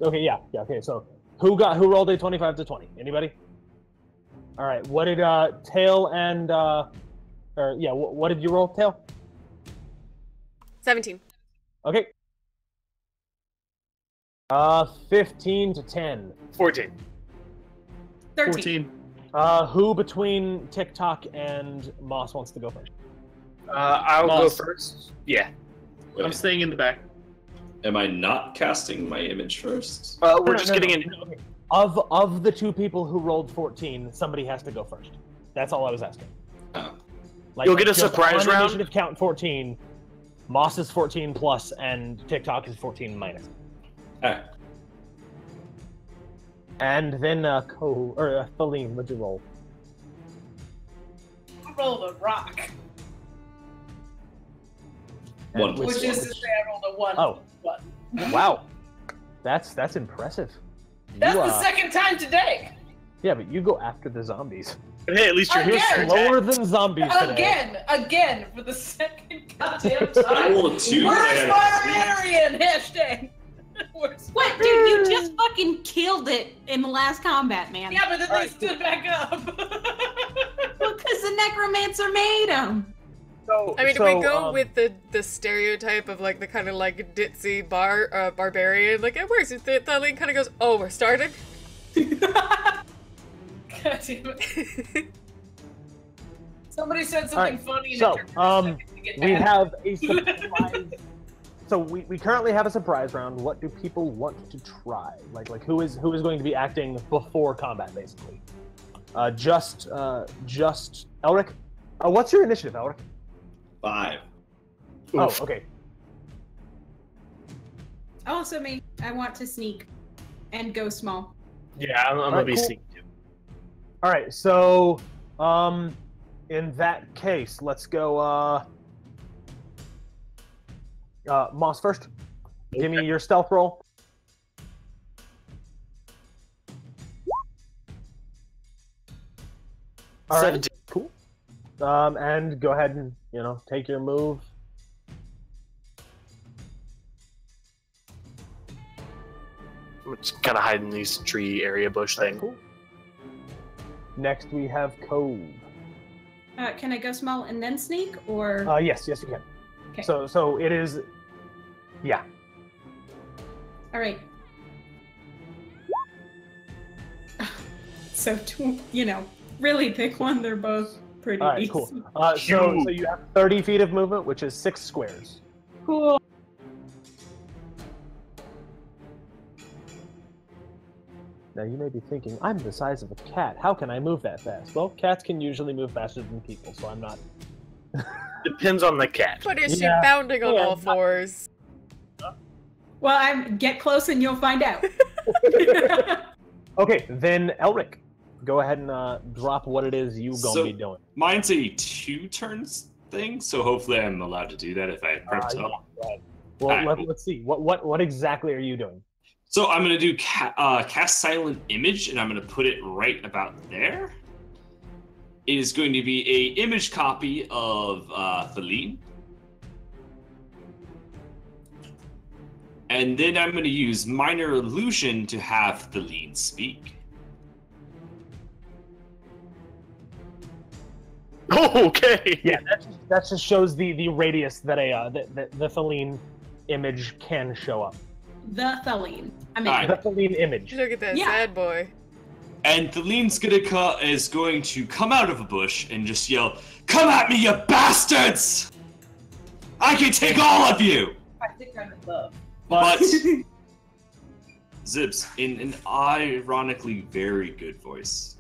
Okay. Yeah. Okay. So who rolled a 25 to 20? Anybody? All right. What did Tail and what did you roll, Tail? 17. Okay. 15 to 10. 14. 13. 14. Who between TikTok and Moss wants to go first? I'll Moss. go first. Yeah. Wait, I'm staying in the back. am I not casting my image first? We're just getting in. Okay. Of the 2 people who rolled 14, somebody has to go first. That's all I was asking. Oh. Like, You'll get a just surprise on round? Initiative count 14. Moss is 14 plus, and TikTok is 14 minus. Alright. And then Feline, what'd you roll? I rolled a rock, And One. which is to say I rolled a 1. Oh. 1. Wow, that's impressive. That's You, the second time today. Yeah, but you go after the zombies. But hey, at least you're You're here. slower than zombies today. Again, for the second goddamn I time. rolled a 2. Where's and barbarian? Hashtag. Where's What, dude? You just fucking killed it in the last combat, man. Yeah, but then they stood back up. Well, because the necromancer made him. So, I mean, do we go with the stereotype of like the kind of like ditzy barbarian? Like it works. The link kind of goes, "Oh, we're starting." God damn it. Somebody said something funny. So, and it took a second to get we mad. have a surprise. So we currently have a surprise round. What do people want to try? Like who is going to be acting before combat, basically? Just Elric. What's your initiative, Elric? 5. Oh, Oof. okay. Also, me. I want to sneak and go small. Yeah, I'm gonna Alright, be cool. sneaky too. All right. So, in that case, let's go. Moss first. Give me your stealth roll. All right. 17. Cool. And go ahead and take your move. I'm just kind of hiding these tree area bush thing. Cool. Next we have Cove. Can I go small and then sneak, or? Yes, you can. Okay. So it is. Yeah. All right. So really pick one. They're both pretty All right. decent. Cool. So you have 30 feet of movement, which is 6 squares. Cool. Now you may be thinking, I'm the size of a cat. How can I move that fast? Well, cats can usually move faster than people, so I'm not. Depends on the cat. But is she Yeah. bounding on Yeah, all fours? Well, get close and you'll find out. Okay, then Elric, go ahead and drop what it is you gonna be doing. Mine's a 2 turns thing, so hopefully I'm allowed to do that if I prepped Yeah, up. go ahead. Well, Alright, let's see. What exactly are you doing? So I'm gonna do cast silent image, and I'm gonna put it right about there. It is going to be a image copy of Feline. And then I'm going to use minor illusion to have Feline speak. Oh, okay. Yeah, that just shows the radius that the Feline image can show up. The Feline. I mean, Alright. The Feline image. Look at that Yeah. sad boy. And Feline's is going to come out of a bush and just yell, "Come at me, you bastards! I can take all of you!" I think I'm in love. But Zips, in an ironically very good voice.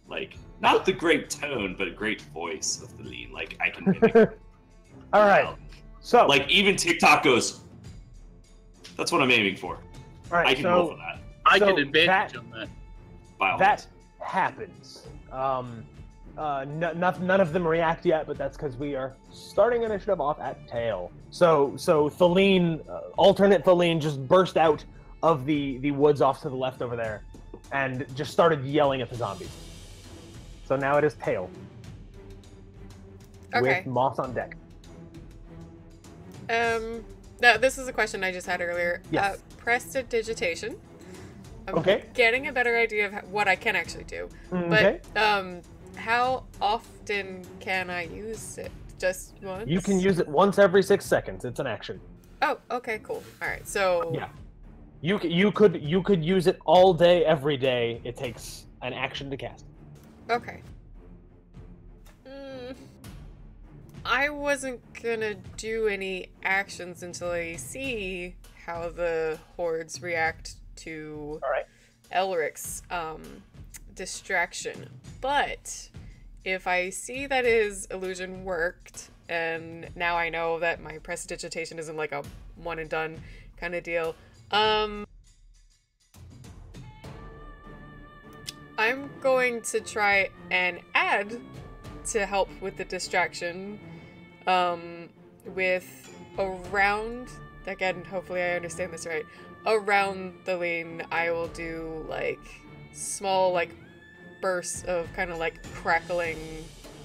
Like, not the great tone, but great voice of Feline. Like, I can mimic it. All right. So, Like, even TikTok goes, that's what I'm aiming for. all right. I can roll for that. I So get advantage on that. By all That happens. None of them react yet, but that's because we are starting initiative off at tail. So Feline, alternate Feline, just burst out of the woods off to the left over there, and just started yelling at the zombies. So now it is tail. Okay. With Moss on deck. No, this is a question I just had earlier. Yes. Prestidigitation. I'm Okay. getting a better idea of what I can actually do. Okay. But how often can I use it? Just once? You can use it once every 6 seconds. It's an action. Oh, okay, cool. All right, so Yeah. You could use it all day, every day. It takes an action to cast. okay. I wasn't gonna do any actions until I see how the hordes react to Elric's distraction. But if I see that his illusion worked, and now I know that my prestidigitation isn't like a one and done kind of deal, I'm going to try and add to help with the distraction with around, again, hopefully I understand this right, around the lane I will do like small like bursts of kind of like crackling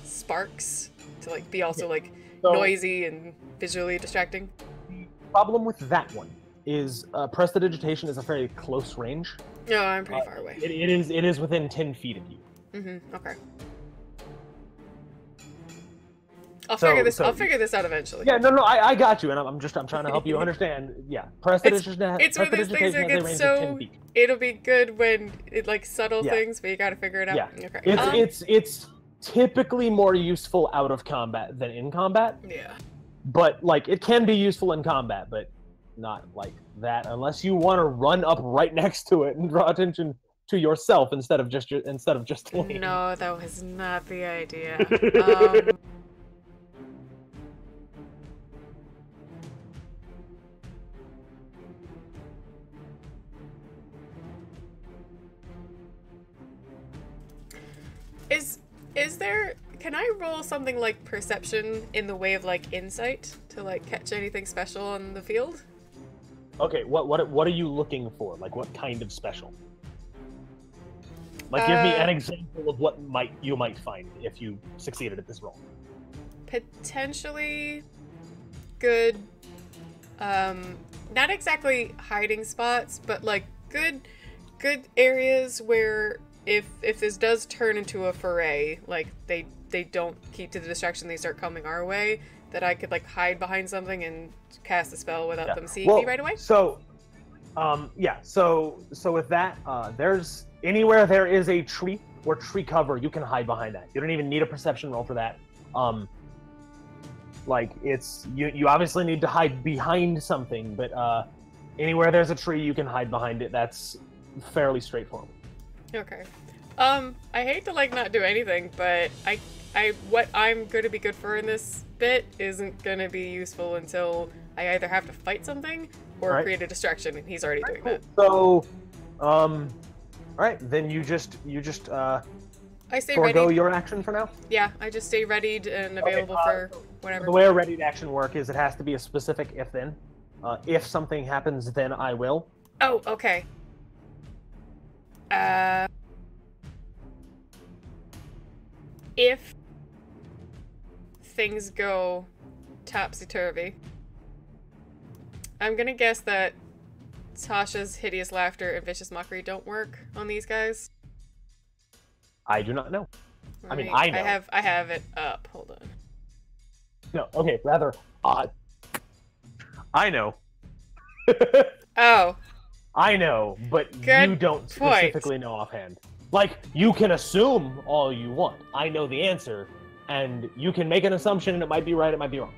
sparks to like be also like noisy and visually distracting. The problem with that one is prestidigitation is a very close range. No, I'm pretty far away. It is within 10 feet of you. Mm-hmm. Okay. I'll figure this out eventually. Yeah, no, I got you, and I'm trying to help you understand. Yeah, prestidigitation. It's one of those things that gets so. It'll be good when it like subtle things, but you got to figure it out. Yeah. Okay. It's typically more useful out of combat than in combat. Yeah. But like it can be useful in combat, but not like that unless you want to run up right next to it and draw attention to yourself instead of just Lane. No, that was not the idea. Is there, can I roll something like perception in the way of like insight to like catch anything special on the field? Okay, what are you looking for? Like what kind of special? Like give me an example of what you might find if you succeeded at this roll. Potentially good, not exactly hiding spots, but like good areas where if this does turn into a foray, like they don't keep to the distraction, they start coming our way, that I could like hide behind something and cast a spell without them seeing me right away. So, so with that, there's anywhere there is a tree or tree cover, you can hide behind that. You don't even need a perception roll for that. Like it's you obviously need to hide behind something, but anywhere there's a tree, you can hide behind it. That's fairly straightforward. Okay. I hate to like not do anything, but what I'm going to be good for in this bit isn't going to be useful until I either have to fight something or create a distraction, and he's already doing that. So, all right, then you just I stay forego ready. your action for now. Yeah, I just stay readied and available for whatever. The way a readied action work is it has to be a specific if-then. If something happens, then I will. Oh, okay. If things go topsy-turvy, I'm gonna guess that Tasha's hideous laughter and vicious mockery don't work on these guys. I do not know. I mean, I know. I have it up. Hold on. No, okay, rather, I know. Oh. I know, but you don't specifically know offhand. Like, you can assume all you want. I know the answer, and you can make an assumption, and it might be right, it might be wrong.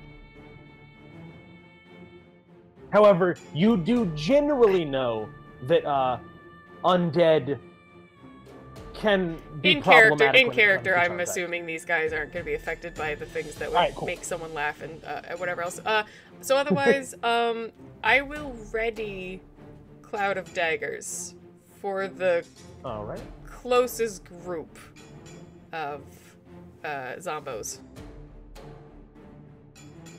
However, you do generally know that undead can be problematic. In character, I'm assuming these guys aren't going to be affected by the things that would make someone laugh and whatever else. So otherwise, I will ready Cloud of Daggers for the closest group of zombos.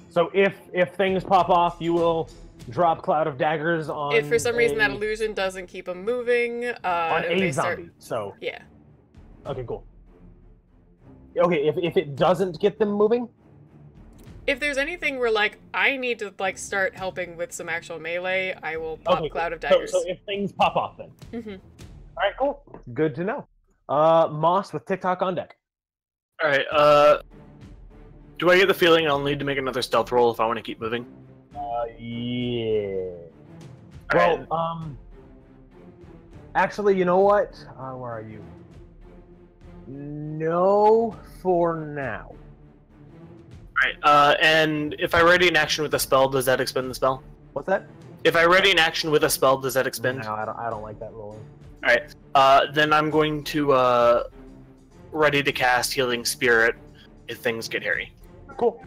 So if things pop off, you will drop Cloud of Daggers on. If for some reason that illusion doesn't keep them moving, on a zombie. So yeah. Okay, cool. Okay, if it doesn't get them moving. If there's anything where, like, I need to, like, start helping with some actual melee, I will pop Cloud of Daggers. So if things pop off, then. Mm-hmm. All right, cool. Good to know. Moss with TikTok on deck. All right, do I get the feeling I'll need to make another stealth roll if I want to keep moving? Yeah. Well, actually, you know what? Where are you? No, for now. Right. And if I ready an action with a spell, does that expend the spell? What's that? If I ready an action with a spell, does that expend? No, I don't like that rolling. Alright. Then I'm going to ready to cast Healing Spirit if things get hairy. Cool.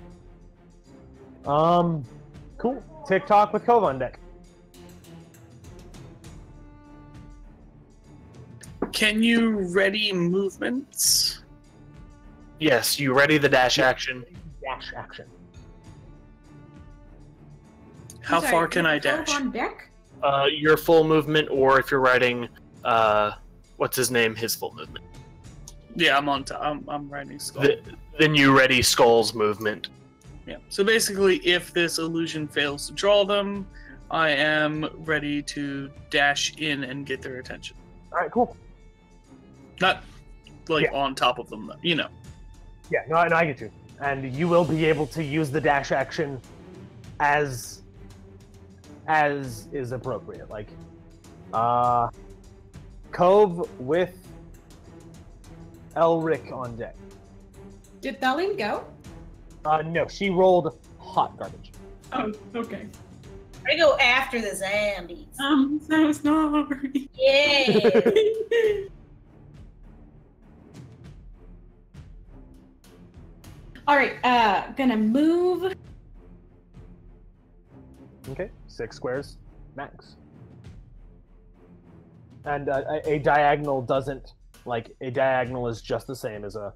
Cool. TikTok with Cove on deck. Can you ready movements? Yes, you ready the dash action. Dash action. How Sorry, far can I with Cove dash? on deck? Your full movement, or if you're riding, what's his name? His full movement. Yeah, I'm on top. I'm riding skull. Then you ready Skull's movement. Yeah. So basically, if this illusion fails to draw them, I am ready to dash in and get their attention. All right, cool. Not like Yeah. on top of them, though. You know. Yeah, no, I get you. And you will be able to use the dash action as is appropriate. Like, Cove with Elric on deck. Did Thaleen go? No, she rolled hot garbage. Oh, okay. I go after the zombies. I'm so sorry. Yeah. All right, gonna move. Okay, 6 squares, max. And a diagonal doesn't, like, a diagonal is just the same as a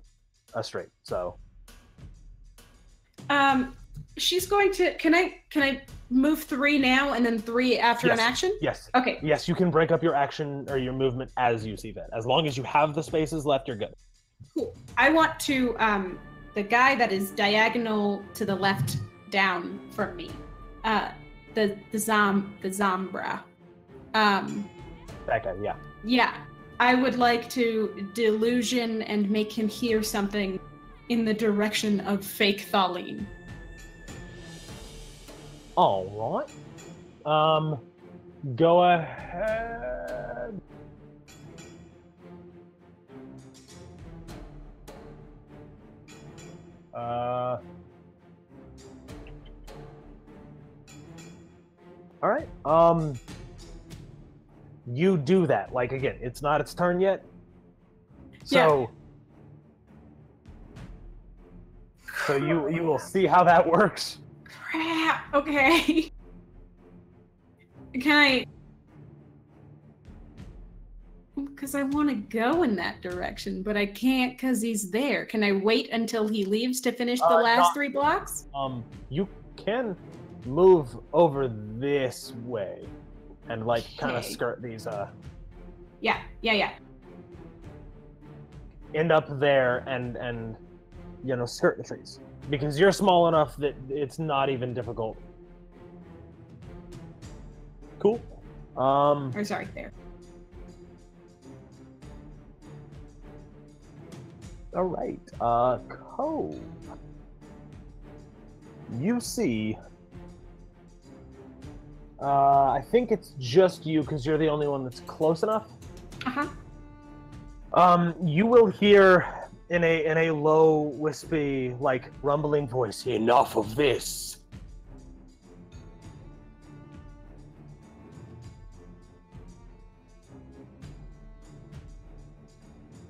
straight, so. She's going to. Can I move 3 now and then 3 after Yes. an action? Yes. Okay. Yes, you can break up your action or your movement as you see fit. As long as you have the spaces left, you're good. Cool. I want to the guy that is diagonal to the left down from me. The Zambra. That guy, yeah. Yeah. I would like to delusion and make him hear something in the direction of fake Thaleen. All right. Go ahead. All right. You do that. Like, again, it's not its turn yet. So, so you will see how that works. Crap. Okay. Can I? Because I want to go in that direction, but I can't because he's there. Can I wait until he leaves to finish the last not- 3 blocks? You can move over this way and like kind of Okay. skirt these Yeah. end up there and you know, skirt the trees because you're small enough that it's not even difficult. Cool. Or sorry, there. All right. Cove. You see. I think it's just you because you're the only one that's close enough. You will hear in a low, wispy, like rumbling voice, "Enough of this."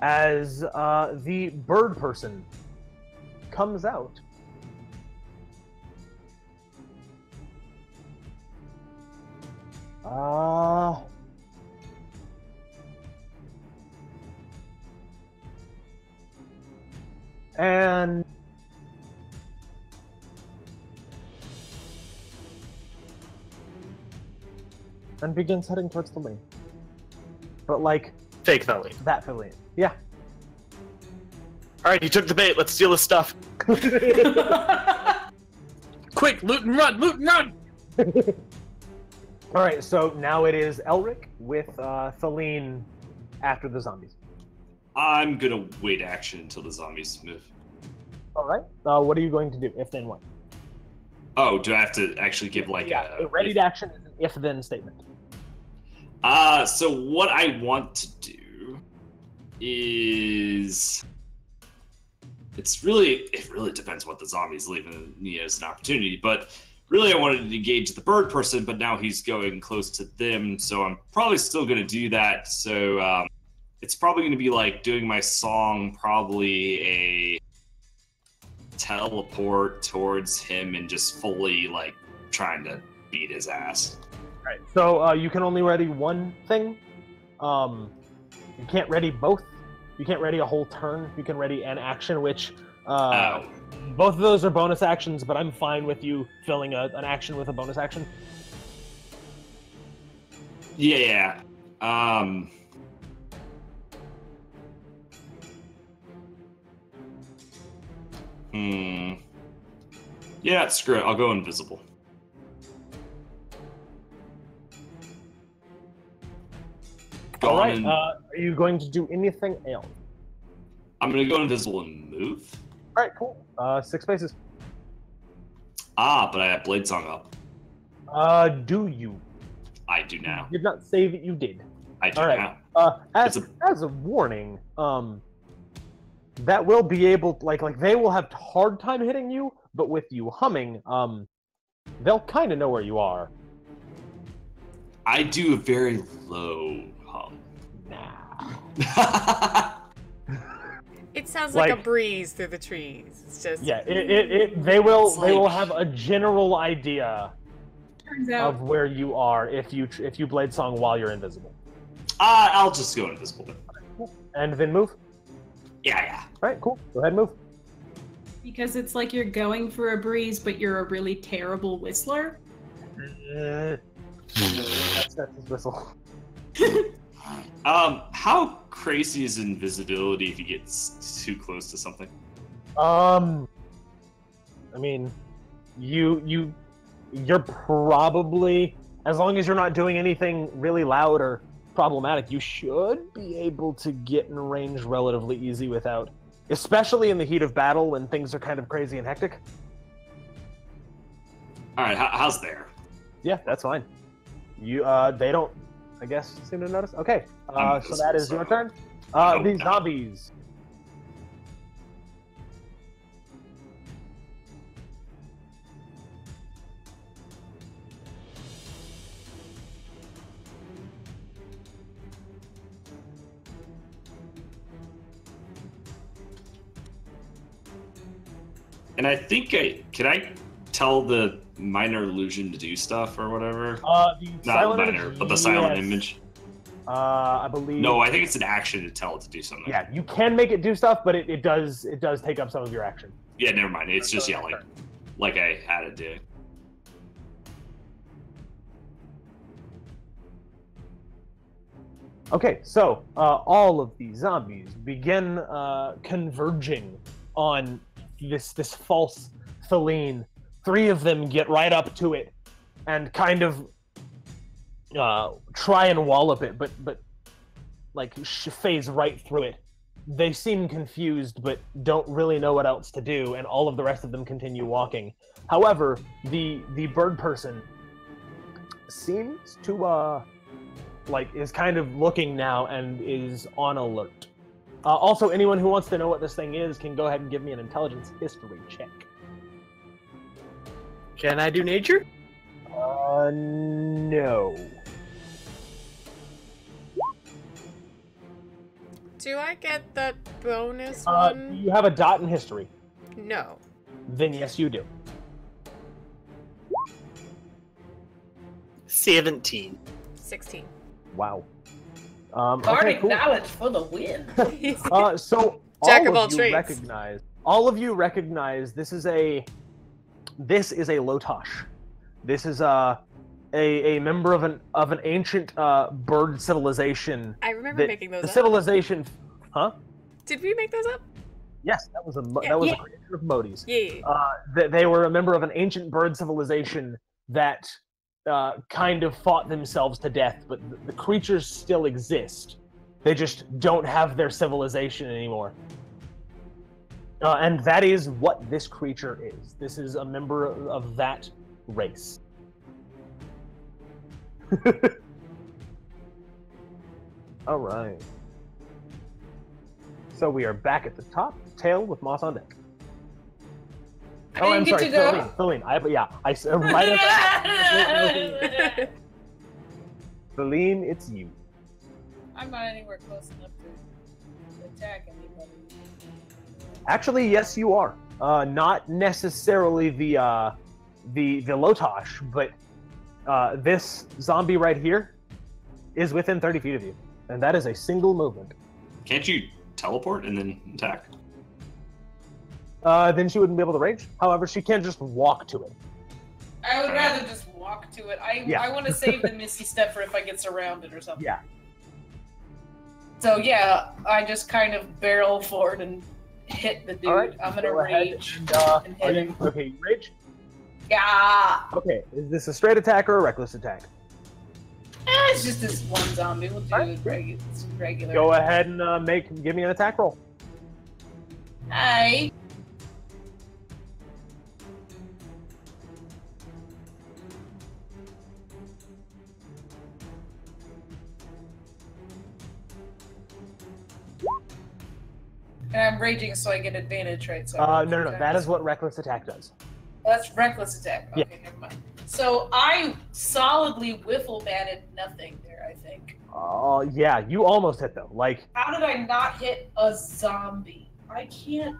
As the bird person comes out. And begins heading towards the lane. But like Fake Thaleen. that pavilion. Yeah. Alright, he took the bait. Let's steal his stuff. Quick, loot and run! Loot and run! All right, so now it is Elric with Thaleen after the zombies. I'm gonna wait action until the zombies move. All right. What are you going to do? If then what? Oh, do I have to actually give like A ready to action is an if then statement. So what I want to do is it really depends what the zombie's leaving me as an opportunity. But really, I wanted to engage the bird person, but now he's going close to them, so I'm probably still going to do that. So it's probably going to be like doing my song, probably a teleport towards him and just fully like trying to beat his ass. All right. So you can only ready one thing. You can't ready both. You can't ready a whole turn. You can ready an action, which both of those are bonus actions, but I'm fine with you filling an action with a bonus action. Yeah. Yeah, screw it. I'll go invisible. All right. Are you going to do anything else? I'm going to go invisible and move. All right, cool. 6 spaces. But I have Blade Song up. Do you? I do now. You did not say that you did. I do All right. now. As a warning, that will be able to, like they will have a hard time hitting you, but with you humming, they'll kind of know where you are. I do a very low hum. Nah. It sounds like a breeze through the trees. It's just they will have a general idea of where you are if you blade song while you're invisible. I'll just go invisible then. And then move? Yeah. All right, cool. Go ahead and move. Because it's like you're going for a breeze, but you're a really terrible whistler. That's his whistle. How crazy is invisibility if you get too close to something? I mean, you're probably, as long as you're not doing anything really loud or problematic, you should be able to get in range relatively easy without, especially in the heat of battle when things are kind of crazy and hectic. All right, how's there? Yeah, that's fine. They don't, I guess, seem to notice. Okay, so that is your turn. These zombies. And I think can I tell the minor illusion to do stuff or whatever? Not minor, but the silent image. I believe. No, I think it's an action to tell it to do something. Yeah, you can make it do stuff, but it does take up some of your action. Yeah, never mind. It's just yelling, like I had it do. Okay, so all of the zombies begin converging on this false Feline. 3 of them get right up to it and kind of try and wallop it, but like phase right through it. They seem confused, but don't really know what else to do, and all of the rest of them continue walking. However, the bird person seems to is kind of looking now and is on alert. Also, anyone who wants to know what this thing is can go ahead and give me an intelligence history check. Can I do nature? No. Do I get the bonus one? You have a dot in history. No. Then yes, you do. 17. 16. Wow. Party Okay, cool. knowledge for the win. So Jack of all trades. All of you recognize this is a Lotosh. This is a member of an ancient bird civilization. I remember making those the up. Civilization, huh? Did we make those up? Yes, that was a creation of Modi's. Yeah. They were a member of an ancient bird civilization that kind of fought themselves to death, but the creatures still exist. They just don't have their civilization anymore. And that is what this creature is. This is a member of that race. All right. So we are back at the top. Tail with Moss on deck. I Oh, I'm didn't sorry, get to go. Feline. I said right at Feline, it's you. I'm not anywhere close enough to attack anybody. Actually, yes, you are. Not necessarily the Lotosh, but this zombie right here is within 30 feet of you, and that is a single movement. Can't you teleport and then attack? Then she wouldn't be able to range. However, she can just walk to it. I would rather just walk to it. I want to save the Misty Step for if I get surrounded or something. Yeah. So yeah, I just kind of barrel forward and hit the dude. All right, I'm gonna go ahead rage and hit him. okay, you rage? Yeah. Okay, is this a straight attack or a reckless attack? It's just this one zombie. We'll do it regular. Go ahead and give me an attack roll. Hi. And I'm raging, so I get advantage, right? So No. That is what reckless attack does. That's reckless attack. Okay, never mind. So I solidly whiffle batted nothing there, I think. Oh, yeah, you almost hit though. Like, How did I not hit a zombie? I can't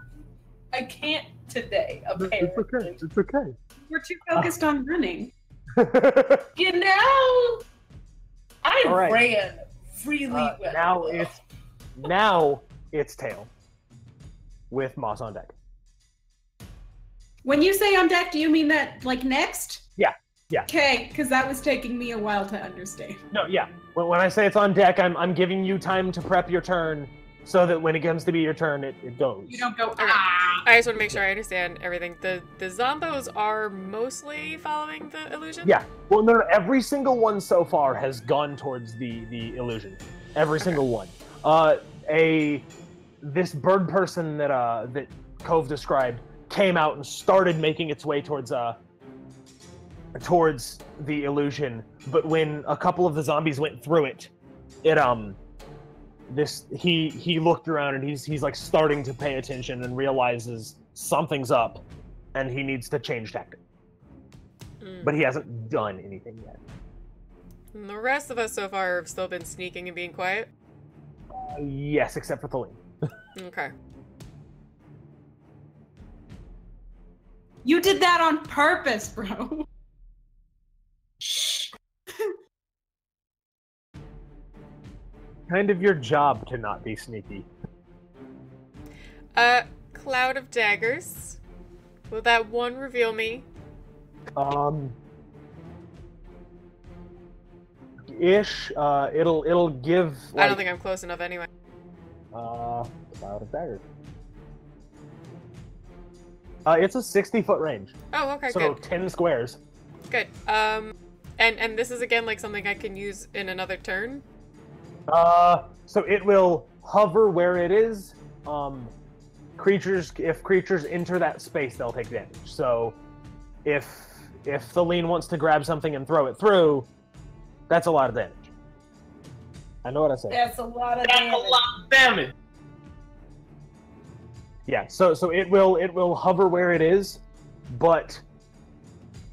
today, apparently. It's okay. We're too focused on running. You know, I All right. ran really well. Now it's Tail with Moss on deck. When you say on deck, do you mean that like next? Yeah. Okay, because that was taking me a while to understand. No, yeah. When I say it's on deck, I'm giving you time to prep your turn so that when it comes to be your turn, it goes. You don't go, Okay. I just want to make sure I understand everything. The zombos are mostly following the illusion? Yeah. Well, no. Every single one so far has gone towards the illusion. Every single one. This bird person that Cove described came out and started making its way towards the illusion, but when a couple of the zombies went through it, he looked around and he's like starting to pay attention and realizes something's up, and he needs to change tactic. But he hasn't done anything yet. And the rest of us so far have still been sneaking and being quiet? Yes, except for Thaleen. Okay. you did that on purpose, bro. Kind of your job to not be sneaky. Cloud of daggers. Will that one reveal me? It'll give. Like, I don't think I'm close enough anyway. Cloud of daggers. It's a 60-foot range. Oh, okay, So good. 10 squares. Good. And this is again like something I can use in another turn? So it will hover where it is. If creatures enter that space, they'll take damage. So if Thaleen wants to grab something and throw it through, that's a lot of damage. I know what I said. That's a lot of That's damage. a lot of damage. Yeah, so it will hover where it is, but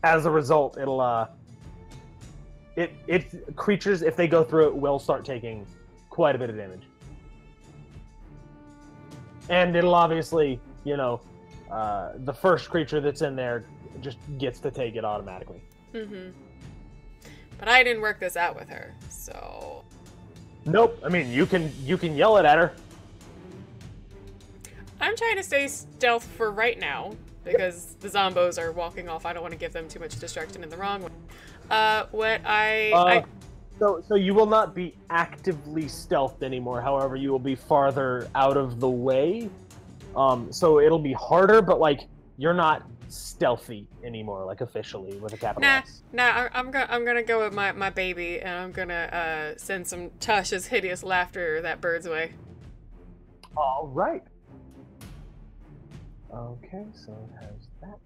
as a result, creatures, if they go through it, will start taking quite a bit of damage. And it'll obviously, the first creature that's in there just gets to take it automatically. Mm-hmm. But I didn't work this out with her, so... Nope. I mean, you can yell it at her. I'm trying to stay stealth for right now, because the zombos are walking off. I don't want to give them too much distraction in the wrong way. So you will not be actively stealthed anymore. However, you will be farther out of the way. So it'll be harder, but like you're not stealthy anymore, like officially with a capital S. Nah. I'm gonna go with my baby, and I'm gonna send some Tasha's hideous laughter that bird's way. All right. Okay, so it has that.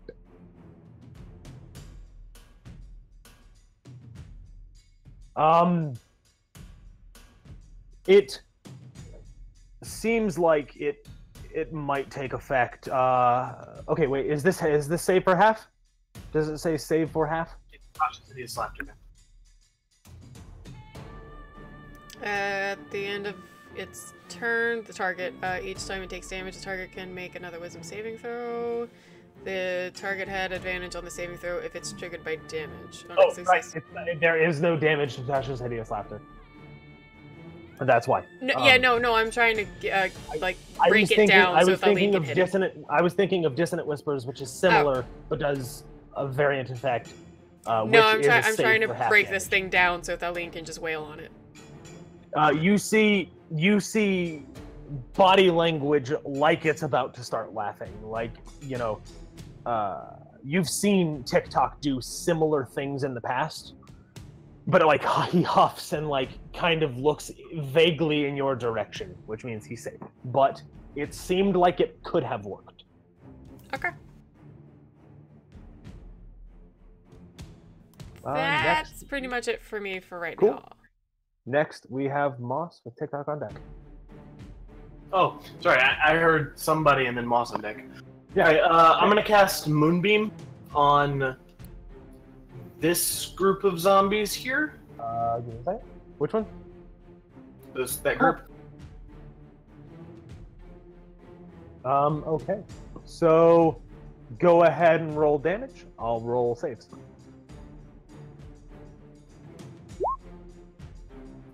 It seems like it might take effect. Okay, wait. Is this save for half? Does it say save for half? Cautious hideous laughter. At the end of its turn, the target, each time it takes damage, the target can make another wisdom saving throw. The target had advantage on the saving throw if it's triggered by damage. Oh, right. There is no damage to Tasha's hideous laughter. And that's why. No, no. I'm trying to break it down I so was the link thinking can of hit dissonant. I was thinking of dissonant whispers, which is similar but does a variant effect. No, I'm trying to break this thing down so that link can just wail on it. You see body language like it's about to start laughing. Like, you know, you've seen TikTok do similar things in the past, but like he huffs and like kind of looks vaguely in your direction, which means he's safe. But it seemed like it could have worked. Okay. That's pretty much it for me for right now. Next, we have Moss with TikTok on deck. Oh, sorry, I heard somebody and then Moss on deck. Yeah. Alright, I'm gonna cast Moonbeam on this group of zombies here. Give me a second. Which one? That group. Okay. So, go ahead and roll damage. I'll roll saves.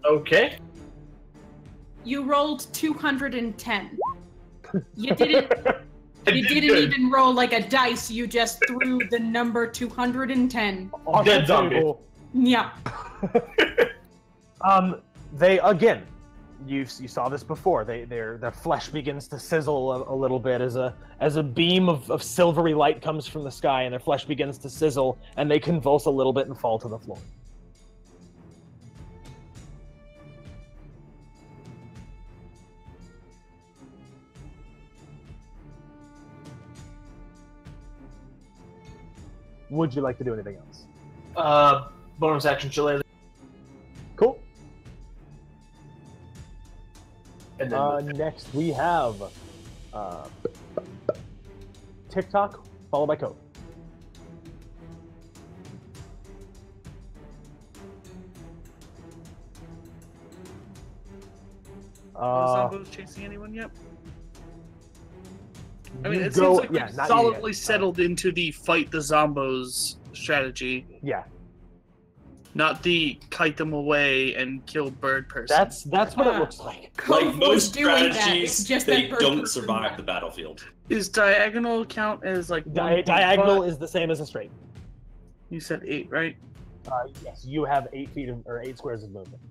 Okay. You rolled 210. You didn't. You didn't even roll like a dice. You just threw the number 210. Dead zombie. Yeah. They again. You saw this before. Their flesh begins to sizzle a little bit as a beam of silvery light comes from the sky, and their flesh begins to sizzle, and they convulse a little bit and fall to the floor. Would you like to do anything else? Bonus action Chile. Cool. And then next we have TikTok, followed by Code. Are the Zombos chasing anyone yet? I mean, it go, seems like we've solidly settled into the fight the Zombos strategy. Yeah. Not the kite them away and kill bird person. That's what it looks like. Like most doing that. strategies, It's just they that don't person survive left. the battlefield. Is diagonal count as like Diagonal is the same as a straight. You said 8, right? Yes, you have 8 feet or 8 squares of movement.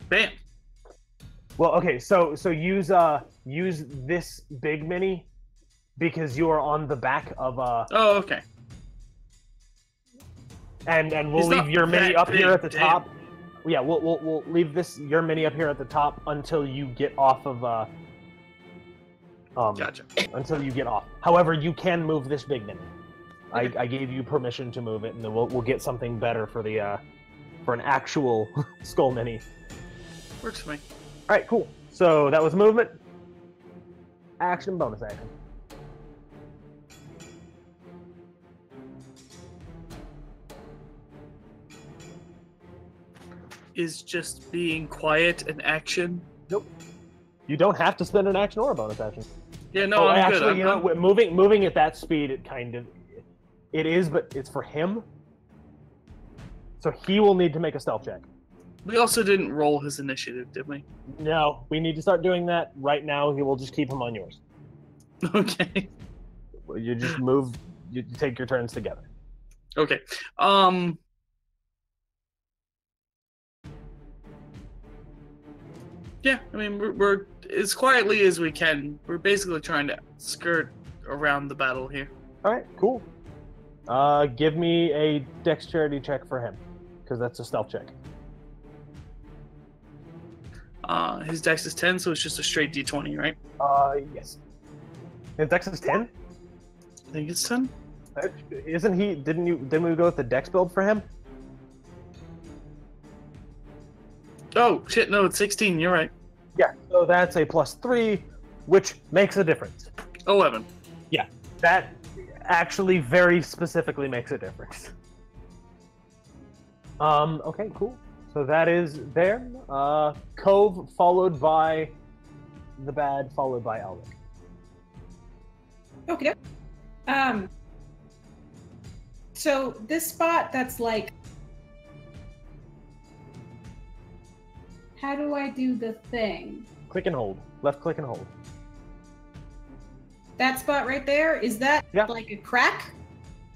Bam. Well, okay, so use this big mini because you are on the back of Oh, okay. and we'll He's leave not your mini that up here at the big, top. Yeah, we'll leave your mini up here at the top until you get off of Gotcha. until you get off. However, you can move this big mini. I gave you permission to move it, and then we'll get something better for the for an actual skull mini. Works for me. All right, cool. So that was movement, action, bonus action. Is just being quiet an action? Nope. You don't have to spend an action or a bonus action. Yeah, no, I'm actually, good. you know, moving at that speed, it is, but it's for him. So he will need to make a stealth check. We also didn't roll his initiative, did we? No, we need to start doing that right now. We'll just keep him on yours. Okay. You just move. You take your turns together. Okay. Yeah, I mean, we're as quietly as we can. We're basically trying to skirt around the battle here. All right, cool. Give me a dexterity check for him, because that's a stealth check. His dex is 10, so it's just a straight d20, right? Yes. His dex is 10? I think it's 10. Isn't he? Didn't we go with the dex build for him? Oh, shit, no, it's 16. You're right. Yeah, so that's a +3, which makes a difference. 11. Yeah, that actually very specifically makes a difference. Okay, cool. So that is there. Cove, followed by the bad, followed by Elric. Okay. So this spot that's like, how do I do the thing? Click and hold. Left click and hold. That spot right there, is that like a crack?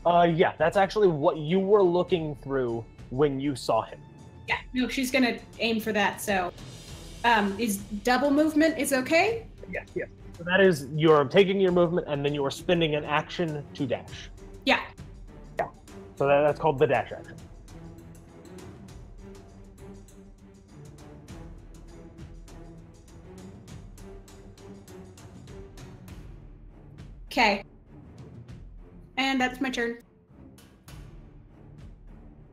Yeah, that's actually what you were looking through when you saw him. Yeah, no, she's gonna aim for that, so. Is double movement is okay? Yes, yes. So that is, you're taking your movement and then you are spending an action to dash. Yeah. Yeah. So that's called the dash action. Okay. And that's my turn.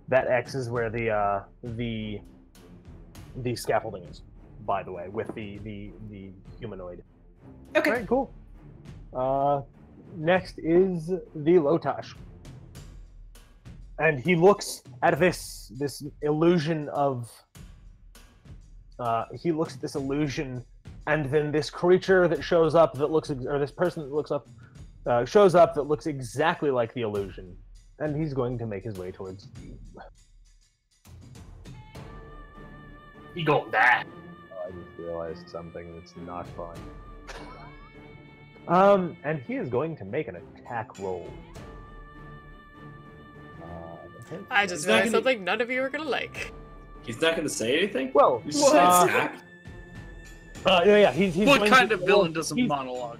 That X is where the scaffolding is, by the way, with the humanoid. Okay. All right, cool. Next is the Lotash. And he looks at this illusion of he looks at this illusion, and then this creature that shows up that looks, or this person that looks up shows up that looks exactly like the illusion, and he's going to make his way towards you. You gonna die. I just realized something that's not fun. And he is going to make an attack roll. Okay. I just realized something none of you are gonna like. He's not going to say anything? Well, He's just gonna attack? yeah, he's What going kind to, of villain doesn't monologue?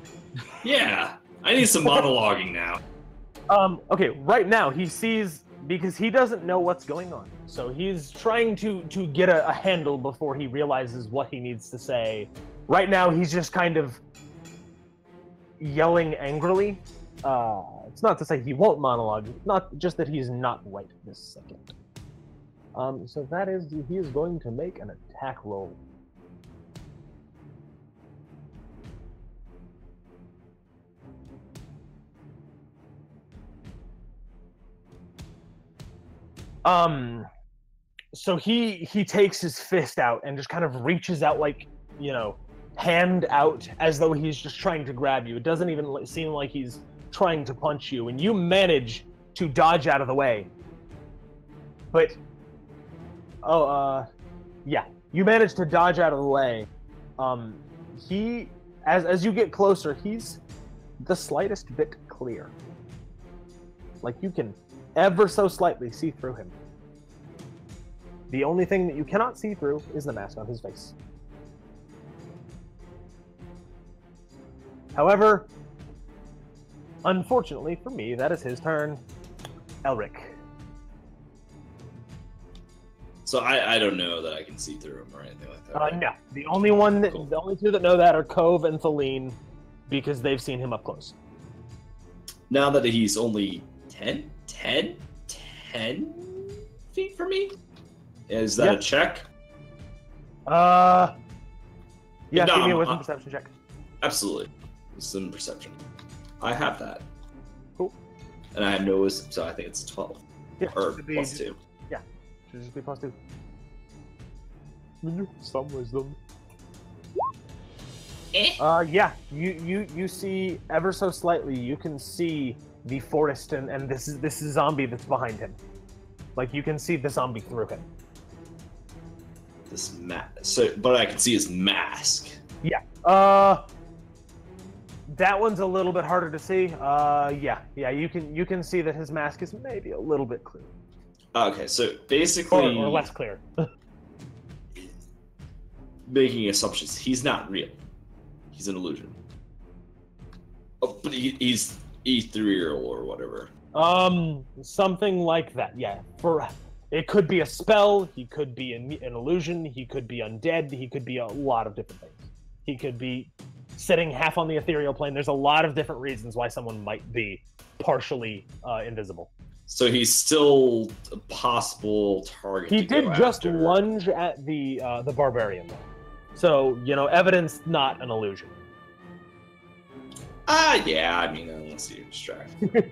Yeah. I need some monologuing now. Okay, right now he sees, because he doesn't know what's going on, so he's trying to get a handle before he realizes what he needs to say. Right now he's just kind of yelling angrily. It's not to say he won't monologue, not just that he's not right this second. So that is, he is going to make an attack roll. So he takes his fist out and just kind of reaches out, like, you know, hand out, as though he's just trying to grab you. It doesn't even seem like he's trying to punch you, and you manage to dodge out of the way. But, yeah, you manage to dodge out of the way. He, as you get closer, he's the slightest bit clear. Like, you can ever so slightly see through him. The only thing that you cannot see through is the mask on his face. However, unfortunately for me, that is his turn. Elric. So I don't know that I can see through him or anything like that. Right? No. The only one that, Cool. the only two that know that are Cove and Thaleen, because they've seen him up close. Now that he's only 10 feet from me? Is that a check? Yeah, No, give me a wisdom perception check. Absolutely. Wisdom perception. I have that. Cool. And I have no wisdom, so I think it's 12. Yeah, Or should be- +2. Should just be +2. Some wisdom. Yeah, you see ever so slightly. You can see the forest, and this is zombie that's behind him. Like, you can see the zombie through him. This so, but I can see his mask. Yeah. That one's a little bit harder to see. Yeah. You can see that his mask is maybe a little bit clear, Okay, so basically, or less clear. making assumptions. He's not real. He's an illusion. Oh, but he's ethereal or whatever. Something like that. Yeah. It could be a spell. He could be an illusion. He could be undead. He could be a lot of different things. He could be sitting half on the ethereal plane. There's a lot of different reasons why someone might be partially invisible. So he's still a possible target. He to go did just after. lunge at the barbarian, though. So evidence, not an illusion. Yeah. I mean, unless you're distracted.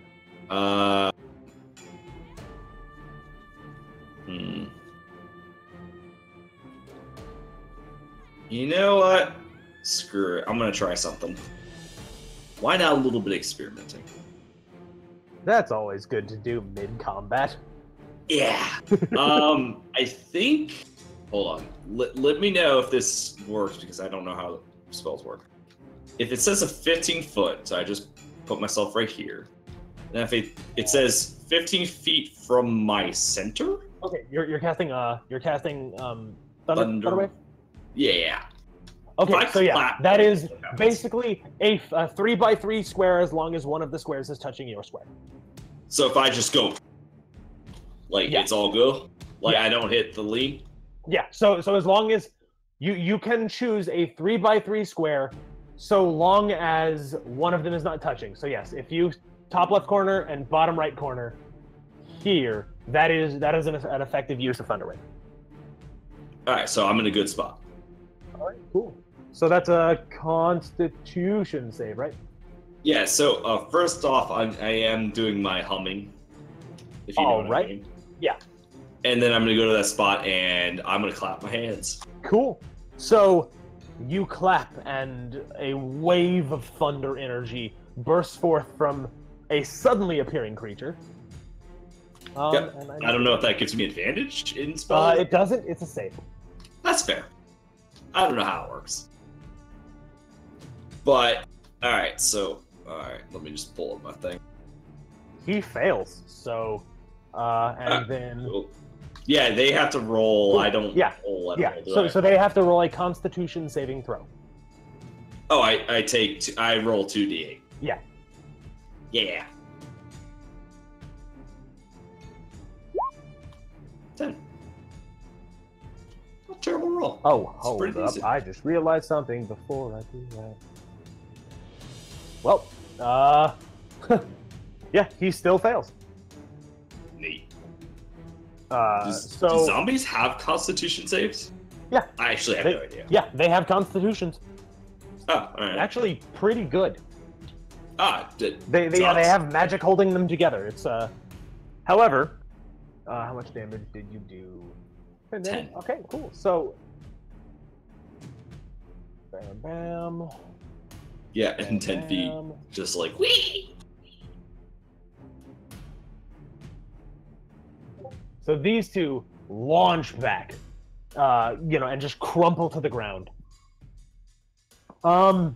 You know what? Screw it. I'm gonna try something. Why not a little bit of experimenting? That's always good to do mid-combat. Yeah. I think. Hold on. Let me know if this works because I don't know how spells work. If it says a 15 foot, so I just put myself right here. And if it says 15 feet from my center. Okay, you're casting Thunder Wave? Yeah. Okay, so yeah, clap, that is what happens? basically a 3x3 square as long as one of the squares is touching your square. So if I just go, it's all good. Yeah. I don't hit the lead. Yeah, so as long as you can choose a 3x3 square, so long as one of them is not touching. So yes, if you top left corner and bottom right corner here, that is an effective use of Thunder Wave. All right, so I'm in a good spot. All right, cool. So that's a Constitution save, right? Yeah. So first off, I am doing my humming. If you know what I mean. Yeah. And then I'm gonna go to that spot and I'm gonna clap my hands. Cool. So you clap and a wave of thunder energy bursts forth from a suddenly appearing creature. Yep. And I don't know if that gives me advantage in spell. it doesn't. It's a save. That's fair. I don't know how it works. But alright, let me just pull up my thing. He fails. So then Cool. Yeah, they have to roll. I don't roll. So they have to roll a Constitution saving throw. Oh, I roll 2d8. Yeah. Yeah. 10. Not a terrible roll. Oh, hold pretty up. decent. I just realized something before I do that. Well, yeah, he still fails. Neat. Do Do zombies have Constitution saves? Yeah. I actually have no idea. Yeah, they have Constitutions. Oh, all right. Actually, pretty good. They sucks. have magic holding them together. It's However, how much damage did you do? 10. Okay, cool. So, bam, bam. Yeah, bam, and 10 feet, bam. just like whee. So these two launch back, and just crumple to the ground. Feline,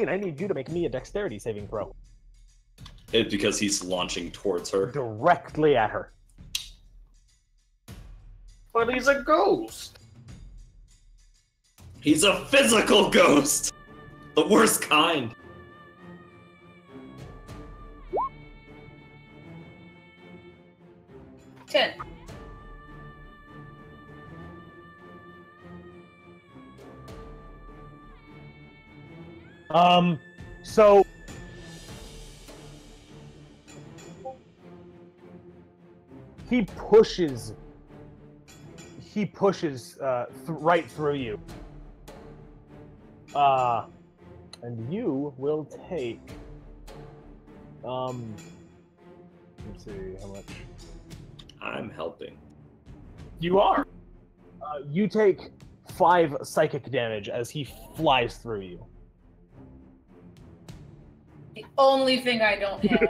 I need you to make me a dexterity saving throw. It's because he's launching towards her. Directly at her. But he's a ghost. He's a physical ghost! The worst kind. Ten. So he pushes right through you. And you will take let's see how much. I'm helping. You are. You take 5 psychic damage as he flies through you. The only thing I don't have.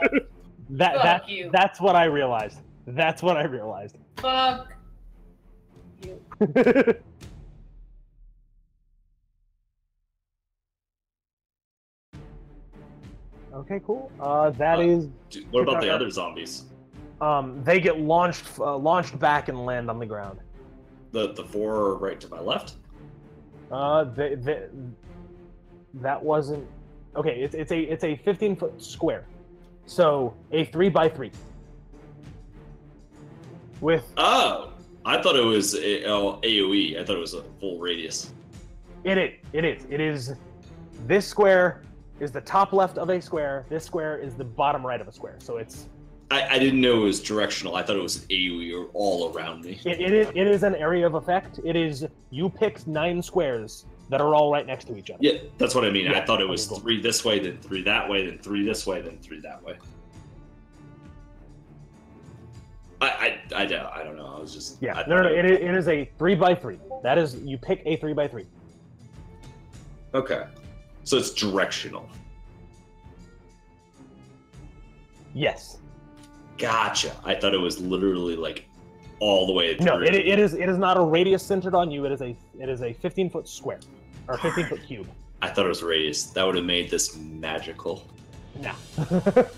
Fuck you. That's what I realized. That's what I realized. Fuck you. Okay, cool. That is. What about the other zombies? They get launched back and land on the ground. The 4 right to my left? That wasn't. Okay, it's a 15-foot square, so a 3x3. With Oh, I thought it was AOE. I thought it was a full radius. it is. This square is the top left of a square. This square is the bottom right of a square. So it's I didn't know it was directional. I thought it was an AoE or all around me. It is an area of effect. It is, you picked 9 squares that are all right next to each other. Yeah, that's what I mean. Yeah, I thought it was cool. 3 this way, then 3 that way, then 3 this way, then 3 that way. I don't know. I was just No. It is a 3x3. That is, you pick a 3x3. Okay, so it's directional. Yes. Gotcha. I thought it was literally like all the way through. No, it is not a radius centered on you. It is a 15-foot square or 15-foot cube. I thought it was a radius. That would have made this magical. No.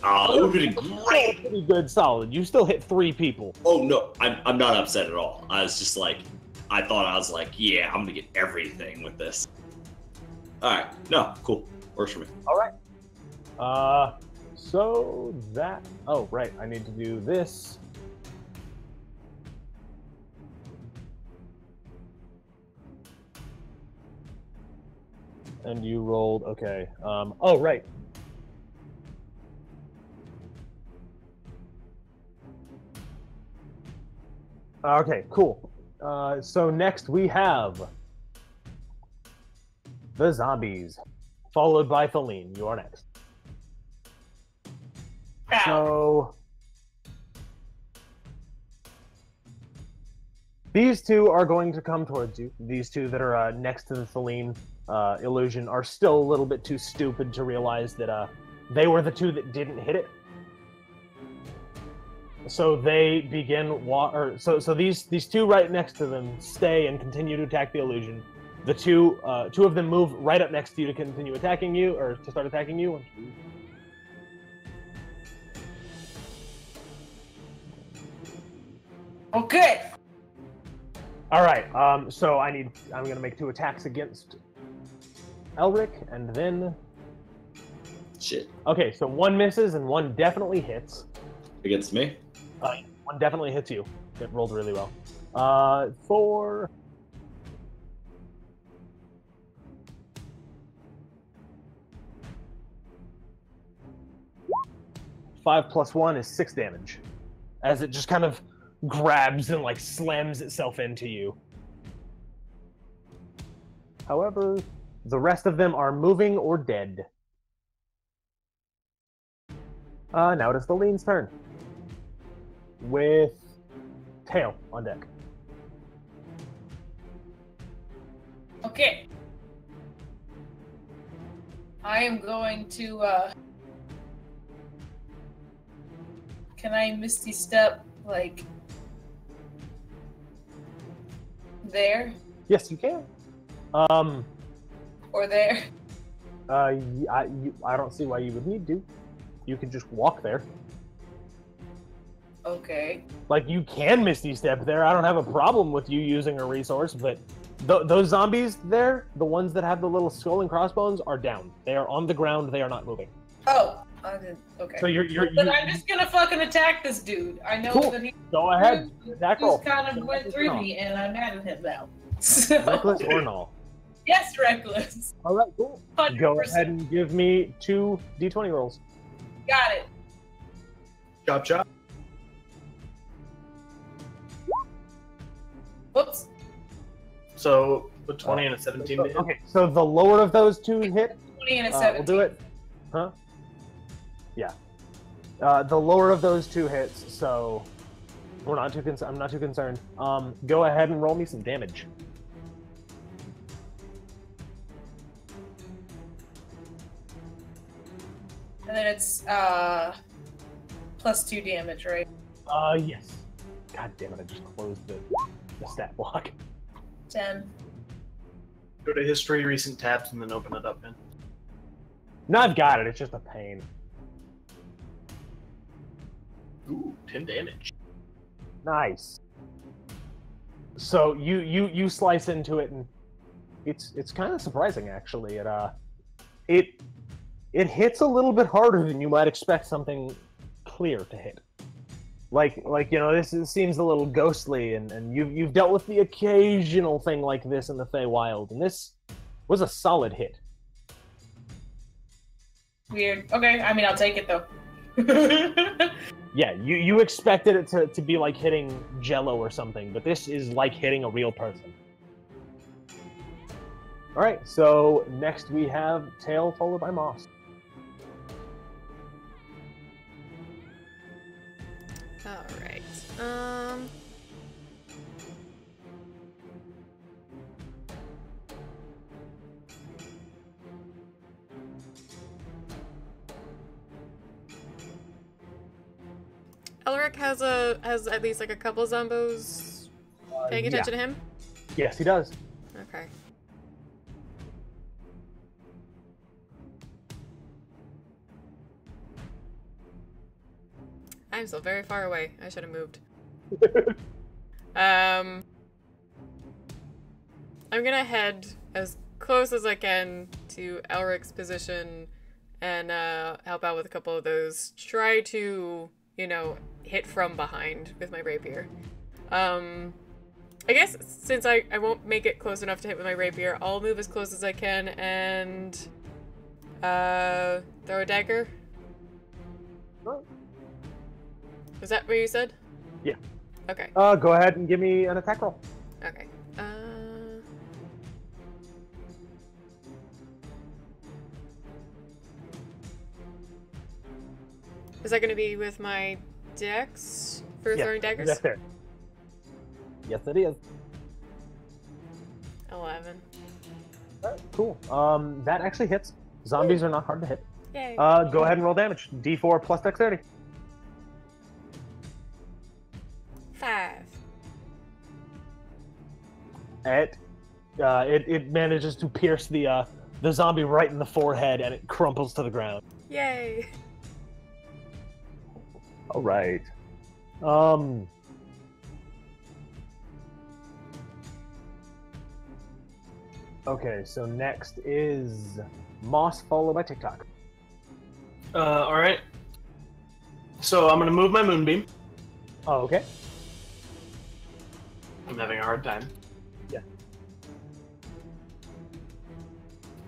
Oh, it would have been great. Pretty good, solid. You still hit 3 people. Oh no, I'm not upset at all. I was just like, I was like, yeah, I'm gonna get everything with this. All right, no, cool, works for me. All right. So that. Oh right, I need to do this. And you rolled, okay. Oh, right. Okay, cool. So next we have the zombies, followed by Feline. You are next. So these two are going to come towards you. These two that are next to the Feline illusion are still a little bit too stupid to realize that they were the two that didn't hit it. So they begin so these two right next to them stay and continue to attack the illusion. The two of them move right up next to you to continue attacking you, or to start attacking you. Okay. All right. So I'm gonna make 2 attacks against Elric, and then. Shit. Okay, so 1 misses and 1 definitely hits. Against me? 1 definitely hits you. It rolled really well. 4. 5 plus 1 is 6 damage, as it just kind of grabs and like slams itself into you. However, the rest of them are moving or dead. Now it is the Lean's turn, with Tail on deck. Okay. I am going to, can I Misty Step, like, there? Yes, you can. Or there? I don't see why you would need to. You could just walk there. Okay. Like, you can Misty Step there. I don't have a problem with you using a resource, but those zombies there, the ones that have the little skull and crossbones, are down. They are on the ground. They are not moving. Oh, I did. Okay. So But I'm just gonna fucking attack this dude. I know Cool. that he Go ahead. Attack roll. just kind of went through me, and I'm mad at him now. So, Reckless or null? yes, reckless. All right, cool. 100%. Go ahead and give me 2 d20 rolls. Got it. Chop chop. Whoops. So a 20 and a 17 to hit. Okay, so the lower of those 2 hit, 20 and a we'll 17. do it. Huh? Yeah. The lower of those 2 hits, so I'm not too concerned. Go ahead and roll me some damage. And then it's plus 2 damage, right? Yes. God damn it! I just closed the stat block. 10. Go to history, recent tabs, and then open it up, man. No, I've got it. It's just a pain. Ooh, 10 damage. Nice. So you slice into it, and it's kind of surprising actually. It hits a little bit harder than you might expect something clear to hit. Like you know, this seems a little ghostly, and you've dealt with the occasional thing like this in the Feywild, and this was a solid hit. Weird. Okay, I mean, I'll take it though. Yeah, you expected it to be like hitting Jello or something, but this is like hitting a real person. All right, so next we have Tail followed by Moss. All right. Elric has at least like a couple zombos paying attention to him. Yes, he does. Okay. I'm still very far away. I should have moved. I'm gonna head as close as I can to Elric's position and help out with a couple of those. Try to, you know, hit from behind with my rapier. I guess since I won't make it close enough to hit with my rapier, I'll move as close as I can and throw a dagger. Right. Is that what you said? Yeah. Okay. Go ahead and give me an attack roll. Okay. Is that going to be with my dex for throwing daggers? That's fair. Yes, it is. 11. All right, cool. That actually hits. Zombies are not hard to hit. Yay. Go ahead and roll damage. D4 plus dexterity. 5. It manages to pierce the zombie right in the forehead, and it crumples to the ground. Yay. All right. Okay, so next is Moss followed by TikTok. All right. So I'm gonna move my moonbeam. Oh, okay. I'm having a hard time. Yeah.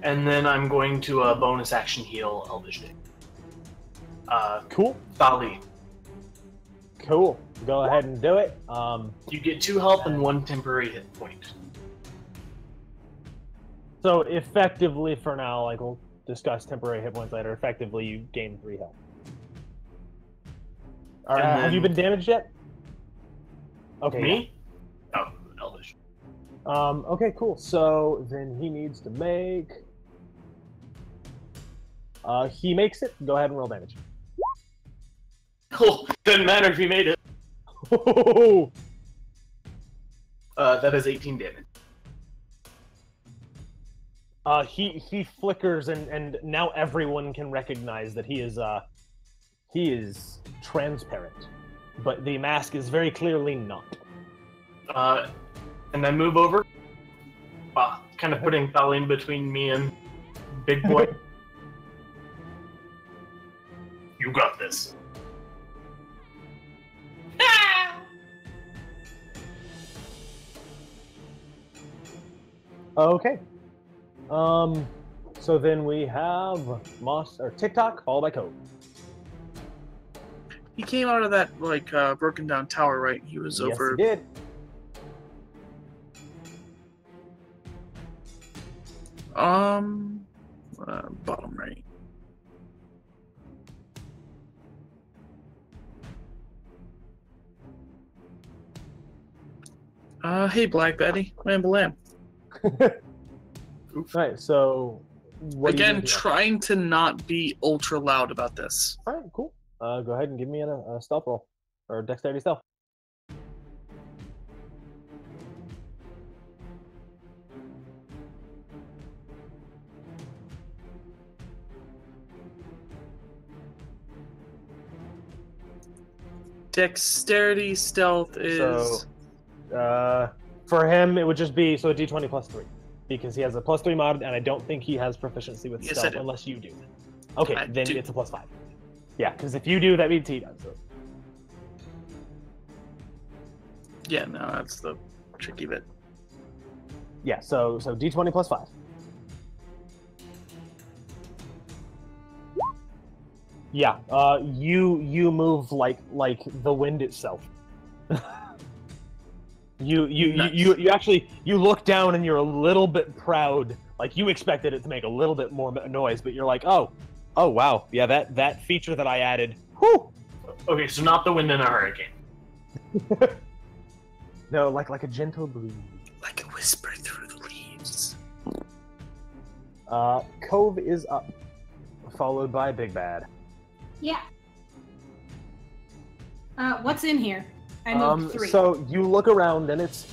And then I'm going to bonus action heal Elvish Day. Cool. Bali. Cool. Go ahead and do it. You get 2 health and 1 temporary hit point. So effectively, for now, like we'll discuss temporary hit points later. Effectively, you gain 3 health. All right. Have you been damaged yet? Okay. Me? Oh, Elvish. Okay, cool. So then he needs to make. He makes it. Go ahead and roll damage. Oh, doesn't matter if you made it. That is 18 damage. He flickers, and now everyone can recognize that he is transparent, but the mask is very clearly not. And I move over, kind of putting Colleen between me and Big Boy. You got this. Okay. So then we have Moss or TikTok followed by Code. He came out of that like broken down tower, right? He was Yes, over. he did. Bottom right. Hey, Black Betty, Lamb Lamb. Right. So what Again, do you trying to not be ultra loud about this. All right, cool. Go ahead and give me a stealth roll or dexterity stealth. Dexterity stealth is. So, for him, it would just be so a d20 plus 3 because he has a plus 3 mod, and I don't think he has proficiency with Yes, I stealth do. unless you do. Okay, I then do. it's a plus 5. Yeah, because if you do, that means he does. So. Yeah, no, that's the tricky bit. Yeah, so d20 plus 5. Yeah, you move like the wind itself. You actually look down and you're a little bit proud. Like you expected it to make a little bit more noise, but you're like, oh wow, yeah, that feature that I added. Whew. Okay, so not the wind in a hurricane. No, like a gentle breeze. Like a whisper through the leaves. Cove is up, followed by Big Bad. Yeah. What's in here? I moved 3. So you look around and it's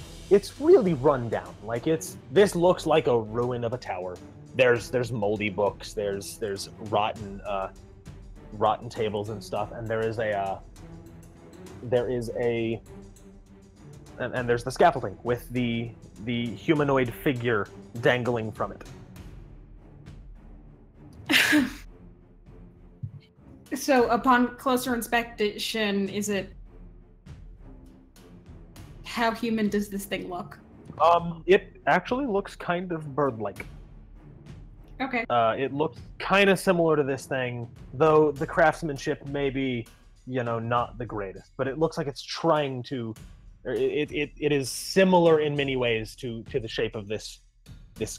really run down. Like this looks like a ruin of a tower. There's moldy books. There's rotten tables and stuff. And there's the scaffolding with the humanoid figure dangling from it. So, upon closer inspection, is it... How human does this thing look? It actually looks kind of bird-like. Okay. It looks kind of similar to this thing, though the craftsmanship may be, not the greatest. But it looks like it's trying to... It is similar in many ways to the shape of this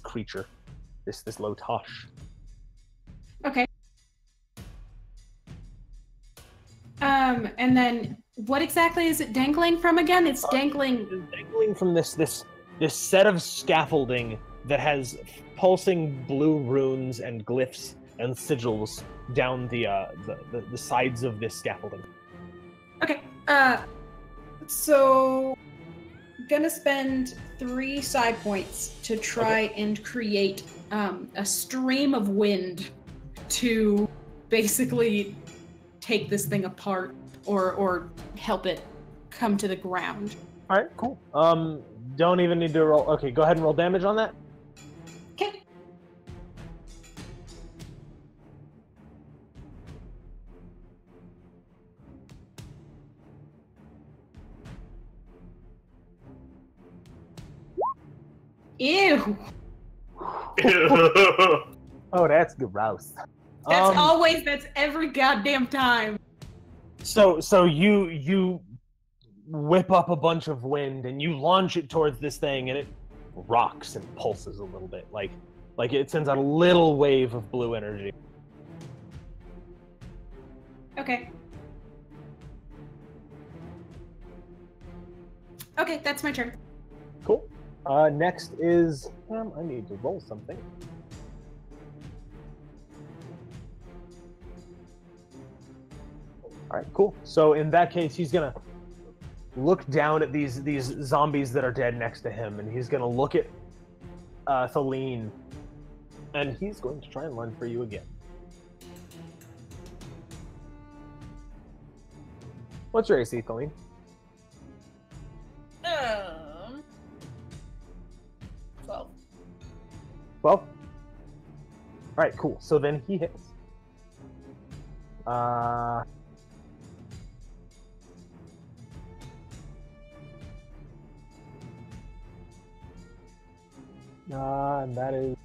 creature, this Lotosh. Okay. And then what exactly is it dangling from again? It's dangling... It's dangling from this set of scaffolding that has pulsing blue runes and glyphs and sigils down the sides of this scaffolding. Okay. So gonna spend 3 side points to try and create a stream of wind to basically take this thing apart or help it come to the ground. All right, cool. Don't even need to roll. Okay, go ahead and roll damage on that. Okay. Ew. Oh, that's gross. That's every goddamn time. So you whip up a bunch of wind and you launch it towards this thing and it rocks and pulses a little bit, like it sends out a little wave of blue energy. Okay. Okay, that's my turn. Cool. Next is I need to roll something. All right, cool. So in that case, he's gonna look down at these zombies that are dead next to him, and he's gonna look at Thaleen, and he's going to try and run for you again. What's your AC, Thaleen? 12. 12? All right, cool. So then he hits. And that is...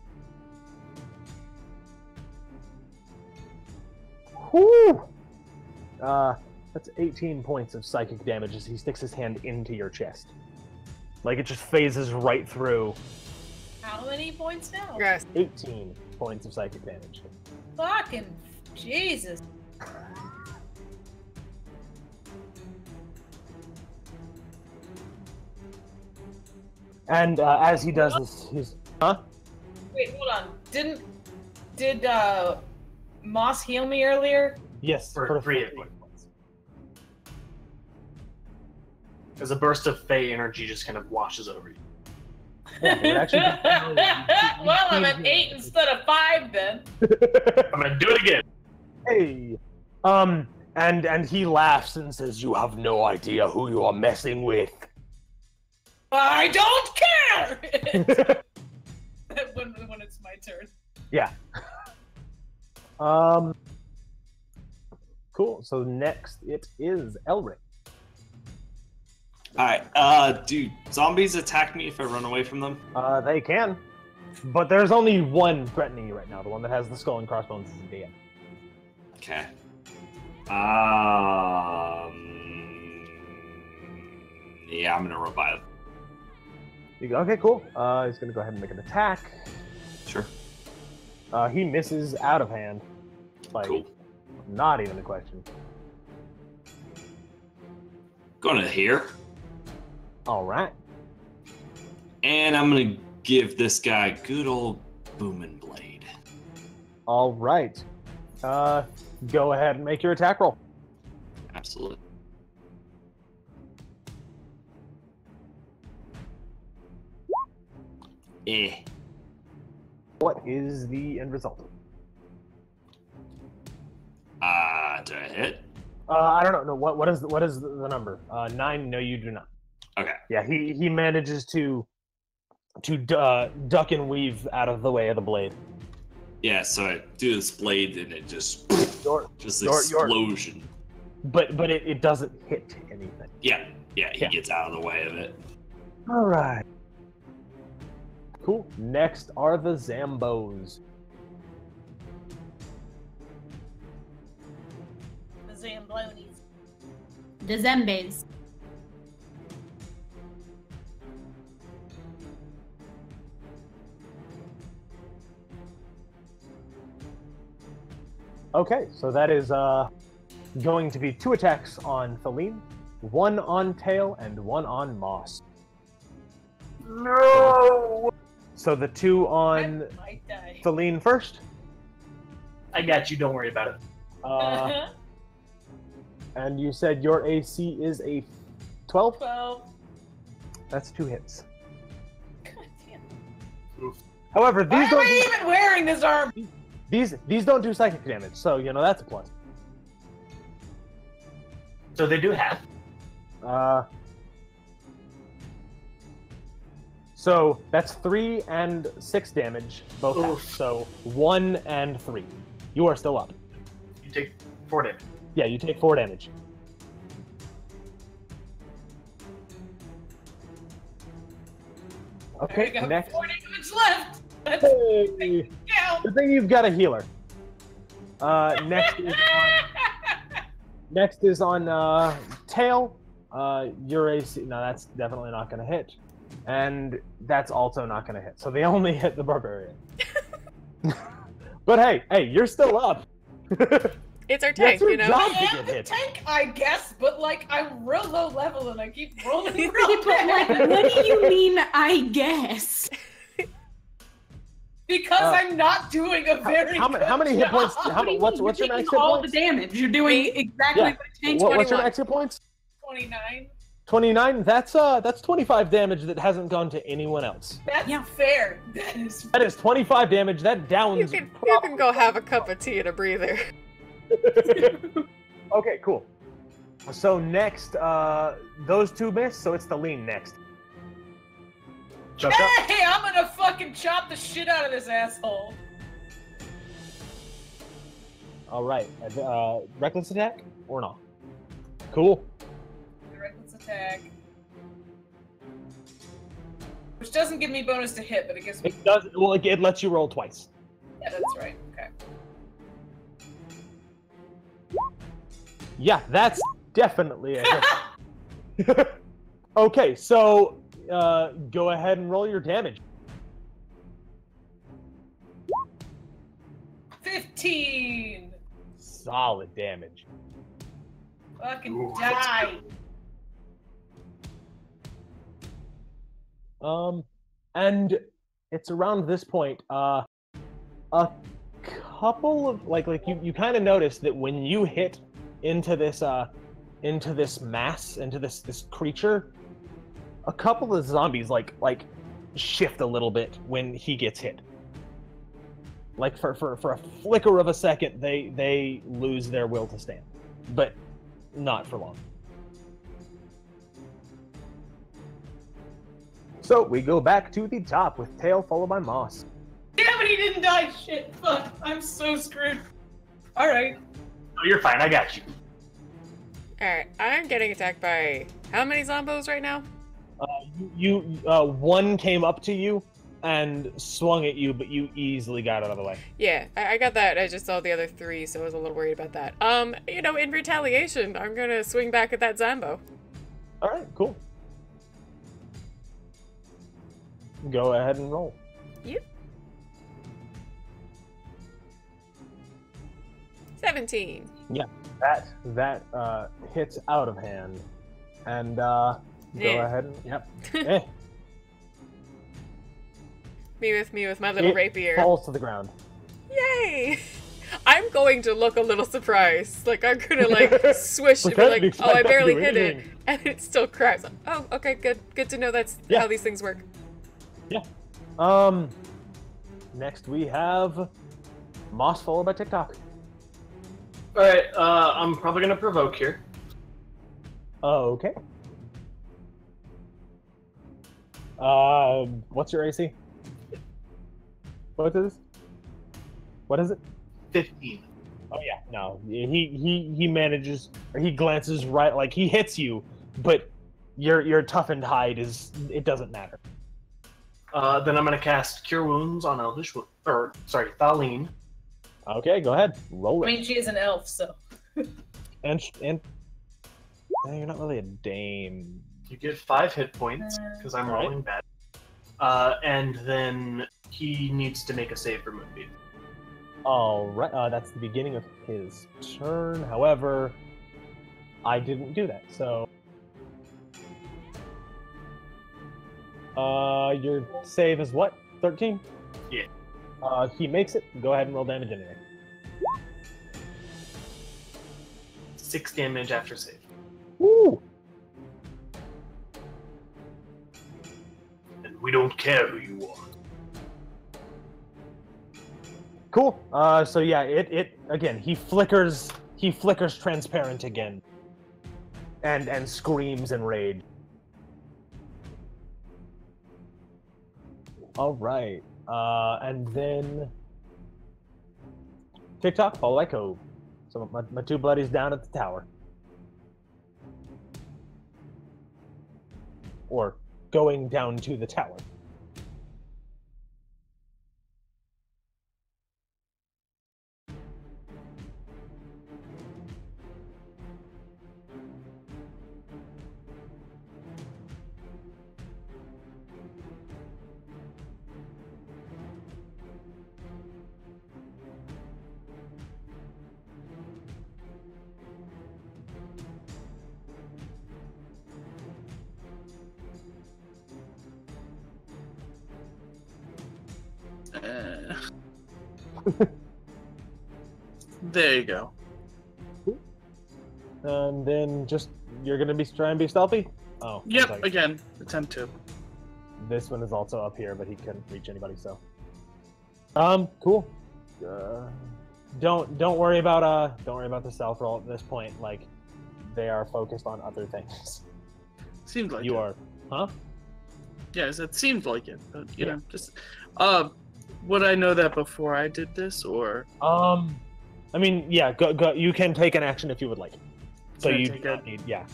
Whoo! That's 18 points of psychic damage as he sticks his hand into your chest. Like, it just phases right through. How many points now? Yes. 18 points of psychic damage. Fucking Jesus. And as he does this, he's... Huh? Wait, hold on. Did Moss heal me earlier? Yes, For 3 hit points. As a burst of Fey energy just kind of washes over you. Yeah, it actually... Well, I'm at 8 instead of 5 then. I'm gonna do it again. Hey! And he laughs and says, "You have no idea who you are messing with." I don't care! when it's my turn. Yeah. Cool. So next it is Elric. Alright, do zombies attack me if I run away from them? They can. But there's only one threatening you right now, the one that has the skull and crossbones is a DM. Okay. Yeah, I'm gonna revive. You go, okay, cool. He's gonna go ahead and make an attack. Sure. He misses out of hand. Like, Cool. not even a question. Gonna here. All right. And I'm gonna give this guy good old booming blade. All right. Go ahead and make your attack roll. Absolutely. What is the end result? Do I hit? I don't know. No, what is the number? 9. No, you do not. Okay. Yeah, he manages to duck and weave out of the way of the blade. Yeah, so I do this blade and it just Your- explosion. But it doesn't hit anything. Yeah, he Yeah. gets out of the way of it. All right. Cool. Next are the Zambos. The Zamblonis. The Zembes. Okay, so that is going to be 2 attacks on Feline, 1 on Tail, and 1 on Moss. No! So the 2 on I might die. Feline first. I got you, don't worry about it. And you said your AC is a 12? 12. That's 2 hits. God damn. However, Why these am don't I even wearing this arm? these don't do psychic damage, so you know that's a plus. So they do half. So that's 3 and 6 damage, both half. Oof. So 1 and 3. You are still up. You take 4 damage. Yeah, you take 4 damage. Okay, I got next. 40 damage left. That's Hey, down. good thing you've got a healer. Next is on Tail. Your AC. No, that's definitely not going to hit, and that's also not going to hit. So they only hit the barbarian. But hey, you're still up. It's our tank, That's your you know? job. I to am get the hit. tank, I guess, but like I'm real low level and I keep rolling real But like, bad. what do you mean, I guess? Because I'm not doing a very How many hit good points? job. What's your You're max taking hit all points? the damage. You're doing exactly Yeah. what a tank's What's your 21. max hit points? 29. 29. That's 25 damage that hasn't gone to anyone else. That's Yeah. fair. That is That is 25 damage. That downs. You can go have a cup of tea and a breather. Okay, cool. So next, those 2 miss. So it's the lean next. Chuck up. Hey, I'm gonna fucking chop the shit out of this asshole. All right. Reckless attack or not? Cool. The reckless attack. Which doesn't give me bonus to hit, but it gives me. It does. Well, it lets you roll twice. Yeah, that's right. Okay. Yeah, that's definitely a hit. Okay, so go ahead and roll your damage. 15. Solid damage. Fucking Ooh. die. And it's around this point, a couple of like you kind of notice that when you hit into this mass, into this creature, a couple of zombies like shift a little bit when he gets hit. Like for a flicker of a second, they lose their will to stand, but not for long. So we go back to the top with Tail followed by Moss. Damn it, he didn't die. Shit. Fuck. I'm so screwed. Alright. Oh, you're fine. I got you. Alright, I'm getting attacked by how many zombos right now? One came up to you, and swung at you, but you easily got out of the way. Yeah, I got that. I just saw the other 3, so I was a little worried about that. You know, in retaliation, I'm gonna swing back at that Zambo. All right, cool. Go ahead and roll. Yep. 17. Yeah, that hits out of hand, and go ahead and yep. Eh. Me with my little rapier. Falls to the ground. Yay! I'm going to look a little surprised. Like, I'm gonna, like, swish and be like, oh, I barely hit it. And it still cracks. Oh, okay, good. Good to know that's how these things work. Yeah. Next we have Moss followed by TikTok. Alright, I'm probably gonna provoke here. Okay. What's your AC? What is it? 15. Oh yeah, no. He manages, or he glances right, like he hits you, but your toughened hide it doesn't matter. Then I'm gonna cast Cure Wounds on Thaleen. Okay, go ahead. Roll it. I mean, she is an elf, so. And you're not really a dame. You get 5 hit points because I'm Alright. rolling bad. And then he needs to make a save for Moonbeam. All right, that's the beginning of his turn. However, I didn't do that, so your save is what? 13? Yeah. He makes it. Go ahead and roll damage anyway. 6 damage after save. Woo! And we don't care who you are. Cool. So yeah, it again. He flickers transparent again, and screams in rage. All right. And then TikTok, follow like Cove. So my 2 bloodies down at the tower, or going down to the tower. There you go. And then just you're gonna be trying to be stealthy. Oh. Yep, okay. again, attempt to. This one is also up here, but he couldn't reach anybody. So. Cool. Don't worry about the stealth roll at this point. Like, they are focused on other things. Seemed like You it. are, huh? Yes, it seemed like it. But, you know, just would I know that before I did this, or? I mean, yeah. Go. You can take an action if you would like. So Can I you take do not need. Yeah.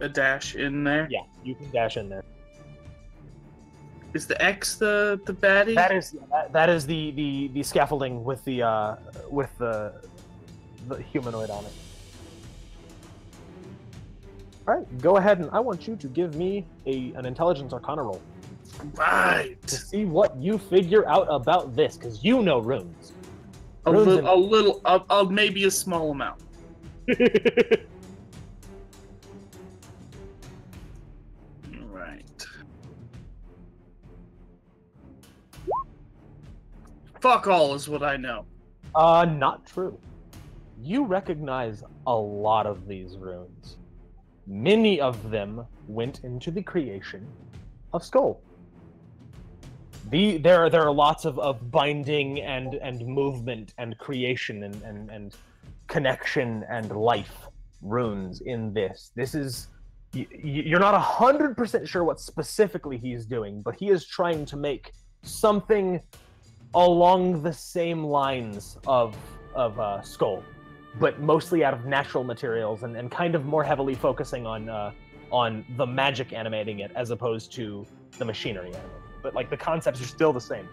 a dash in there? Yeah. You can dash in there. Is the X the baddie? That is the scaffolding with the humanoid on it. All right, go ahead, and I want you to give me an intelligence arcana roll Right. to see what you figure out about this, because you know runes. A little, maybe a small amount. Right. Fuck all is what I know. Not true. You recognize a lot of these runes. Many of them went into the creation of Skull. There are lots of binding and movement and creation and connection and life runes in this. This is, you're not 100% sure what specifically he's doing, but he is trying to make something along the same lines of Skull, but mostly out of natural materials and kind of more heavily focusing on the magic animating it as opposed to the machinery animating it. but like the concepts are still the same.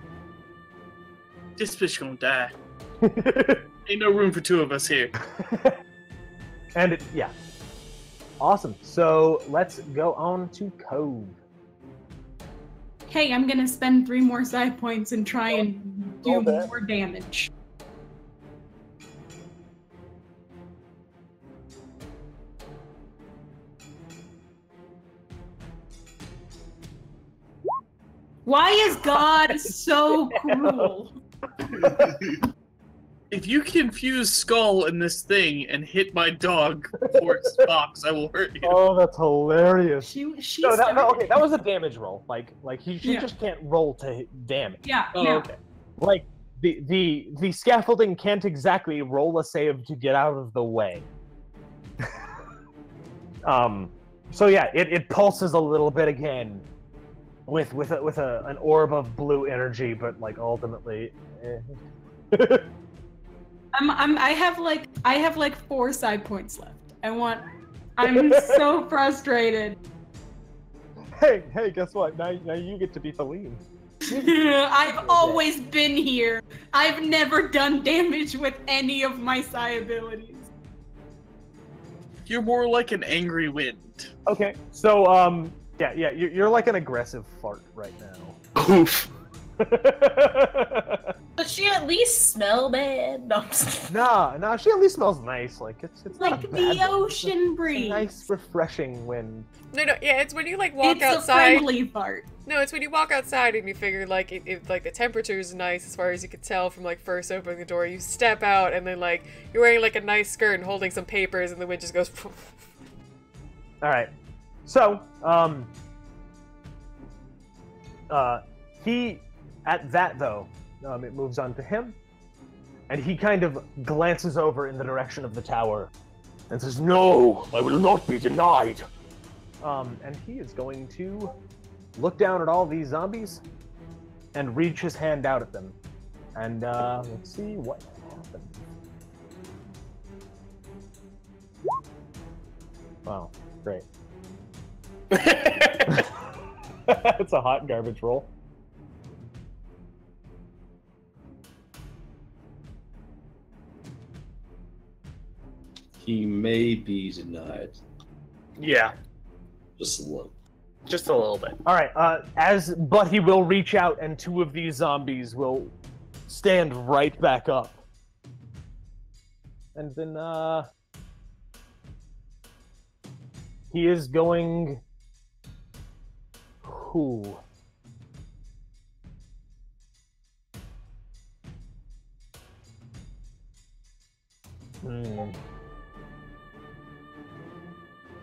This bitch gonna die. Ain't no room for two of us here. And yeah. Awesome. So let's go on to Cove. Hey, I'm gonna spend 3 more side points and try and do Okay. more damage. Why is God so cruel? If you confuse Skull and this thing and hit my dog for its box, I will hurt you. Oh, that's hilarious. She No, started okay, that was a damage roll. Like she Yeah. just can't roll to hit damage. Yeah, Oh, yeah. okay. Like the scaffolding can't exactly roll a save to get out of the way. So yeah, it pulses a little bit again, with an orb of blue energy, but like ultimately. I have like 4 side points left. I'm so frustrated. Hey, guess what? Now you get to be Feline. I've always been here. I've never done damage with any of my psi abilities. You're more like an angry wind. Okay, so yeah, you're like an aggressive fart right now. Oof. Does she at least smell bad? No. Nah, she at least smells nice. Like it's not Like a bad the wind. ocean It's a breeze. nice, refreshing wind. No, yeah, it's when you like walk It's outside. a friendly fart. No, it's when you walk outside and you figure like if like the temperature is nice as far as you could tell from like first opening the door. You step out and then like you're wearing like a nice skirt and holding some papers and the wind just goes. All right, so he at that though, it moves on to him, and he kind of glances over in the direction of the tower, and says, "No, I will not be denied." And he is going to look down at all these zombies and reach his hand out at them. And let's see what happens. Wow, great. That's a hot garbage roll. He may be denied. Yeah, Just a little. just a little bit. All right, but he will reach out, and 2 of these zombies will stand right back up. And then, he is going... Who?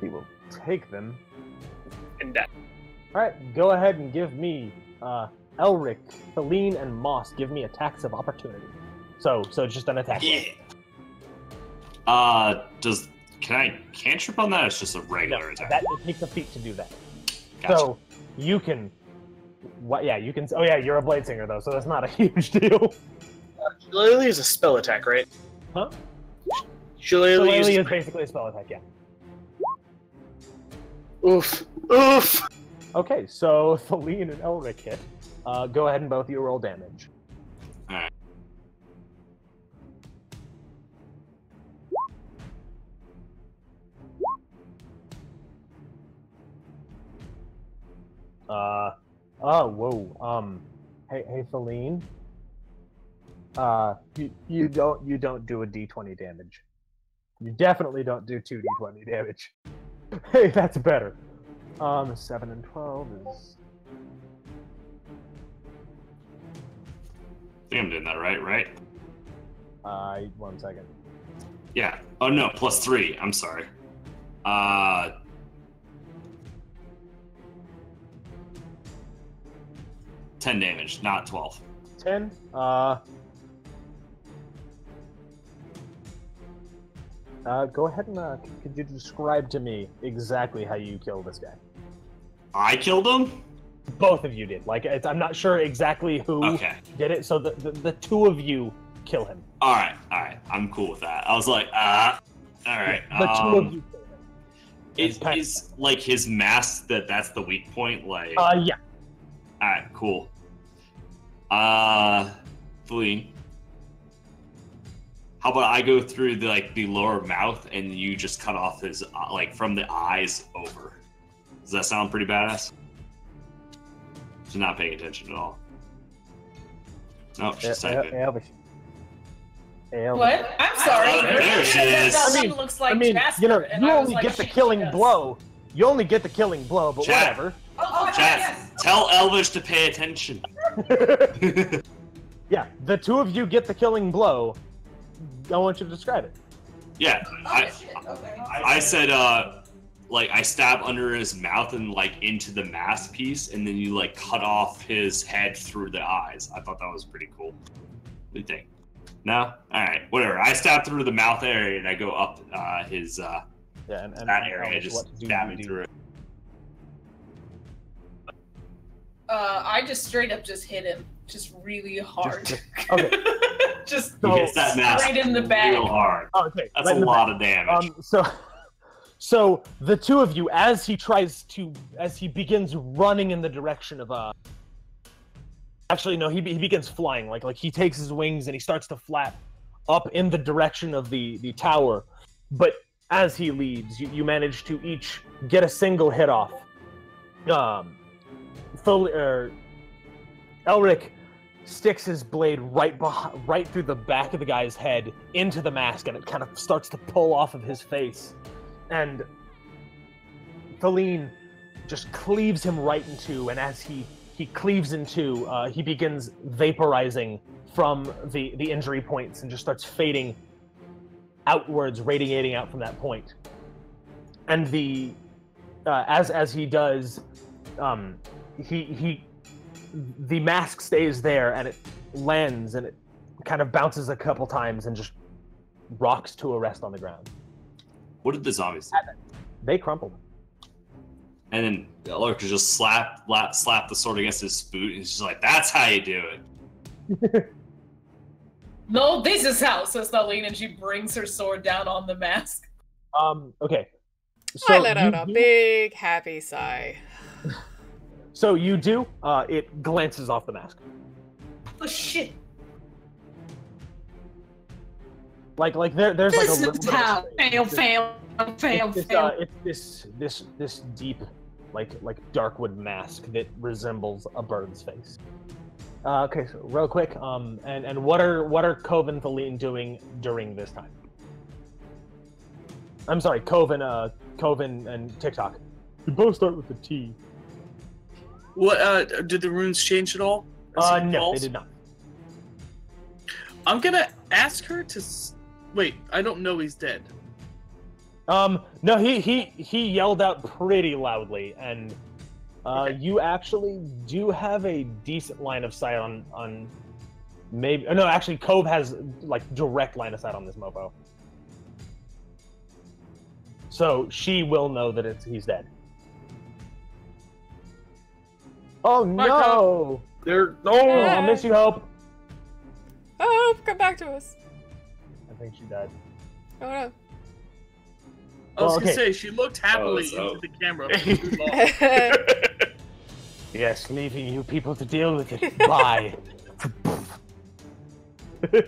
He will take them. And that. Alright, go ahead and give me, Elric, Feline, and Moss, give me attacks of opportunity. So just an attack roll. Yeah. Can I cantrip on that? Or it's just a regular attack. It takes a feat to do that. Gotcha. So you can, you can. Oh yeah, you're a blade singer though, so that's not a huge deal. Shillelagh is a spell attack, right? Huh? Shillelagh Shillelagh is... is basically a spell attack, yeah. Oof. Oof! Okay, so Feline and Elric hit. Go ahead and both of you roll damage. Alright. Hey, Feline. You don't do a D20 damage. You definitely don't do 2 D20 damage. Hey, that's better. 7 and 12 is... I think I'm doing that right? 1 second. Yeah. Oh no, +3. I'm sorry. 10 damage, not 12. 10. Go ahead and could you describe to me exactly how you kill this guy? I killed him? Both of you did. Like, I'm not sure exactly who Okay. did it. So the 2 of you kill him. Alright. I'm cool with that. I was like, alright. The 2 of you kill him. Is like his mask that's the weak point? Like, Yeah. Alright, cool. Feline. How about I go through the lower mouth and you just cut off his from the eyes over? Does that sound pretty badass? She's not paying attention at all. No, she's typing. What? I'm sorry. There she is. That looks like Jasper, and you I was only like, get the shit, killing yes. blow. You only get the killing blow, but Chat. whatever. Chat, tell Elvish to pay attention. Yeah, the two of you get the killing blow. I want you to describe it. Yeah, Shit. Okay. I said, I stab under his mouth and, into the mask piece, and then you, cut off his head through the eyes. I thought that was pretty cool. What do you think? No? Alright, whatever. I stab through the mouth area, and I go up, his, that area, just stabbing through it. I just straight up just hit him, just really hard. Okay. Just He hits that mask straight in the back. real hard. Oh, okay. That's a lot of damage. So the two of you, as he begins running in the direction of actually no, he begins flying. Like he takes his wings and he starts to flap up in the direction of the tower. But as he leads, you manage to each get a single hit off. Elric sticks his blade right through the back of the guy's head into the mask, and it kind of starts to pull off of his face. And Feline just cleaves him right in two, and as he cleaves in two, he begins vaporizing from the injury points and just starts fading outwards, radiating out from that point. And as he does, the mask stays there, and it lands, and it kind of bounces a couple times and just rocks to a rest on the ground. What did the zombies do? They crumpled. And then Elric just slap the sword against his boot, and he's just like, "That's how you do it." No, this is how, says Feline, and she brings her sword down on the mask. Okay. So I let out a big happy sigh. So you do. It glances off the mask. Oh shit! There's like a little bit of Fail. it's this deep, like darkwood mask that resembles a bird's face. Okay, so real quick, and what are Cove and Feline doing during this time? I'm sorry, Cove and TikTok. You both start with a T. What did the runes change at all? No, they did not. I'm gonna ask her to wait. I don't know he's dead. No, he yelled out pretty loudly, and Okay. you actually do have a decent line of sight on maybe. No, actually, Cove has direct line of sight on this mofo, so she will know that he's dead. Oh no! I miss you, Hope. Oh, come back to us. I think she died. Oh no. I was Well, gonna okay. say she looked happily so- into the camera. For too long. Yes, leaving you people to deal with it. Bye. All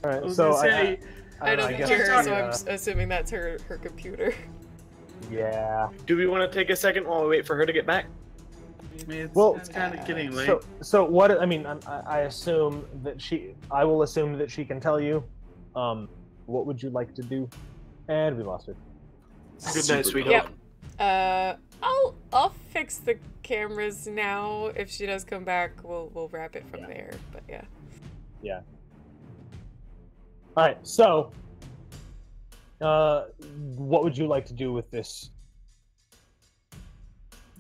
right, I was so gonna say, I don't guess hear her, so we, I'm assuming that's her computer. yeah. Do we want to take a second while we wait for her to get back? it's kind of getting late. So what? I mean, I assume that I will assume that she can tell you. What would you like to do? And we lost her. Good night, sweetheart. Yep. I'll fix the cameras now. If she does come back, we'll wrap it from there. But yeah. Yeah. All right. So, what would you like to do with this?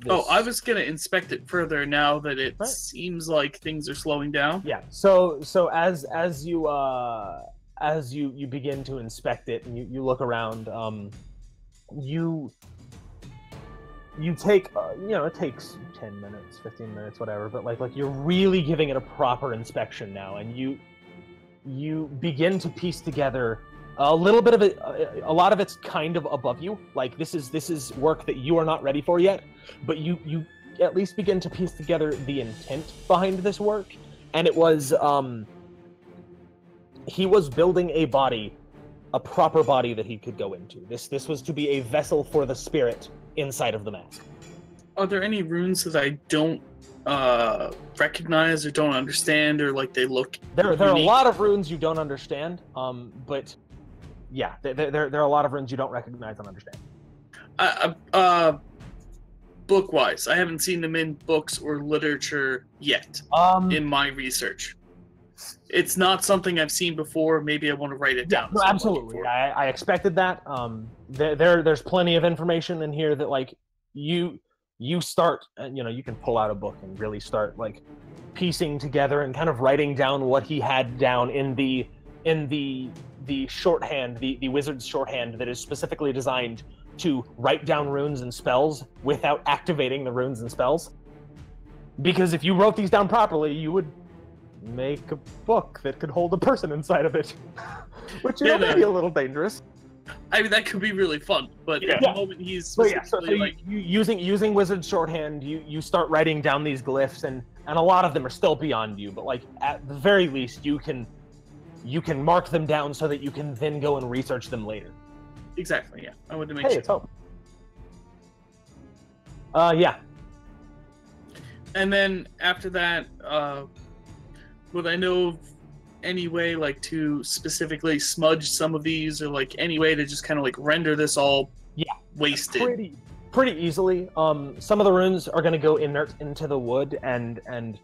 Oh, I was gonna inspect it further now that it Right. seems like things are slowing down. Yeah. So as you begin to inspect it and you look around, you take it takes 10 minutes, 15 minutes, whatever, but like you're really giving it a proper inspection now, and you begin to piece together a little bit of it. A lot of it's kind of above you. Like this is work that you are not ready for yet, but you at least begin to piece together the intent behind this work, and it was he was building a body, a proper body that he could go into. This was to be a vessel for the spirit inside of the mask. Are there any runes that I don't recognize or don't understand, or like they look? There are a lot of runes you don't understand, but yeah, there are a lot of runes you don't recognize and understand. Book-wise, I haven't seen them in books or literature yet. In my research, it's not something I've seen before. Maybe I want to write it down. No, absolutely. I expected that. There's plenty of information in here that like you start, you can pull out a book and really start like piecing together and kind of writing down what he had down in the shorthand, the wizard's shorthand that is specifically designed to write down runes and spells without activating the runes and spells. Because if you wrote these down properly, you would make a book that could hold a person inside of it, which may be a little dangerous. I mean, that could be really fun, but at the moment he's so using wizard shorthand, you start writing down these glyphs, and a lot of them are still beyond you, but like at the very least you can mark them down so that you can then go and research them later. Exactly, yeah. I wanted to make Hey, sure. it's hope. Yeah. And then after that, would I know of any way like to specifically smudge some of these, or like any way to just kind of like render this all wasted? Pretty easily. Some of the runes are going to go inert into the wood and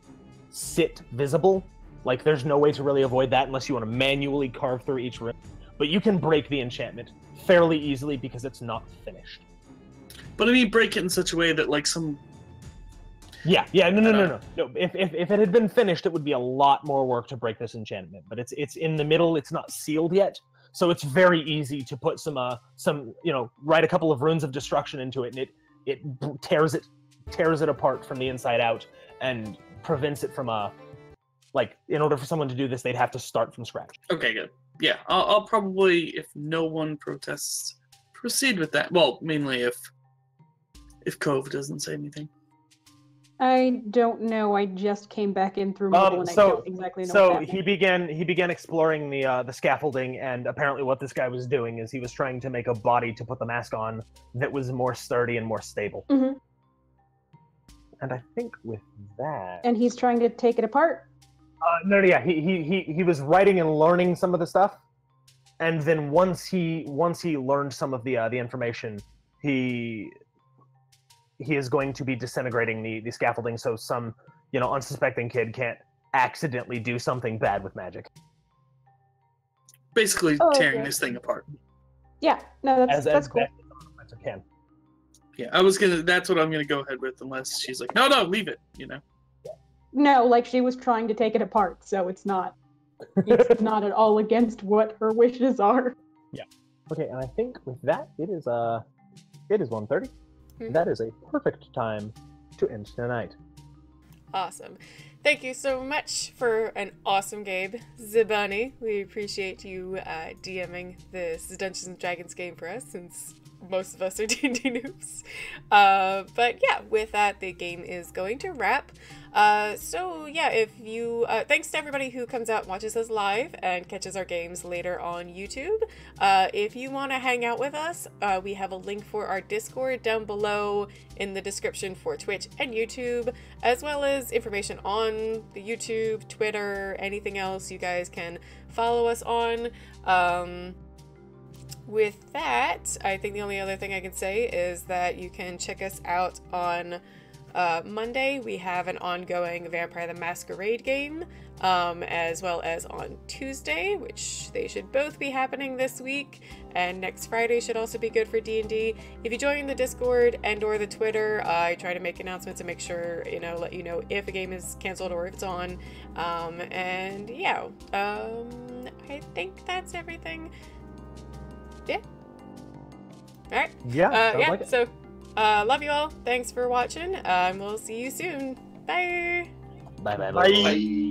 sit visible. Like there's no way to really avoid that unless you want to manually carve through each rune. But you can break the enchantment fairly easily because it's not finished. But I mean, break it in such a way that like some... No. If it had been finished, it would be a lot more work to break this enchantment. But it's in the middle. It's not sealed yet, so it's very easy to put some write a couple of runes of destruction into it, and it tears it apart from the inside out and prevents it from in order for someone to do this, they'd have to start from scratch. Okay, good. Yeah, I'll probably, if no one protests, proceed with that. Well, mainly if Cove doesn't say anything. I don't know. I just came back in through mobile, and I don't exactly know. So he began exploring the scaffolding, and apparently what this guy was doing is he was trying to make a body to put the mask on that was more sturdy and more stable. Mm-hmm. And I think with that, and he's trying to take it apart. He was writing and learning some of the stuff, and then once he learned some of the information, he is going to be disintegrating the scaffolding so some unsuspecting kid can't accidentally do something bad with magic. Basically tearing this thing apart. Yeah, no, that's cool. As I can. Yeah, that's what I'm gonna go ahead with, unless she's like, no, leave it, No, like she was trying to take it apart, so it's not not at all against what her wishes are. Yeah. Okay, and I think with that it is 1:30. That is a perfect time to end tonight. Awesome. Thank you so much for an awesome game, Zibani. We appreciate you DMing this Dungeons & Dragons game for us, since most of us are D&D noobs. But yeah, with that, the game is going to wrap. So yeah, if you thanks to everybody who comes out and watches us live and catches our games later on YouTube. If you want to hang out with us, we have a link for our Discord down below in the description for Twitch and YouTube, as well as information on the YouTube, Twitter, anything else you guys can follow us on. With that, I think the only other thing I can say is that you can check us out on Monday. We have an ongoing Vampire the Masquerade game, as well as on Tuesday, which they should both be happening this week, and next Friday should also be good for D&D. If you join the Discord and or the Twitter, I try to make announcements and make sure, let you know if a game is canceled or if it's on, and yeah, I think that's everything. Yeah. All right. Yeah. So, love you all. Thanks for watching. We'll see you soon. Bye. Bye. Bye.